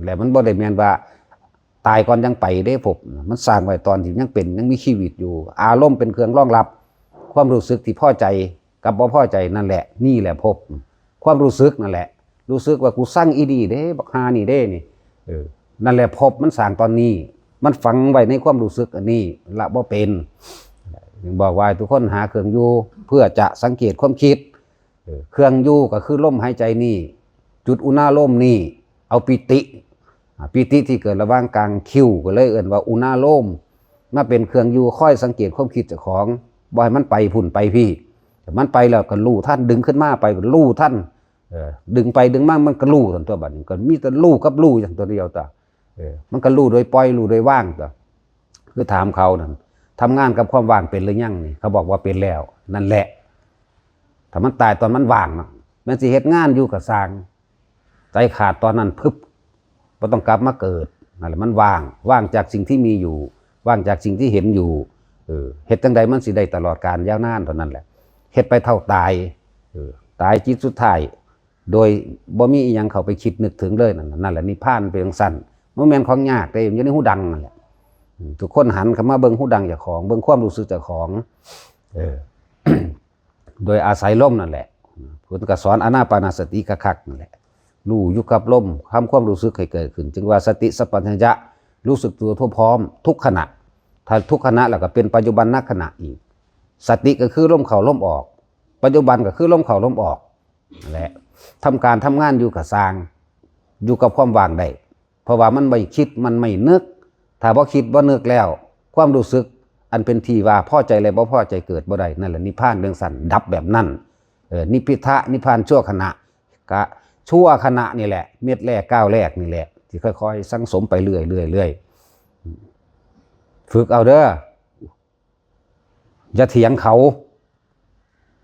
แล้วมันบ่ได้แม่นว่าตายก่อนยังไปได้พบมันสร้างไว้ตอนที่ยังเป็นยังมีชีวิตอยู่อารมณ์เป็นเครื่องรองรับความรู้สึกที่พอใจกับบ่พอใจนั่นแหละนี่แหละพบความรู้สึกนั่นแหละรู้สึกว่ากูสร้างอีดีเด้บักฮานี่เด้นี่นั่นแหละพบมันสร้างตอนนี้มันฝังไว้ในความรู้สึกอันนี้ละบ่เป็นถึงบอกว่าทุกคนหาเครื่องอยู่เพื่อจะสังเกตความคิดเครื่องอยู่ก็คือลมหายใจนี่จุดอุณาโลมนี่เอาปิติที่เกิดระหว่างกลางคิ้วก็เลยเอิ้นว่าอุณาโลมมาเป็นเครื่องอยู่ค่อยสังเกตความคิดเจ้าของบ่ให้มันไปพุ่นไปพี่แต่มันไปแล้วก็รู้ท่านดึงขึ้นมาไปก็รู้ท่านดึงไปดึงมามันก็รู้ตัวบัดนี้ก็มีแต่รู้กับรู้อย่างตัวเดียวตัวมันก็รู้โดยปล่อยรู้โดยว่างตัวคือถามเขานั่นทำงานกับความว่างเป็นหรือยังนี่เขาบอกว่าเป็นแล้วนั่นแหละถ้ามันตายตอนมันว่างเนาะมันสิเฮ็ดงานอยู่กับสร้างใจขาดตอนนั้นพึบบ่ต้องกลับมาเกิดนั่นแหละมันว่างจากสิ่งที่มีอยู่ว่างจากสิ่งที่เห็นอยู่เฮ็ดจังใดมันสิได้ตลอดกาลยาวนานเท่านั้นแหละเฮ็ดไปเท่าตายตายจิตสุดท้ายโดยบ่มีอีหยังเข้าไปคิดนึกถึงเลยนั่นแหละนิพพานเป็นจังซั่นบ่แม่นของยากแต่อยู่ในหูดังนั่นแหละ ทุกคนหันเข้ามาเบิ่งหูดังเจ้าของเบิ่งความรู้สึกเจ้าของโดยอาศัยลมนั่นแหละเพิ่นก็สอนอานาปานสติคักๆนั่นแหละรู้อยู่กับลมทำความรู้สึกให้เกิดขึ้นจึงว่าสติสัมปชัญญะรู้สึกตัวทั่วพร้อมทุกขณะถ้าทุกขณะแล้วก็เป็นปัจจุบันนักขณะอีกสติก็คือลมเข้าลมออกปัจจุบันก็คือลมเข้าลมออกนั่นแหละทำการทำงานอยู่กับสร้างอยู่กับความว่างได้เพราะว่ามันไม่คิดมันไม่นึกถ้าบ่คิดบ่นึกแล้วความรู้สึกอันเป็นที่ว่าพอใจและบ่พอใจเกิดบ่ได้นั่นแหละนิพพานเรื่องสั้นดับแบบนั้นนิพพิทะนิพพานชั่วขณะกะชั่วขณะนี่แหละเม็ดแรกก้าวแรกนี่แหละที่ค่อยๆสังสมไปเรื่อยฝึกเอาเด้ออย่าเถียงเขา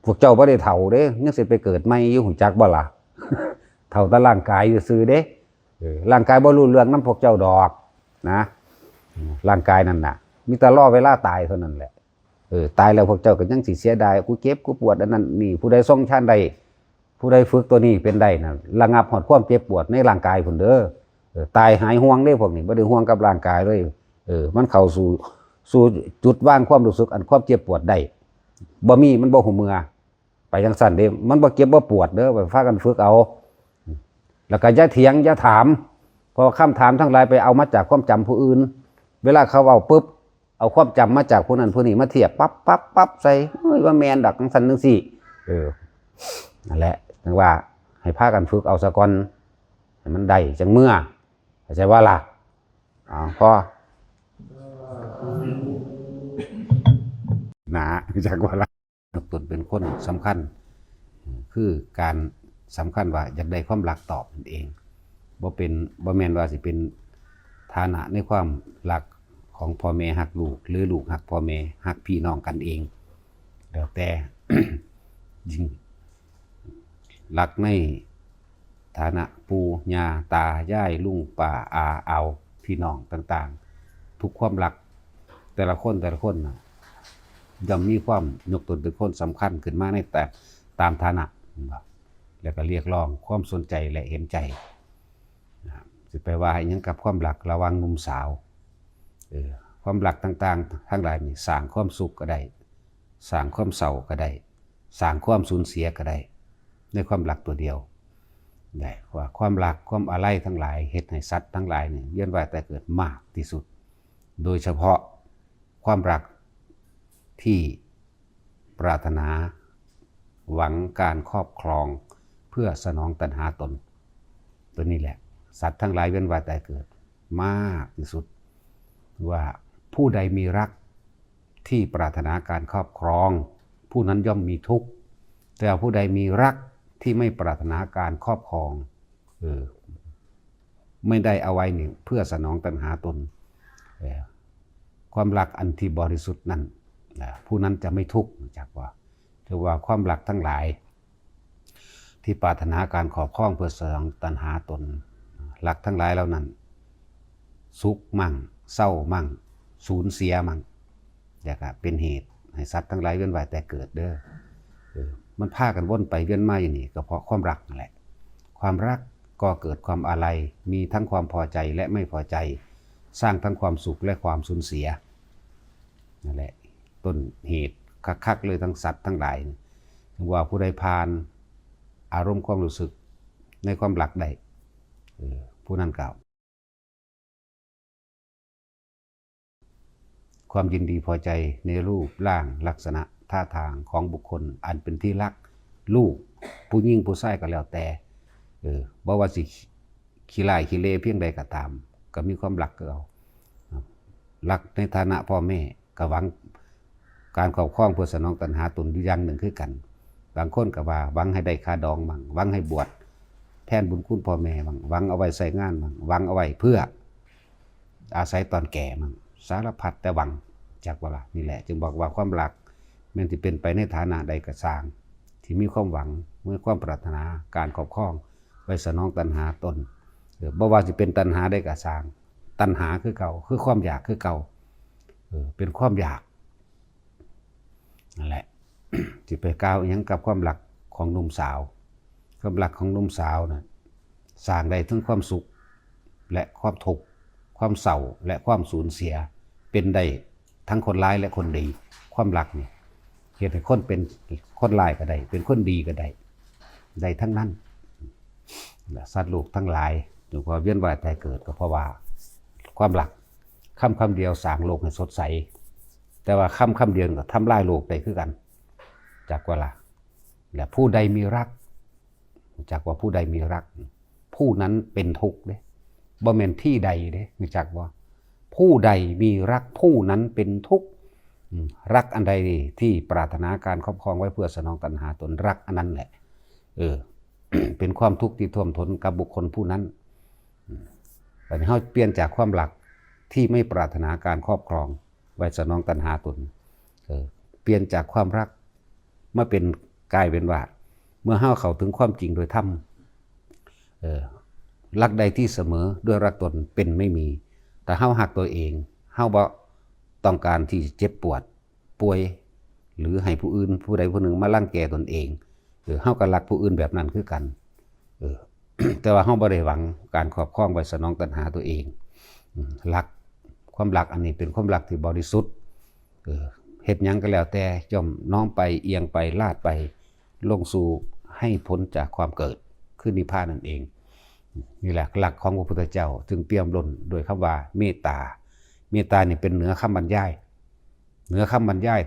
พวกเจ้าบ่ได้เฒ่าเด้ยังสิไปเกิดใหม่อยู่หูจักบ่ล่ะ เฒ่าแต่ร่างกายอยู่ซื่อเด้ร่างกายบ่รู้เรื่องนำพวกเจ้าดอกนะร่างกายนั่นน่ะมีแต่รอเวลาตายเท่านั้นแหละตายแล้วพวกเจ้าก็ยังสิเสียดายกูเจ็บกูปวดอันนั้นนี่ผู้ใดทรงฌานใดผู้ใดฝึกตัวนี้เป็นได้น่ะระงับฮอดความเจ็บปวดในร่างกายพุ่นเด้อตายหายห่วงเด้พวกนี้บ่ได้ห่วงกับร่างกายเลยมันเข้าสู่จุดว่างความรู้สึกอันความเจ็บปวดได้บ่มีมันบ่หูเมื่อไปจังซั่นเด้มันบ่เจ็บบ่ปวดเด้อไปพากันฝึกเอาแล้วก็อย่าเถียงอย่าถามเพราะคำถามทั้งหลายไปเอามาจากความจำผู้อื่นเวลาเขาเว้าปุ๊บเอาความจำมาจากผู้นั้นผู้นี้มาเทียบปั๊บใส่ว่าแมนดักจังซั่นจังซี่นั่นแหละถึงว่าให้พากันฝึกเอาซะก่อนให้มันได้จังเมื่อเข้าใจว่าล่ะพอนะจักว่าล่ะตนเป็นคนสำคัญคือการสำคัญว่าอยากได้ความรักตอบนั่นเองบ่แม่นว่าสิเป็นฐานะในความรักของพ่อแม่ฮักลูกหรือลูกฮักพ่อแม่ฮักพี่น้องกันเองแล้วแต่ ยิ่งรักในฐานะปู่ย่าตายายลุงป้าอาเอาพี่น้องต่างๆทุกความรักแต่ละคนนะย่อมมีความยกตนเป็นคนสำคัญขึ้นมาในแต่ตามฐานะแล้วก็เรียกร้องความสนใจและเห็นใจสิไปว่าอย่างนี้กับความรักระหว่างหนุ่มสาวความรักต่างๆทั้งหลายนี่สร้างความสุขก็ได้สร้างความเศร้าก็ได้สร้างความสูญเสียก็ได้ในความรักตัวเดียวได้ว่าความรักความอาลัยทั้งหลายเฮ็ดให้สัตว์ทั้งหลายนี่เวียนว่ายแต่เกิดมากที่สุดโดยเฉพาะความรักที่ปรารถนาหวังการครอบครองเพื่อสนองตัณหาตนตัวนี้แหละสัตว์ทั้งหลายเวียนว่ายแต่เกิดมากที่สุดว่าผู้ใดมีรักที่ปรารถนาการครอบครองผู้นั้นย่อมมีทุกข์แต่ผู้ใดมีรักที่ไม่ปรารถนาการครอบครองไม่ได้เอาไว้นี่เพื่อสนองตัณหาตนความรักอันที่บริสุทธิ์นั้นผู้นั้นจะไม่ทุกข์จากว่าถือว่าความรักทั้งหลายที่ปรารถนาการครอบครองเพื่อสนองตัณหาตนรักทั้งหลายเหล่านั้นสุขมั่งเศร้ามั่งสูญเสียมั่งอย่างเป็นเหตุให้สัตว์ทั้งหลายเวียนว่ายแต่เกิดเด้อมันพากันวนไปเวียนมาอย่างนี้ก็เพราะความรักนั่นแหละความรักก็เกิดความอาลัยมีทั้งความพอใจและไม่พอใจสร้างทั้งความสุขและความสูญเสียนั่นแหละต้นเหตุคักๆเลยทั้งสัตว์ทั้งหลายถึงว่าผู้ใดผ่านอารมณ์ความรู้สึกในความรักได้ผู้นั้นกล่าวความยินดีพอใจในรูปร่างลักษณะท่าทางของบุคคลอันเป็นที่รักลูกผู้ยิ่งผู้ชายก็แล้วแต่บ่ว่าสิขี้ร้ายขี้เลเพียงใดก็ตามก็มีความรักก็เอารักในฐานะพ่อแม่ก็หวังการครอบครองเพื่อสนองตัณหาตนอยู่อย่างหนึ่งคือกันบางคนก็ว่าหวังให้ได้ค่าดองมั่งหวังให้บวชแทนบุญคุณพ่อแม่มั่งหวังเอาไว้ใส่งานมั่งหวังเอาไว้เพื่ออาศัยตอนแก่มั่งสารพัดแต่หวังจากว่าล่ะนี่แหละจึงบอกว่าความรักแม้ที่เป็นไปในฐานะใดก็สร้างที่มีความหวังมีความปรารถนาการครอบครองไว้สนองตัณหาตนบ่ว่าจะเป็นตัณหาใดก็สร้างตัณหาคือเก่าคือความอยากคือเก่าเป็นความอยากนั่นแหละ ที่ไปกล่าวอย่างกับความรักของหนุ่มสาวความรักของหนุ่มสาวนะสร้างได้ทั้งความสุขและความทุกข์ความเศร้าและความสูญเสีย เป็นได้ทั้งคนร้ายและคนดีความรักนี่เฮ็ดให้คนเป็นคนร้ายก็ได้เป็นคนดีก็ได้ทั้งนั้นสัตว์โลกทั้งหลายอยู่พอเวียนว่ายตายเกิดก็เพราะว่าความรักคำเดียวสร้างโลกให้สดใสแต่ว่าคำเดียวก็ทำลายโลกได้คือกันจากว่าล่ะและผู้ใดมีรักจากว่าผู้ใดมีรักผู้นั้นเป็นทุกข์เด้บ่แม่นที่ใดเด้รู้จักบ่ผู้ใดมีรักผู้นั้นเป็นทุกข์รักอันใดที่ปรารถนาการครอบครองไว้เพื่อสนองตัณหาตนรักอันนั้นแหละเป็นความทุกข์ที่ท่วมท้นกับบุคคลผู้นั้นแต่เฮาเปลี่ยนจากความรักที่ไม่ปรารถนาการครอบครองไว้สนองตัณหาตนเปลี่ยนจากความรักมาเป็นกลายเป็นว่าเมื่อเฮาเข้าถึงความจริงโดยธรรมรักใดที่เสมอด้วยรักตนเป็นไม่มีแต่เฮาหักตัวเองเฮาบ่ต้องการที่เจ็บปวดป่วยหรือให้ผู้อื่นผู้ใดผู้หนึ่งมารังแกตนเองเฮาก็รักผู้อื่นแบบนั้นคือกันแต่ว่าเฮาบ่ได้หวังการครอบครองไว้สนองตัณหาตัวเองรักความรักอันนี้เป็นความรักที่บริสุทธิ์เฮ็ดหยังก็แล้วแต่ย่อมน้อมไปเอียงไปลาดไปลงสู่ให้พ้นจากความเกิดคือนิพพานนั่นเองนี่แหละหลักของพระพุทธเจ้าจึงเปี่ยมล้นโดยคำว่าเมตตาเมตตานี่เป็นเหนือคำบรรยาย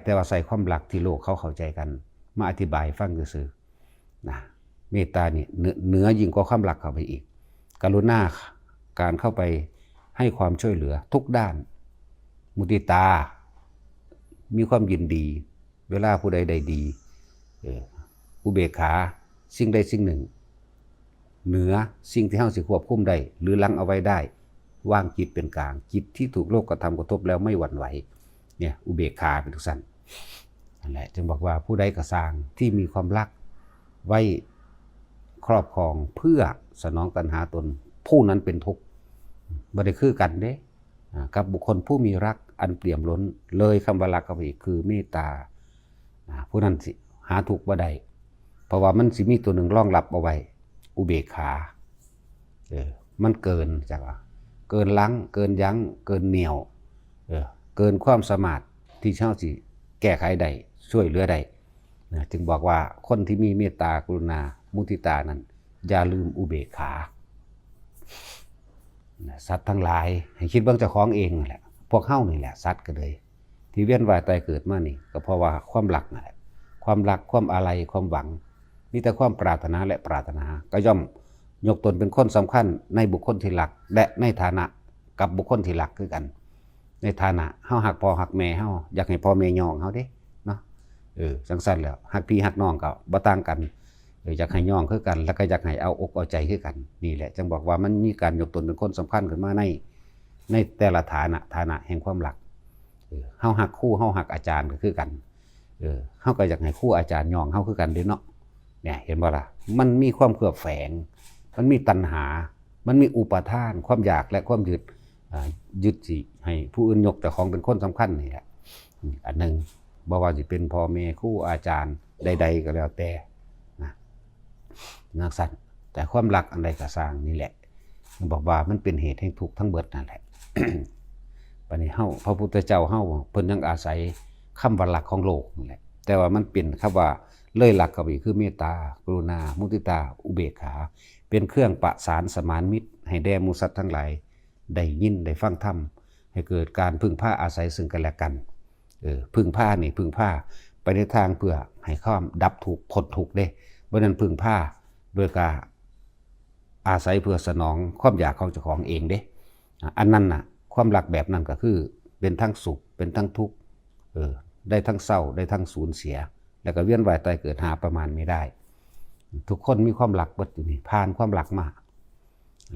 แต่ว่าใส่ความหลักที่โลกเขาเข้าใจกันมาอธิบายฟังซื่อๆนะเมตตานี่เหนือยิ่งกว่าความหลักเข้าไปอีกกรุณาการเข้าไปให้ความช่วยเหลือทุกด้านมุทิตามีความยินดีเวลาผู้ใดใดดีอุเบกขาสิ่งใดสิ่งหนึ่งเหนือสิ่งที่เฮาสิควบคุมได้หรือลังเอาไว้ได้วางจิตเป็นกลางจิตที่ถูกโลกกระทำกระทบแล้วไม่หวั่นไหวเนี่ยอุเบกขาเป็นทุกสั้นนั่นแหละจึงบอกว่าผู้ใดก็สร้างที่มีความรักไว้ครอบครองเพื่อสนองตัณหาตนผู้นั้นเป็นทุกข์บ่ได้คือกันเด้กับบุคคลผู้มีรักอันเปี่ยมล้นเลยคำว่ารักเข้าไปอีกคือเมตตาผู้นั้นสิหาทุกข์บ่ได้เพราะว่ามันสิมีตัวหนึ่งรองรับเอาไว้อุเบกขามันเกินจากว่าเกินลังเกินยั้งเกินเหนี่ยวเกินความสามารถที่เฮาสิแก้ไขได้ช่วยเหลือได้จึงบอกว่าคนที่มีเมตตากรุณามุทิตานั้นอย่าลืมอุเบกขาสัตว์ทั้งหลายให้คิดเบิ่งเจ้าของเองนั่นแหละพวกเฮานี่แหละสัตว์ก็เลยที่เวียนว่ายตายเกิดมานี่ก็เพราะว่าความรักนั่นแหละความรักความอาลัยความหวังมีแต่ความปรารถนาและปรารถนาก็ย่อมยกตนเป็นคนสำคัญในบุคคลที่รักและในฐานะกับบุคคลที่รักคือกันในฐานะเฮาหักพ่อหักแม่เฮาอยากให้พ่อแม่ย่องเฮาเด้เนาะจังซั่นแล้วหักพี่หักน้องก็บ่ต่างกันอยากให้ย่องคือกันแล้วก็อยากให้เอาอกเอาใจคือกันนี่แหละจึงบอกว่ามันมีการยกตนเป็นคนสำคัญขึ้นมาในแต่ละฐานะแห่งความรักเฮาหักครูเฮาหักอาจารย์ก็คือกันเฮาก็อยากให้ครูอาจารย์ย่องเฮาคือกันเด้เนาะเนี่ยเห็นบ่ล่ะมันมีความเคลือบแฝงมันมีตัณหามันมีอุปาทานความอยากและความยึดสิให้ผู้อื่นยกแต่ของเป็นคนสำคัญนี่แหละอันนึงบ่ว่าสิเป็นพ่อแม่ครูอาจารย์ใดๆก็แล้วแต่นักสั่นแต่ความรักอันใดก็สร้างนี่แหละมันบอกว่ามันเป็นเหตุแห่งทุกข์ทั้งเบิดนั่นแหละ บัดนี้เฮาพระพุทธเจ้าเฮาเพิ่นยังอาศัยคำว่ารักของโลกนั่นแหละแต่ว่ามันเป็นคำว่าเลยหลักเข้าไปคือเมตตากรุณามุทิตาอุเบกขาเป็นเครื่องประสานสมานมิตรให้แด่หมู่สัตว์ทั้งหลายได้ยินได้ฟังธรรมให้เกิดการพึ่งพาอาศัยซึ่งกันและกันพึ่งพานี่พึ่งพาไปในทางเพื่อให้ความดับทุกข์พ้นทุกข์เด้บ่นั้นพึ่งพาโดยการอาศัยเพื่อสนองความอยากของเจ้าของเองเด้อันนั้นน่ะความรักแบบนั้นก็คือเป็นทั้งสุขเป็นทั้งทุกข์ได้ทั้งเศร้าได้ทั้งสูญเสียแล้วก็เวียนว่ายตายเกิดหาประมาณไม่ได้ทุกคนมีความรักเบิดอยู่นี่ผ่านความรักมา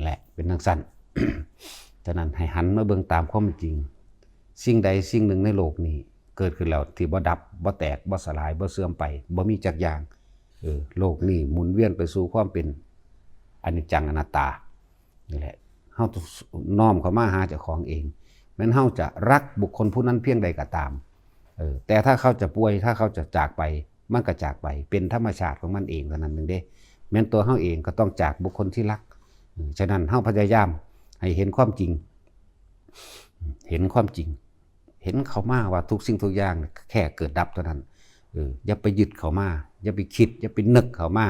แหละเป็นจังซั่น ฉะนั้นให้หันมาเบิ่งตามความจริงสิ่งใดสิ่งหนึ่งในโลกนี้เกิดขึ้นแล้วที่บ่ดับบ่แตกบ่สลายบ่เสื่อมไปบ่มีจักอย่างโลกนี้หมุนเวียนไปสู่ความเป็นอนิจจังอนัตตานี่แหละเฮาน้อมเข้ามาหาเจ้าของเองแม้นเฮาจะรักบุคคลผู้นั้นเพียงใดก็ตามแต่ถ้าเขาจะป่วยถ้าเขาจะจากไปมันก็จากไปเป็นธรรมชาติของมันเองเท่านั้นนึงเด้แม้นตัวเฮาเองก็ต้องจากบุคคลที่รักฉะนั้นเฮาพยายามให้เห็นความจริง เห็นเขามาว่าทุกสิ่งทุกอย่างแค่เกิดดับเท่านั้นอย่าไปยึดเขามาอย่าไปคิดอย่าไปนึกเขามา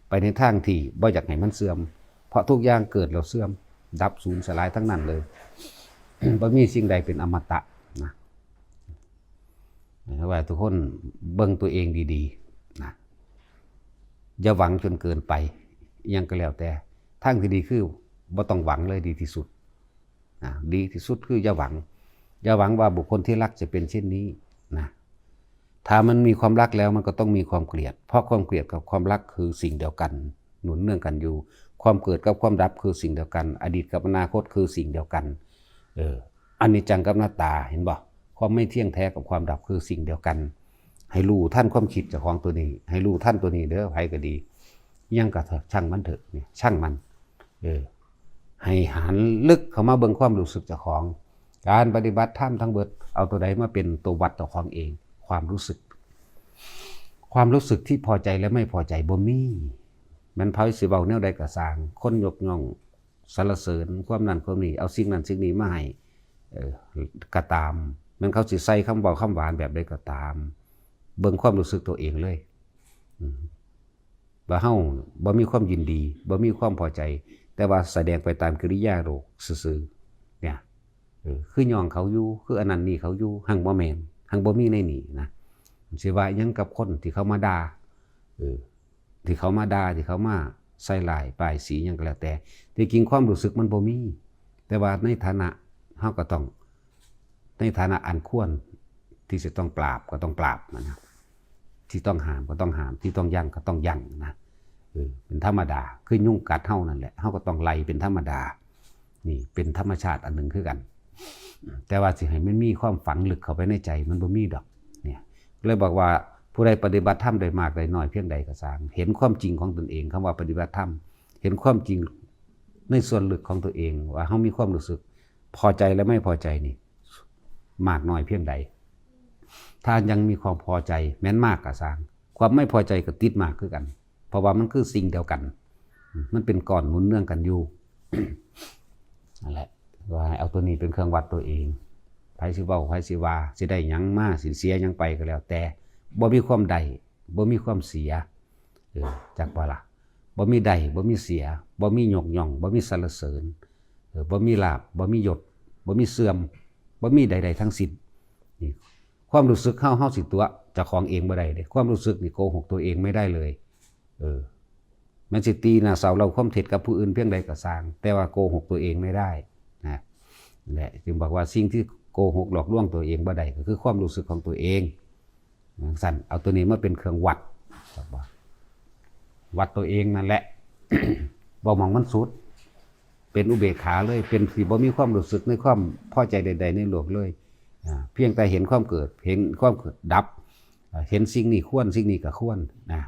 ไปในทางที่บ่อยากให้มันเสื่อมเพราะทุกอย่างเกิดแล้วเสื่อมดับสูญสลายทั้งนั้นเลย บ่มีสิ่งใดเป็นอมตะนะว่าทุกคนเบิ่งตัวเองดีๆนะอย่าหวังจนเกินไปยังก็แล้วแต่ทางที่ดีคือบ่ต้องหวังเลยดีที่สุดนะดีที่สุดคืออย่าหวังว่าบุคคลที่รักจะเป็นเช่นนี้นะถ้ามันมีความรักแล้วมันก็ต้องมีความเกลียดเพราะความเกลียดกับความรักคือสิ่งเดียวกันหนุนเนื่องกันอยู่ความเกิดกับความดับคือสิ่งเดียวกันอดีตกับอนาคตคือสิ่งเดียวกันอนิจจังกับอนัตตาเห็นบ่ความไม่เที่ยงแท้กับความดับคือสิ่งเดียวกันให้รู้ท่านความคิดเจ้าของตัวนี้ให้รู้ท่านตัวนี้เด้อไผก็ดียังก็เถอะช่างมันเถอะนี่ช่างมันให้หันลึกเข้ามาเบิ่งความรู้สึกเจ้าของการปฏิบัติธรรมทั้งเบิดเอาตัวใดมาเป็นตัววัดเจ้าของเองความรู้สึกที่พอใจและไม่พอใจบ่มีมันเผาสิเว้าแนวใดก็สร้างคนยกย่องสรรเสริญความนั้นความนี้เอาสิ่งนั้นสิ่งนี้มาให้ก็ตามมันเขาสิใส่คำเว้าคำหวานแบบใดก็ตามเบิ่งความรู้สึกตัวเองเลยว่าเฮาบ่มีความยินดีบ่มีความพอใจแต่ว่าแสดงไปตามกิริยาโลกซื่อๆเนี่ยคือย่องเขาอยู่คืออันนั้นนี่เขาอยู่หังบ่แม่นหังบ่มีในนี่นะสิว่าหยังกับคนที่เขามาด่าที่เขามาใส่ร้ายป้ายสีหยังก็แล้วแต่ที่จริงความรู้สึกมันบ่มีแต่ว่าในฐานะเฮาก็ต้องในฐานะอันควรที่จะต้องปราบก็ต้องปราบนะที่ต้องห้ามก็ต้องห้ามที่ต้องยั้งก็ต้องยั้งนะเป็นธรรมดาคือยุ่งกัดเฮานั่นแหละเฮาก็ต้องไล่เป็นธรรมดานี่เป็นธรรมชาติอันหนึ่งคือกันแต่ว่าสิให้มันมีความฝังลึกเข้าไปในใจมันบ่มีดอกเนี่ยเลยบอกว่าผู้ใดปฏิบัติธรรมได้มากได้น้อยเพียงใดก็ตามเห็นความจริงของตนเองคำว่าปฏิบัติธรรมเห็นความจริงในส่วนลึกของตัวเองว่าเฮามีความรู้สึกพอใจและไม่พอใจนี่มากน้อยเพียงใดถ้ายังมีความพอใจแม้นมากก็ตามความไม่พอใจก็ติดมากคือกันเพราะว่ามันคือสิ่งเดียวกันมันเป็นก้อนหนุนเนื่องกันอยู่ นั่นแหละว่าเอาตัวนี้เป็นเครื่องวัดตัวเองไผสิเว้าไผสิว่าสิได้หยังมาสิเสียหยังไปก็แล้วแต่บ่มีความใดบ่มีความเสียจักบ่ล่ะบ่มีใดบ่มีเสียบ่มียกย่องบ่มีสรรเสริญบ่มีลาภบ่มียศบ่มีเสื่อมบ่มีใดๆทั้งสิ้นนี่ความรู้สึกเฮาสิตัวเจ้าของเองบ่ได้เด้ความรู้สึกนี่โกหกตัวเองไม่ได้เลยมันสิตีหน้าเสาเราความเท็จกับผู้อื่นเพียงใดก็สร้างแต่ว่าโกหกตัวเองไม่ได้นะแหละจึงบอกว่าสิ่งที่โกหกหลอกลวงตัวเองบ่ได้ก็คือความรู้สึกของตัวเองสั่นเอาตัวนี้มาเป็นเครื่องวัดวัดตัวเองนั่นแหละ บ่มองมันสุดเป็นอุเบกขาเลยเป็นสิบ่มีความรู้สึกในความพอใจใดๆในโลกเลยเพียงแต่เห็นความเกิดเห็นความเกิดดับเห็นสิ่งนี้ควรสิ่งนี้ก็ควรนะ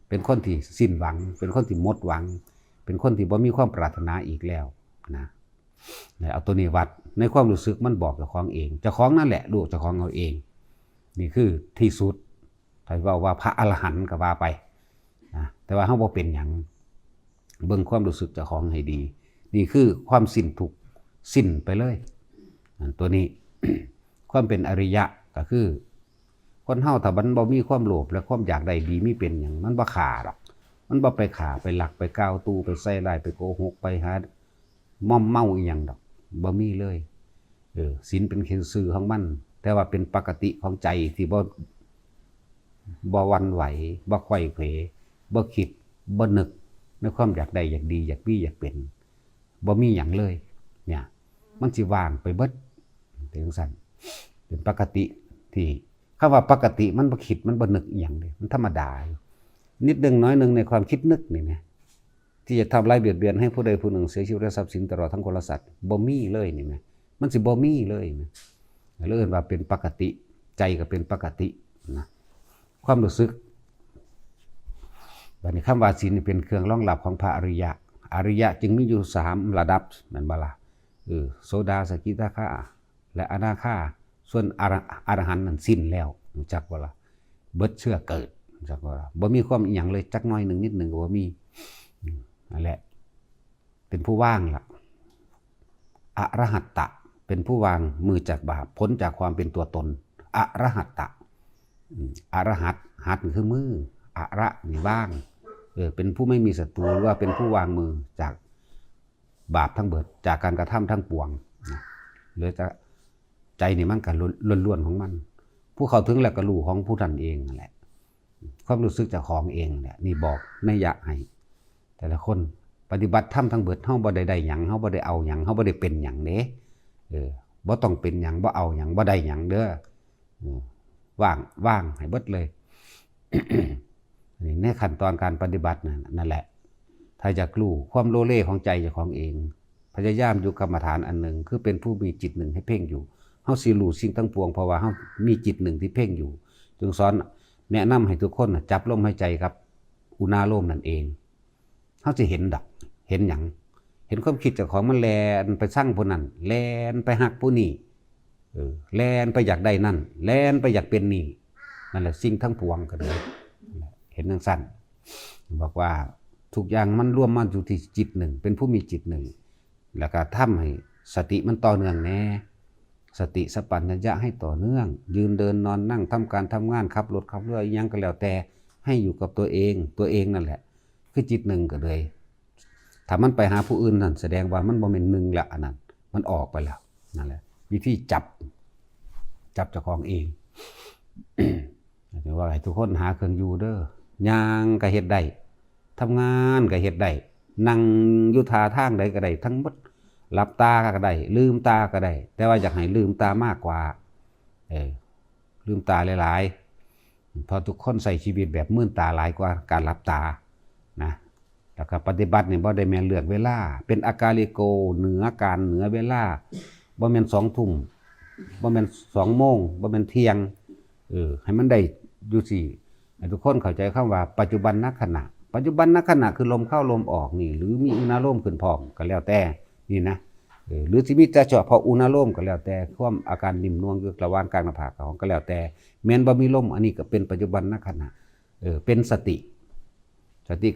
เป็นคนที่สิ้นหวังเป็นคนที่หมดหวังเป็นคนที่บ่มีความปรารถนาอีกแล้วนะเอาตัวนี้วัดในความรู้สึกมันบอกเจ้าของเองเจ้าของนั่นแหละดูเจ้าของเอาเองนี่คือที่สุดถ้าว่าพระอรหันต์ก็ว่าไปนะแต่ว่าเฮาบ่เป็นหยังเบิ่งความรู้สึกเจ้าของให้ดีนี่คือความสิ้นทุกข์สิ้นไปเลยตัวนี้ ความเป็นอริยะก็คือคนเฮาถ้ามันบ่มีความโลภและความอยากได้ดีมีเป็นหยังมันบ่ฆ่าหรอกมันบ่ไปฆ่าไปลักไปกาวตูไปใส่ร้ายไปโกหกไปหาม่อมเมาอีหยังดอกบ่มีเลยศีลเป็นซื่อของมันแต่ว่าเป็นปกติของใจที่บ่หวั่นไหวบ่ไขว้เขวบ่คิดบ่นึกในความอยากได้อยากดีอยากมีอยากเป็นบ่มีหยังเลยเนี่ยมันสิว่างไปเบิดถึงสั่นเป็นปกติที่คำว่าปกติมันบ่คิดมันบ่นึกอีหยังเลยมันธรรมดานิดนึงน้อยนึงในความคิดนึกนี่แหมที่จะทำลายเบียดเบียนให้ผู้ใดผู้หนึ่งเสียชีวิตและทรัพย์สินตลอดทั้งคนและสัตว์บ่มีเลยนี่แหมมันสิบ่มีเลยนะเรียกว่าเป็นปกติใจก็เป็นปกตินะความรู้สึกบัดนี้คำว่าศีลเป็นเครื่องรองรับของพระอริยะอริยะจึงมีอยู่3ระดับนั่นบ่ล่ะโสดาสกิทาคาและอนาคาส่วนอรหันต์นั้นสิ้นแล้วรู้จักบ่ล่ะเบิดเชื่อเกิดรู้จักบ่ล่ะบ่มีความอีหยังเลยจักน้อยนึงนิดนึงก็บ่มีนั่นแหละเป็นผู้ว่างล่ะอรหัตตะ เป็นผู้วางมือจากบาปพ้นจากความเป็นตัวตนอรหัตตะอรหัตหัตคือมืออระนี่ว่างเป็นผู้ไม่มีศัตรูหรือว่าเป็นผู้วางมือจากบาปทั้งเบิดจากการกระทำทั้งปวงหรือจะใจนี่มันกันล้วนๆของมันผู้เข้าถึงแล้วก็รู้ของผู้ท่านเองนั่นแหละความรู้สึกจากของเองเนี่ยนี่บอกนัยยะให้แต่ละคนปฏิบัติธรรมทั้งเบิดเฮาบ่ได้หยังเฮาบ่ได้เอาหยังเฮาบ่ได้เป็นหยังเด้บ่ต้องเป็นหยังบ่เอาหยังบ่ได้หยังเด้อว่างให้เบิดเลย นี่ในขั้นตอนการปฏิบัตินั่นแหละถ้าอยากรู้ความโลเลของใจเจ้าของเองพยายามอยู่กรรมฐานอันหนึ่งคือเป็นผู้มีจิตหนึ่งให้เพ่งอยู่เฮาสิรู้สิ่งทั้งปวงเพราะว่าเฮามีจิตหนึ่งที่เพ่งอยู่จึงสอนแนะนำให้ทุกคนจับลมหายใจครับอุณาโลมนั่นเองเฮาจะเห็นดักเห็นหยังเห็นความคิดเจ้าของมันแลนไปสร้างผู้นั้นแลนไปหักผู้นี้แลนไปอยากได้นั่นแลนไปอยากเป็นนี่นั่นแหละสิ่งทั้งปวงก็เลยเห็นทั้งสั้นบอกว่าทุกอย่างมันร่วมมันอยู่ที่จิตหนึ่งเป็นผู้มีจิตหนึ่งแล้วก็ทำให้สติมันต่อเนื่องแน่สติสัพพัญญะให้ต่อเนื่องยืนเดินนอนนั่งทำการทำงานขับรถขับเรือยังก็แล้วแต่ให้อยู่กับตัวเองนั่นแหละคือจิตหนึ่งก็เลยถ้ามันไปหาผู้อื่นนั่นแสดงว่ามันบ่เป็นหนึ่งละอันนั้นมันออกไปแล้วนั่นแหละวิธีจับเจ้าของเองว่าให้ทุกคนหาเครื่องอยู่เด้อย่างก็เฮ็ดได้ทำงานก็เฮ็ดได้นั่งอยู่ท่าทางใดก็ได้ทั้งหมดหลับตาก็ได้ลืมตาก็ได้แต่ว่าอยากให้ลืมตามากกว่าลืมตาหลายๆพอทุกคนใส่ชีวิตแบบมื่นตาหลายกว่าการหลับตานะแล้วก็ปฏิบัติเนี่ยบ่ได้แม่นเลือกเวลาเป็นอากาลิโกเหนือการเหนือเวลาบ่แม่น2 ทุ่มบ่แม่น2 โมงบ่แม่นเที่ยงให้มันได้อยู่สิให้ทุกคนเข้าใจคำว่าปัจจุบันนักขณะปัจจุบันนักขณะคือลมเข้าลมออกนี่หรือมีอุณาโลมขึ้นพร้อมก็แล้วแต่นี่นะหรือสิมีแต่เฉพาะอุณาโลมก็แล้วแต่ความอาการนิ่มนวลอยู่ระหว่างกลางหน้าผากของก็แล้วแต่แม้นบ่มีลมอันนี้ก็เป็นปัจจุบันนักขณะเป็นสติ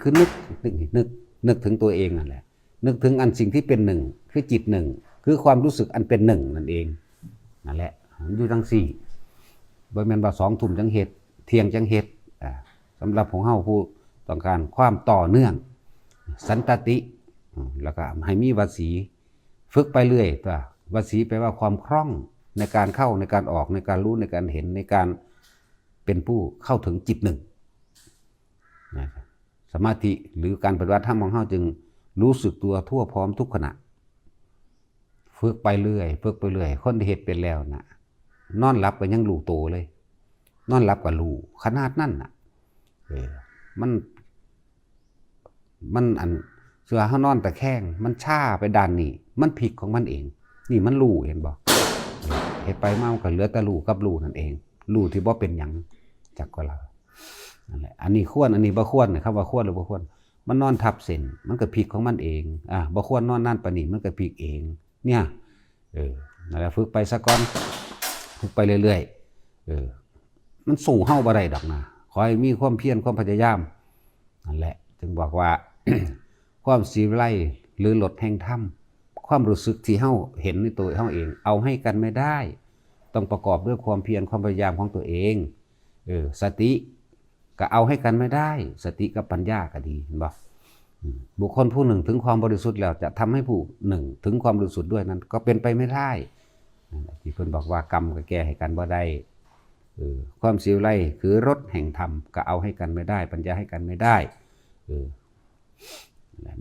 คือนึกถึงตัวเองนั่นแหละนึกถึงอันสิ่งที่เป็นหนึ่งคือจิตหนึ่งคือความรู้สึกอันเป็นหนึ่งนั่นเองนั่นแหละอยู่ทั้งสี่บ่แม่นว่า2 ทุ่มจังเฮ็ดเที่ยงจังเฮ็ดสำหรับของเฮาผู้ต้องการความต่อเนื่องสันตติแล้วก็ให้มีวสีฝึกไปเรื่อยตัววสีแปลว่าความคล่องในการเข้าในการออกในการรู้ในการเห็นในการเป็นผู้เข้าถึงจิตหนึ่งสมาธิหรือการปฏิบัติธรรมของเฮาจึงรู้สึกตัวทั่วพร้อมทุกขณะฝึกไปเรื่อยคนที่เฮ็ดเป็นแล้วนะนอนหลับก็ยังรู้ตัวเลยนอนหลับก็รู้ขนาดนั้นน่ะมันอันเสือเฮานอนแต่แข้งมันช้าไปด้านนี้มันผิดของมันเองนี่มันรู้เห็นบ่เฮ็ดไปมาก็เหลือแต่รู้กับรู้นั่นเองรู้ที่บ่เป็นหยังจักกว่าเรานั่นแหละอันนี้ควรอันนี้บ่ควรคำว่าควรหรือบ่ควรมันนอนทับเส้นมันก็ผิดของมันเองบ่ควรนอนนั่นปานนี้มันก็ผิดเองเนี่ยนั่นแหละฝึกไปซะก่อนฝึกไปเรื่อยๆมันสู้เฮาบ่ได้ดอกนะขอให้มีความเพียรความพยายามนั่นแหละจึงบอกว่า ความสีไล่หรือหลดแห่งธรรมความรู้สึกที่เฮาเห็นในตัวเฮาเองเอาให้กันไม่ได้ต้องประกอบด้วยความเพียรความพยายามของตัวเองสติก็เอาให้กันไม่ได้สติกับปัญญาก็ดีเห็นบ่บุคคลผู้หนึ่งถึงความบริสุทธิ์แล้วจะทำให้ผู้หนึ่งถึงความบริสุทธิ์ด้วยนั้นก็เป็นไปไม่ได้ที่เพิ่นบอกว่ากรรมก็แก้ให้กันบ่ได้ความสิวไล่คือรถแห่งธรรมก็เอาให้กันไม่ได้ปัญญาให้กันไม่ได้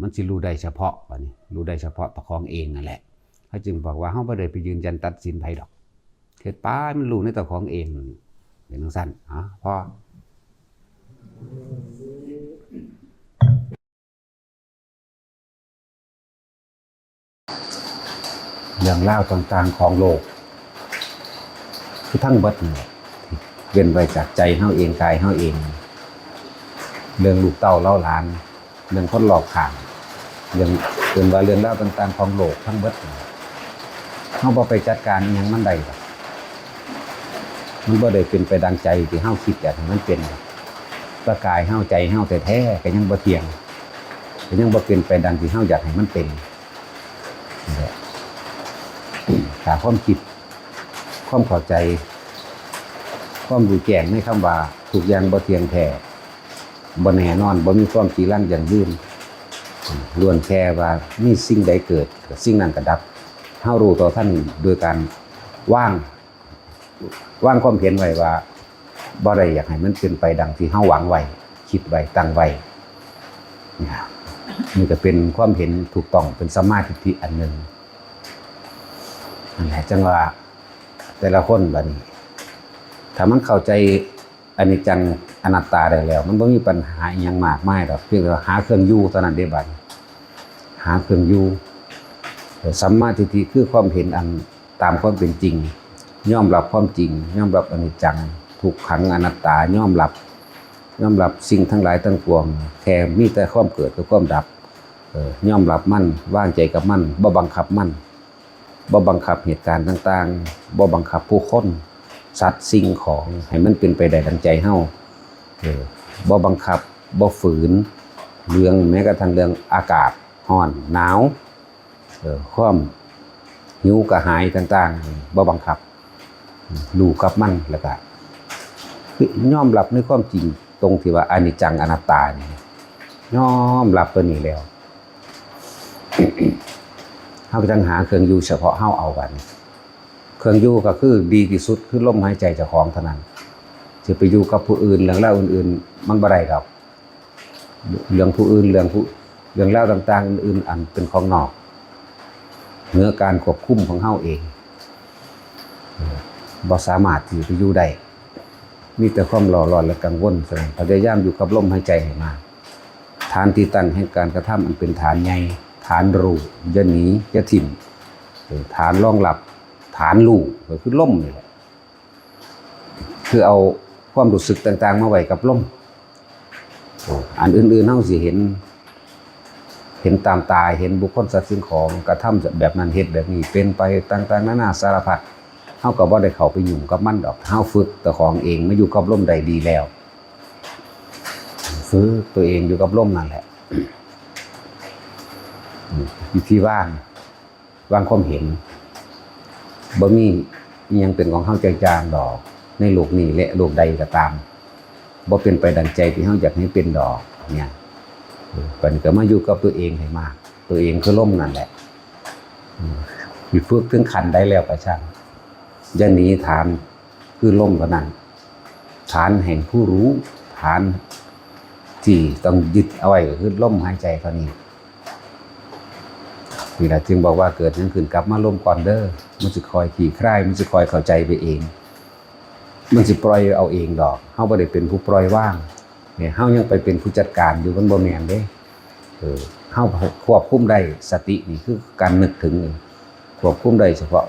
มันสิรู้ได้เฉพาะว่านี่รู้ได้เฉพาะตัวของเองนั่นแหละเขาจึงบอกว่าเฮาบ่ได้ไปยืนยันตัดสินไผดอกเฮ็ดป้ามันรู้ในตัวของเองเป็นจังซั่นพอเรื่องราวต่างๆของโลกคือทั้งเบิดนี่เว้นไว้จากใจเฮาเองกายเฮาเองเรื่องลูกเต้าเล่าหลานเรื่องคนรอบข้างเรื่องว่าเรื่องราวต่างๆของโลกทั้งเบิดเฮาบ่ไปจัดการอิหยังมันได้ดอกมันบ่ได้เป็นไปดังใจที่เฮาคิดอยากให้มันเป็นร่างกายเฮาใจเฮาแท้ๆก็ยังบ่เที่ยงก็ยังบ่เป็นไปดังที่เฮาอยากให้มันเป็นนี่แหละ หาความคิดความเข้าใจความรู้แจ้งในคำว่าทุกอย่างบ่เที่ยงแท้บ่แน่นอนบ่มีความจีรังยั่งยืนล้วนแค่ว่ามีสิ่งใดเกิดสิ่งนั้นก็ดับเฮารู้ต่อท่านโดยการว่างความเห็นไว้ว่าบ่ได้อยากให้มันเป็นไปดังที่เฮาหวังไว้คิดไว้ตั้งไว้นี่ก็เป็นความเห็นถูกต้องเป็นสัมมาทิฏฐิอันหนึ่งนั่นแหละจังว่าแต่ละคนบัดนี้ถ้ามันเข้าใจอนิจจังอนัตตาได้แล้วมันบ่มีปัญหาอีหยังมากมายดอกเพียงแต่หาเครื่องอยู่เท่านั้นเด้บัดหาเครื่องอยู่สัมมาทิฏฐิคือความเห็นอันตามความเป็นจริงยอมรับความจริงยอมรับอนิจจังทุกขังอนัตตายอมรับสิ่งทั้งหลายทั้งปวงแค่มีแต่ความเกิดกับความดับยอมรับมันวางใจกับมันบ่บังคับมันบ่บังคับเหตุการณ์ต่างๆบ่บังคับผู้คนสัตว์สิ่งของให้มันเป็นไปได้ดังใจเฮาบ่บังคับบ่ฝืนเรื่องแม้กระทั่งเรื่องอากาศร้อนหนาวความหิวกระหายต่างๆบ่บังคับรู้กับมันแล้วก็ยอมรับในความจริงตรงที่ว่าอนิจจังอนัตตานี่ยอมรับตัวนี้แล้ว เฮาก็ต้องหาเครื่องอยู่เฉพาะเฮาเอากันเครื่องอยู่ก็คือดีที่สุดคือลมหายใจเจ้าของเท่านั้นสิไปอยู่กับผู้อื่นเรื่องราวอื่นๆมันบ่ได้ดอกเรื่องผู้อื่นเรื่องราวต่างๆอื่นๆอันเป็นของนอกเหนือการควบคุมของเฮาเองบ่สามารถที่จะอยู่ได้มีแต่ความหลอร้อนและกังวลพยายามอยู่กับลมหายใจให้มากฐานที่ตั้งแห่งการกระทำอันเป็นฐานใหญ่ฐานรู้อย่าหนีอย่าถิ่มฐานรองรับฐานรู้ก็คือลมนี่แหละคือเอาความรู้สึกต่างๆมาไว้กับลมอันอื่นๆเฮาสิเห็นตามตาเห็นบุคคลสัตว์สิ่งของกระทำแบบนั้นเฮ็ดแบบนี้เป็นไปต่างๆนานาสารพัดเฮาก็บ่ได้เข้าไปยุ่งกับมันดอกเฮาฝึกตัวของเองมาอยู่กับลมได้ดีแล้วฝึกตัวเองอยู่กับลมนั่นแหละวิธีวางความเห็นบ่มีอิหยังเป็นของเฮาจางๆดอกในโลกนี้และโลกใดก็ตามบ่เป็นไปดังใจที่เฮาอยากให้เป็นดอกเนี่ยปันก็มาอยู่กับตัวเองให้มากตัวเองคือลมนั่นแหละฝึกถึงขันได้แล้วก็ช่างอย่าหนีฐานคือลมเท่านั้นฐานแห่งผู้รู้ฐานที่ต้องยึดเอาไว้ก็คือลมหายใจเท่านี้นี่แหละจึงบอกว่าเกิดนั้นขึ้นกลับมาลมก่อนเด้อมันจะคอยขี่คลายมันจะคอยเข้าใจไปเองมันจะปล่อยเอาเองดอกเฮาบ่ได้เป็นผู้ปล่อยว่างเนี่ยเฮายังไปเป็นผู้จัดการอยู่มันบ่แม่นเด้เฮาควบคุมได้สตินี่คือการนึกถึงควบคุมได้เฉพาะ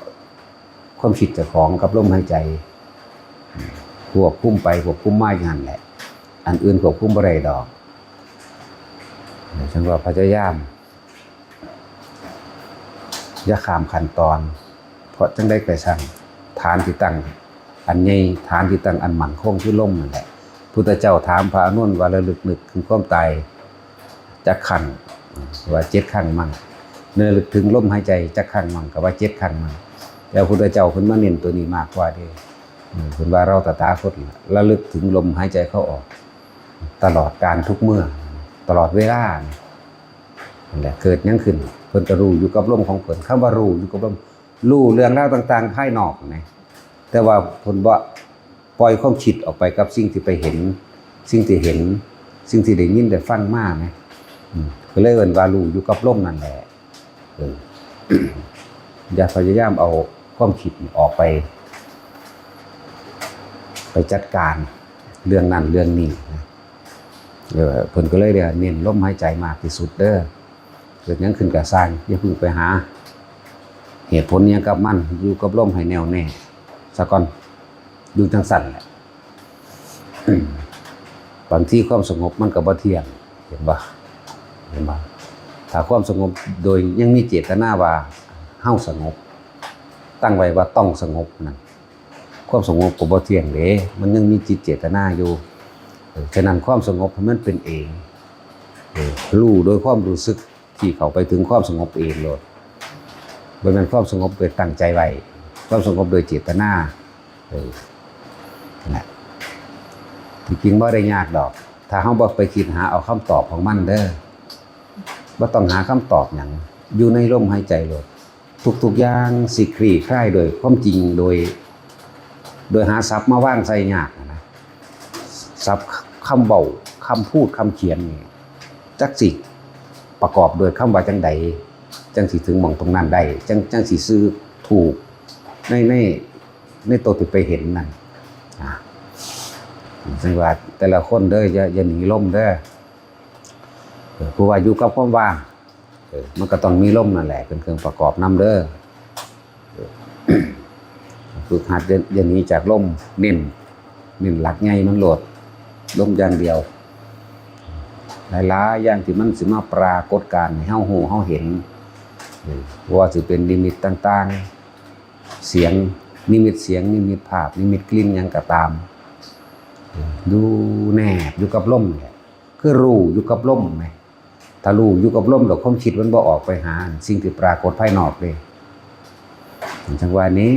ความคิดเจ้าของกับลมหายใจควบคุมไปควบคุมมาอย่างนั้นแหละอันอื่นควบคุมบ่ได้ดอกฉันว่าพยายามอย่าข้ามขั้นตอนเพราะจังได้กระชั่งฐานที่ตั้งอันใหญ่ฐานที่ตั้งอันมั่นคงคือลมนั่นแหละพุทธเจ้าถามพระอานนท์ว่าระลึกนึกถึงความตายจักขันว่า7ครั้งมั่งเนื้อลึกถึงลมหายใจจักครั้งมั่งก็ว่า7ครั้งมั่งแล้วพุทธเจ้าเพิ่นมาเน้นตัวนี้มากกว่าเด้เพิ่นว่าเราตถาคตระลึกถึงลมหายใจเข้าออกตลอดการทุกเมื่อตลอดเวลานั่นแหละเกิดหยังขึ้นเพิ่นก็รู้อยู่กับลมของเพิ่นคำว่ารู้อยู่กับลมรู้เรื่องราวต่างๆภายนอกนะแต่ว่าเพิ่นบ่ปล่อยความคิดออกไปกับสิ่งที่ไปเห็นสิ่งที่เห็นสิ่งที่ได้ยินได้ฟังมานะก็เลยเอิ้นว่ารู้อยู่กับลมนั่นแหละอย่าพยายามเอาความคิดออกไปจัดการเรื่องนั้นเรื่องนี้นะเพิ่นก็เลยเน้นลมหายใจมากที่สุดเด้อเกิดหยังขึ้นก็สร้างอย่าเพิ่งไปหาเหตุผลหยังกับมันอยู่กับลมให้แน่วแน่ซะก่อนอยู่จังสั่นแหละบางทีความสงบมันก็บ่เที่ยงเห็นบ่ถ้าความสงบโดยยังมีเจตนาว่าเฮาสงบตั้งไว้ว่าต้องสงบนั่นความสงบก็บ่เที่ยงเด้มันยังมีจิตเจตนาอยู่ฉะนั้นความสงบมันเป็นเองรู้โดยความรู้สึกที่เข้าไปถึงความสงบเองโลด บ่แม่นความสงบโดยตั้งใจไว้ความสงบโดยเจตนานั่นแหละที่จริงบ่ได้ยากดอกถ้าเฮาบ่ไปคิดหาเอาคำตอบของมันเด้อบ่ต้องหาคำตอบหยังอยู่ในลมหายใจโลดทุกๆอย่างสิคลี่คลายโดยความจริงโดยหาศัพท์มาวางใส่ยากนะศัพท์คำเว้าคำพูดคำเขียนนี่จักสิประกอบโดยคำว่าจังใดจังสิถึงหม่องตรงนั้นได้จังสิซื้อถูกในตัวที่ไปเห็นนั่นซึ่งว่าแต่ละคนเด้ออย่าหนีลมเด้อผู้ว่าอยู่กับความว่างมันก็ต้องมีลมนั่นแหละเป็นเครื่องประกอบนำเด้อฝึกหัดอย่าหนีจากลมเน้นหลักใหญ่มันโหลดลมอย่างเดียวหลายๆอย่างที่มันสิมาปรากฏการณ์ให้เฮาฮู้เฮาเห็นว่าสิเป็นนิมิตต่างๆเสียงนิมิตเสียงนิมิตภาพนิมิตกลิ่นหยังก็ตามดูแนบอยู่กับลมเนี่ยคือรู้อยู่กับลมไหมถ้ารู้อยู่กับลมดอกความคิดมันบ่ออกไปหาสิ่งที่ปรากฏภายนอกเลยจังว่าเน้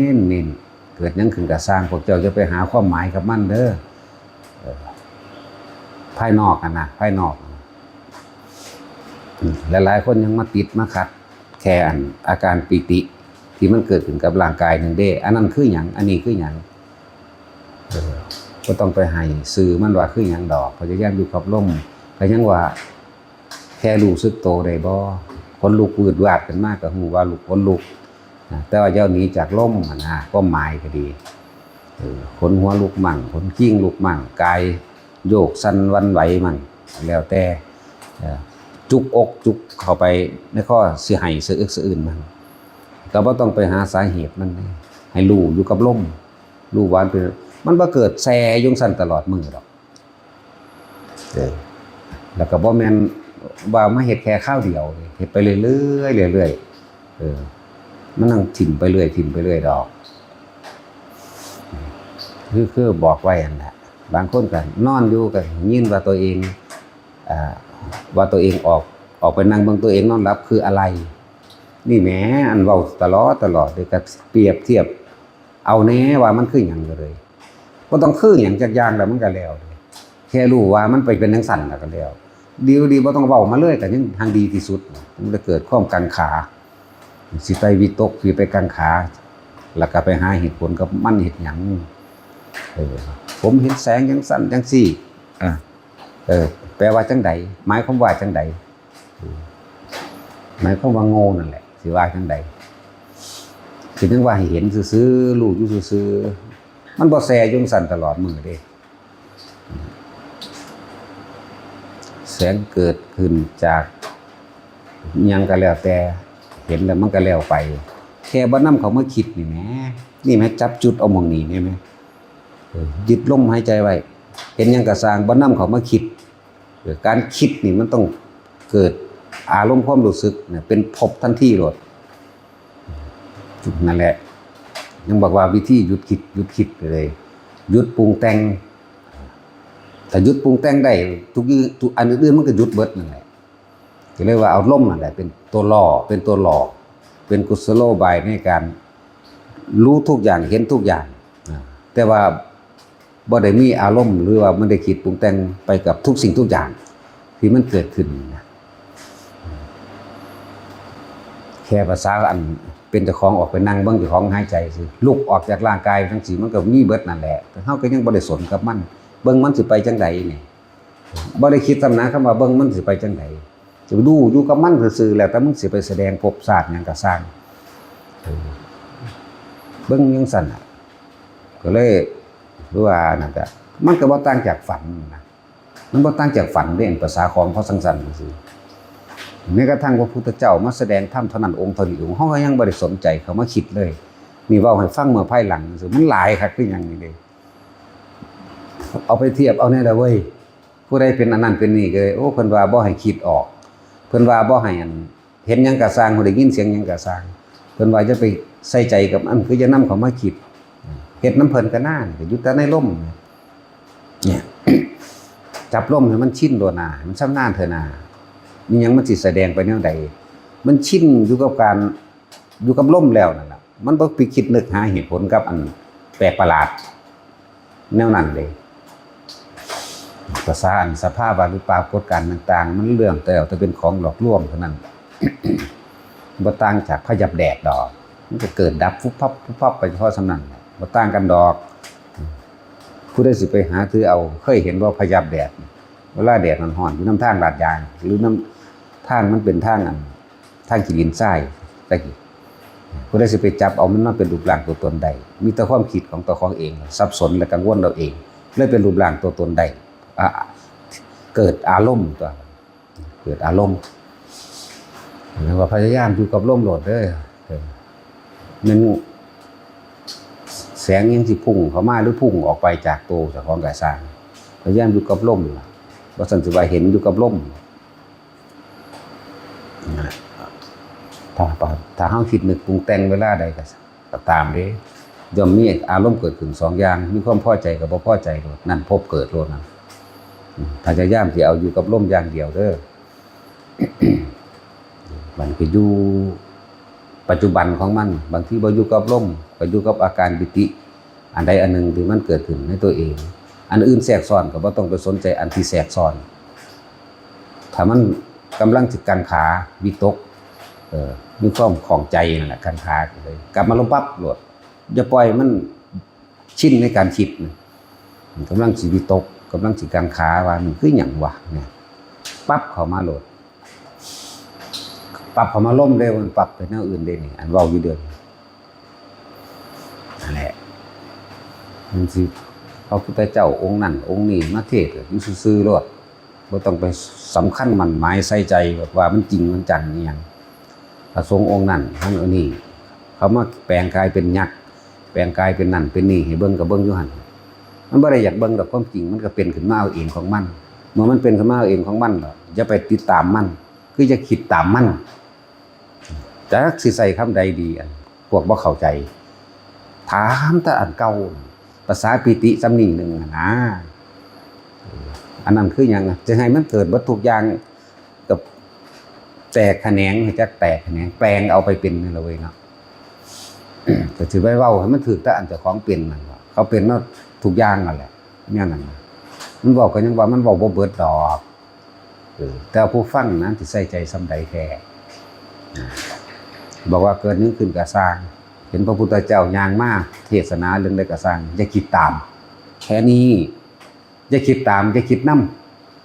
นเกิดหยังขึ้นก็สร้างพวกเจ้าจะไปหาความหมายกับมันเด้อภายนอกนะภายนอกหลายๆคนยังมาติดมาขัดแค่อาการปิติที่มันเกิดขึ้นกับร่างกายหนึ่งเด้อันนั้นคือหยังอันนี้คือหยังก็ต้องไปให้สื่อมันว่าคือหยังดอกพยายามอยู่กับลมก็ยังว่าแค่รู้สึกโตได้บ่คนลุกวืดวาดกันมากก็ฮู้ว่าลุกคนลุกแต่ว่าเจ้าหนีจากลมนะก็หมายก็ดีคนหัวลุกมั่งคนกิ้งลุกมั่งกายโยกสั่นวันไหวมั่งแล้วแต่จุกอกจุกเข้าไปในข้อสิให้สะอึกสะอื่นมันก็บ่ต้องไปหาสาเหตุมันให้รู้อยู่กับลมรู้ว่ามันบ่เกิดแซ่ยงสั่นตลอดมือดอกแล้วก็บ่แม่นว่ามาเฮ็ดแค่ข้าวเดียวเฮ็ดไปเรื่อยๆมันนั่งถิ่มไปเรื่อยดอกคือบอกไว้นั่นแหละบางคนก็นอนอยู่ก็ยินว่าตัวเองออกไปนั่งเบิ่งตัวเองนอนหลับคืออะไรนี่แหมอันเว้าตลอดเลยก็เปรียบเทียบเอาแน่ว่ามันคือหยังเลยบ่ต้องคือหยังจักอย่างแล้วมันก็แล้วแค่รู้ว่ามันไปเป็นจังซั่นแล้วก็แล้วดีบ่ต้องเว้ามาเลยก็ยังทางดีที่สุดมันจะเกิดความกังขาสิไปวิตกสิไปกังขาแล้วก็ไปหาเหตุผลกับมันเฮ็ดหยังผมเห็นแสงจังซั่นจังซี่แปลว่าจังใดหมายความว่าจังใดหมายความว่าโง่นั่นแหละสิว่าจังใดคือถึงว่าให้เห็นซื่อๆรู้อยู่ซื่อๆมันบ่แซ่จังซั่นตลอดมื้อเด้แสงเกิดขึ้นจากหยังก็แล้วแต่เห็นแล้วมันก็แล้วไปแค่บ่นำเขามาคิดนี่แหมจับจุดเอาหม่องนี้ได้มั้ยยึดลมหายใจไว้เห็นหยังก็สร้างบ่นำเขามาคิดการคิดนี่มันต้องเกิดอารมณ์ความรู้สึกเนี่ยเป็นภพทันทีโลดนั่นแหละยังบอกว่าวิธีหยุดคิดเลยหยุดปรุงแต่งถ้าหยุดปรุงแต่งได้ทุกอันอื่นมันก็หยุดเบิดนั่นแหละก็เลยว่าเอาลมนั่นแหละเป็นตัวล่อเป็นตัวหลอกเป็นกุศโลบายในการรู้ทุกอย่างเห็นทุกอย่างแต่ว่าบ่ได้มีอารมณ์หรือว่ามันได้คิดปรุงแต่งไปกับทุกสิ่งทุกอย่างที่มันเกิดขึ้นนะแค่ภาษาอันเป็นเจ้าของออกไปนั่งเบิ่งเจ้าของหายใจสิลุกออกจากร่างกายทั้งสี่มันก็มีเบิดนั่นแหละแต่เฮาก็ยังบ่ได้สนกับมันเบิ่งมันสิไปจังไดนี่บ่ได้คิดตำหนักคำว่าเบิ่งมันสิไปจังไดจะดูอยู่กับมันซื่อๆแล้วแต่มึงสิไปแสดงภพชาติหยังก็สร้างเบิ่งจังซั่นน่ะก็เลยว่านั่นก็มันก็บ่ต่างจากฝันนะมันบ่ต่างจากฝันเด้ภาษาของพระสังสรรค์ซื่อแม้กระทั่งพระพุทธเจ้ามาแสดงธรรมเท่านั้นองค์เท่านี้เฮาก็ยังบ่ได้สนใจเขามาคิดเลยนี่เว้าให้ฟังเมื่อภายหลังซื่อมันหลายคักคือหยังนี่เด้เอาไปเทียบเอาแน่ล่ะเว้ยผู้ใดเป็นอันนั้นเป็นนี่ก็โอ้เพิ่นว่าบ่ให้คิดออกเพิ่นว่าบ่ให้เห็นหยังก็สร้างผู้ได้ยินเสียงหยังก็สร้างเพิ่นว่าจะไปใส่ใจกับอันคือจะนำเขามาคิดเฮ็ดน้ำเพิ่นก็น่าก็อยู่แต่ในลมเนี่ย จับลมให้มันชินโดนน่ะมันชำนาญเถอะน่ะมีหยังมันสิแสดงไปแนวใดมันชินอยู่กับการ อยู่กับลมแล้วนั่นล่ะมันบ่ไปคิดนึกหาเหตุผลกับอันแปลกประหลาดแนวนั้นเลยภาษาอันสภาวะหรือปรากฏการณ์ต่างๆมันเรื่องแต่เป็นของหลอกลวงเท่านั้น บ่ต่างจากพยับแดดดอกมันจะเกิดดับฟุบพับไปเฉพาะสำนั้นบ่ต่างกันดอกผู้ใดสิไปหาถือเอาเคยเห็นว่าพยับแดดเวลาแดดมันร้อนอยู่น้ำทางลาดยางหรือน้ำทางมันเป็นทางขี้ดินทรายตะกี้ผู้ใดสิไปจับเอามันมาเป็นรูปร่างตัวตนใดมีแต่ความคิดของตัวของเองสับสนและกังวลเราเองเลยเป็นรูปร่างตัวตนใดเกิดอารมณ์ตัวเกิดอารมณ์หรือว่าพยายามอยู่กับลมโหลดเด้อมันแสงยังสิพุ่งเข้ามาหรือพุ่งออกไปจากตัวเจ้าของกายสร้างพยายามอยู่กับลมว่าสันติว่าเห็นอยู่กับลมถ้าเฮาคิดนึกปรุงแต่งเวลาใดก็ตามเด้ย่อมมีอารมณ์เกิดขึ้นสองอย่างมีความพอใจกับบ่พอใจโลดนั่นพบเกิดโลดนั่นพยายามที่เอาอยู่กับลมอย่างเดียวเด้อ มันก็อยู่ปัจจุบันของมันบางทีบ่อยู่กับลมก็อยู่กับอาการปิติอันใดอันหนึ่งที่มันเกิดขึ้นในตัวเองอันอื่นแทรกซ้อนก็บ่ต้องไปสนใจอันที่แทรกซ้อนถ้ามันกำลังสิกังขาวิตกมีความของใจนั่นแหละกังขาเลยกลับมาลงปั๊บโหลดอย่าปล่อยมันชินในการคิดมันกำลังสิวิตกกำลังสิกังขาว่ามันคือหยังวะเนี่ยปั๊บเข้ามาโหลดปรับเข้ามาล่มเร็วมันปรับไปแนวอื่นได้นี่อันเว้าอยู่เดิมนั่นแหละมันสิพระพุทธเจ้าองค์นั้นองค์นี้มาเทศน์อยู่ซื่อๆโลดบ่ต้องไปสำคัญมั่นหมายใส่ใจว่ามันจริงมันจังอีหยังพระสงฆ์องค์นั้นท่านอันนี้เขามาแปลงกายเป็นยักษ์แปลงกายเป็นนั่นเป็นนี่ให้เบิ่งก็เบิ่งอยู่หั่นมันบ่ได้อยากเบิ่งดอกความจริงมันก็เป็นขึ้นมาเอาเองของมันเมื่อมันเป็นขึ้นมาเอาเองของมันอย่าไปติดตามมันคือจะคิดตามมันจักสิใส่คำใดดีพวกบ่เข้าใจถามแต่อันเก่าภาษาปิติสำนีหนึ่งนะอันนั้นคือหยังจะให้มันเกิดวัตถุอย่างกับแตกแขนงจักแตกแขนงแปลงเอาไปเป็นนี่ละเว้ยเนาะก็สิไปเว้าให้มันถูกแต่อันเจ้าของเป็นนั่นว่าเขาเป็นเนาะทุกอย่างนั่นแหละเนี่ยนั่นมันบอกก็ยังว่ามันเว้าบ่เบิดดอกแต่ผู้ฟังนั้นสิใส่ใจสำใดแท้บอกว่าเกิดนึงขึ้นก็สร้างเห็นพระพุทธเจ้าย่างมาเทศนาเรื่องใดก็สร้างอย่าคิดตามแค่นี้อย่าคิดตามอย่าคิดน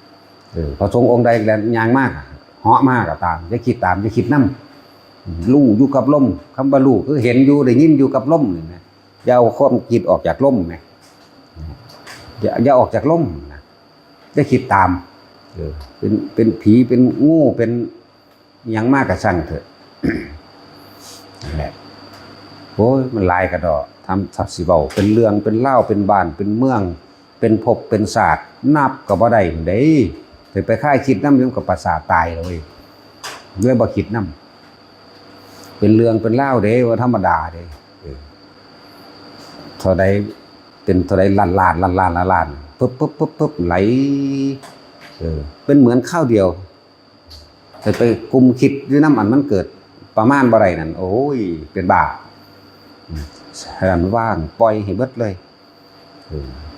ำพระสงฆ์องค์ใดแล้วย่างมากเหาะมากก็ตามอย่าคิดตามอย่าคิดนำรู้อยู่กับลมคำว่ารู้คือเห็นอยู่ได้ยินอยู่กับลมนี่นะอย่าเอาความคิดออกจากลมนะอย่าออกจากลมนะอย่าคิดตามเป็นผีเป็นงูเป็นหยังมากก็ช่างเถอะนั่นแหละโอ้ยมันหลายกระดอทำสับสิเว้าเป็นเรื่องเป็นเล่าเป็นบ้านเป็นเมืองเป็นภพเป็นศาสตร์นับก็บ่ได้เด้ถ้าไปค่ายคิดนำอยู่กับประสาทตายเลยเลยบ่คิดนำเป็นเรื่องเป็นเล่าเด้ว่าธรรมดาเด้เท่าใดเป็นเท่าใดล้านปึ๊บไหลเป็นเหมือนข้าวเดียวแต่ไปกุมคิดด้วยน้ำอันมันเกิดประมาณบ่ไรนั่นโอ้ยเป็นบาปให้มันว่างปล่อยให้เบิดเลย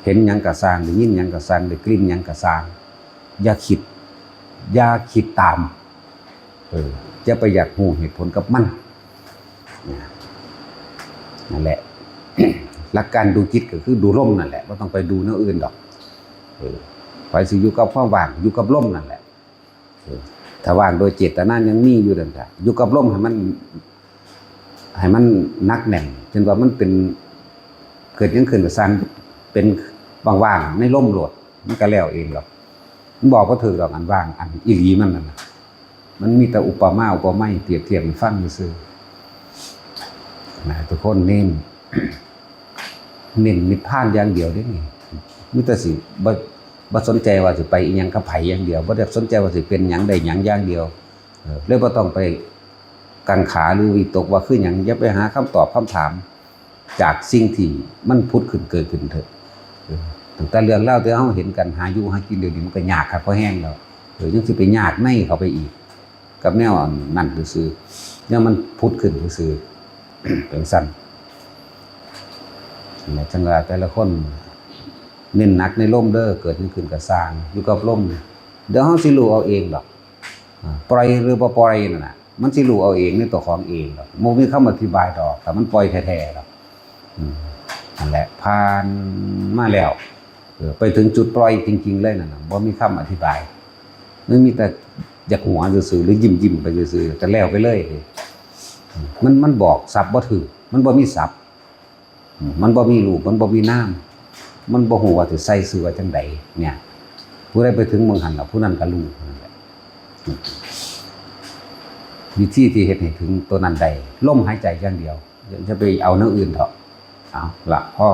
เห็นหยังกะสร้างได้ยินหยังกะสร้างได้กลิ่นหยังกะสร้างอย่าคิดตามอย่าไปอยากรู้เหตุผลกับมันนั่นแหละ หลักการดูจิตก็คือดูลมนั่นแหละบ่ต้องไปดูแนวอื่นดอกไปสิอยู่กับความว่างอยู่กับลมนั่นแหละถ้าว่างโดยเจตนายังมีอยู่นั่นแหละอยู่กับลมให้มันนักแน่นจนว่ามันเป็นเกิดยังขึ้นกับซันเป็นว่างๆในลมโหลดมันก็แล้วเองหรอกมันบอกก็ถือดอกอันว่างอันอีหลีมันนั่นน่ะมันมีแต่อุปมาอุปไมยเปรียบเทียบให้ฟังซื่อนะทุกคนเน้นนิพพานอย่างเดียวเด้นี่มีแต่สิบ่สนใจว่าสิไปอีหยังกับไผอย่างเดียวบ่ได้สนใจว่าสิเป็นหยังได้หยังอย่างเดียวเลยบ่ต้องไปกังขาหรือวิตกว่าคือหยังอย่าไปหาคำตอบคำถามจากสิ่งที่มันพุดขึ้นเกิดขึ้นเถอะตั้งแต่เรื่องเล่าที่เฮาเห็นกันหาอยู่หากินเดี๋ยวนี้มันก็ยากครับเพราะแห้งแล้วยังสิไปยากในเข้าไปอีกกับแนวนั้นซื่อ เนี่ยมันพุดขึ้นซื่อๆ เป็นสั้นเนี่ยจังว่าแต่ละคนเน้นหนักในลมเด้อเกิดขึ้นก็สร้างอยู่กับลมเดี๋ยวเฮาสิรู้เอาเองดอกปล่อยหรือบ่ปล่อยนั่นน่ะมันสิรู้เอาเองในตัวของเองดอกบ่มีคำอธิบายดอกแต่มันปล่อยแท้ๆดอกนั่นแหละผ่านมาแล้วไปถึงจุดปล่อยจริงๆเลยนั่นน่ะบ่มีคำอธิบายมันมีแต่อยากหัวซื่อๆหรือยิ้มๆไปซื่อๆก็แล้วไปเลยมันบอกศัพท์บ่ถูกมันบ่มีศัพท์มันบ่มีรูปมันบ่มีนามมันบ่ฮู้ว่าสิใส่ชื่อว่าจังใดเนี่ยผู้ใดไปถึงเมืองหันล่ะผู้นั้นก็รู้นั่นแหละวิธีที่เฮ็ดให้ถึงตัวนั้นได้ลมหายใจอย่างเดียวอย่าไปเอาเรื่องอื่นเถอะเอาล่ะพอ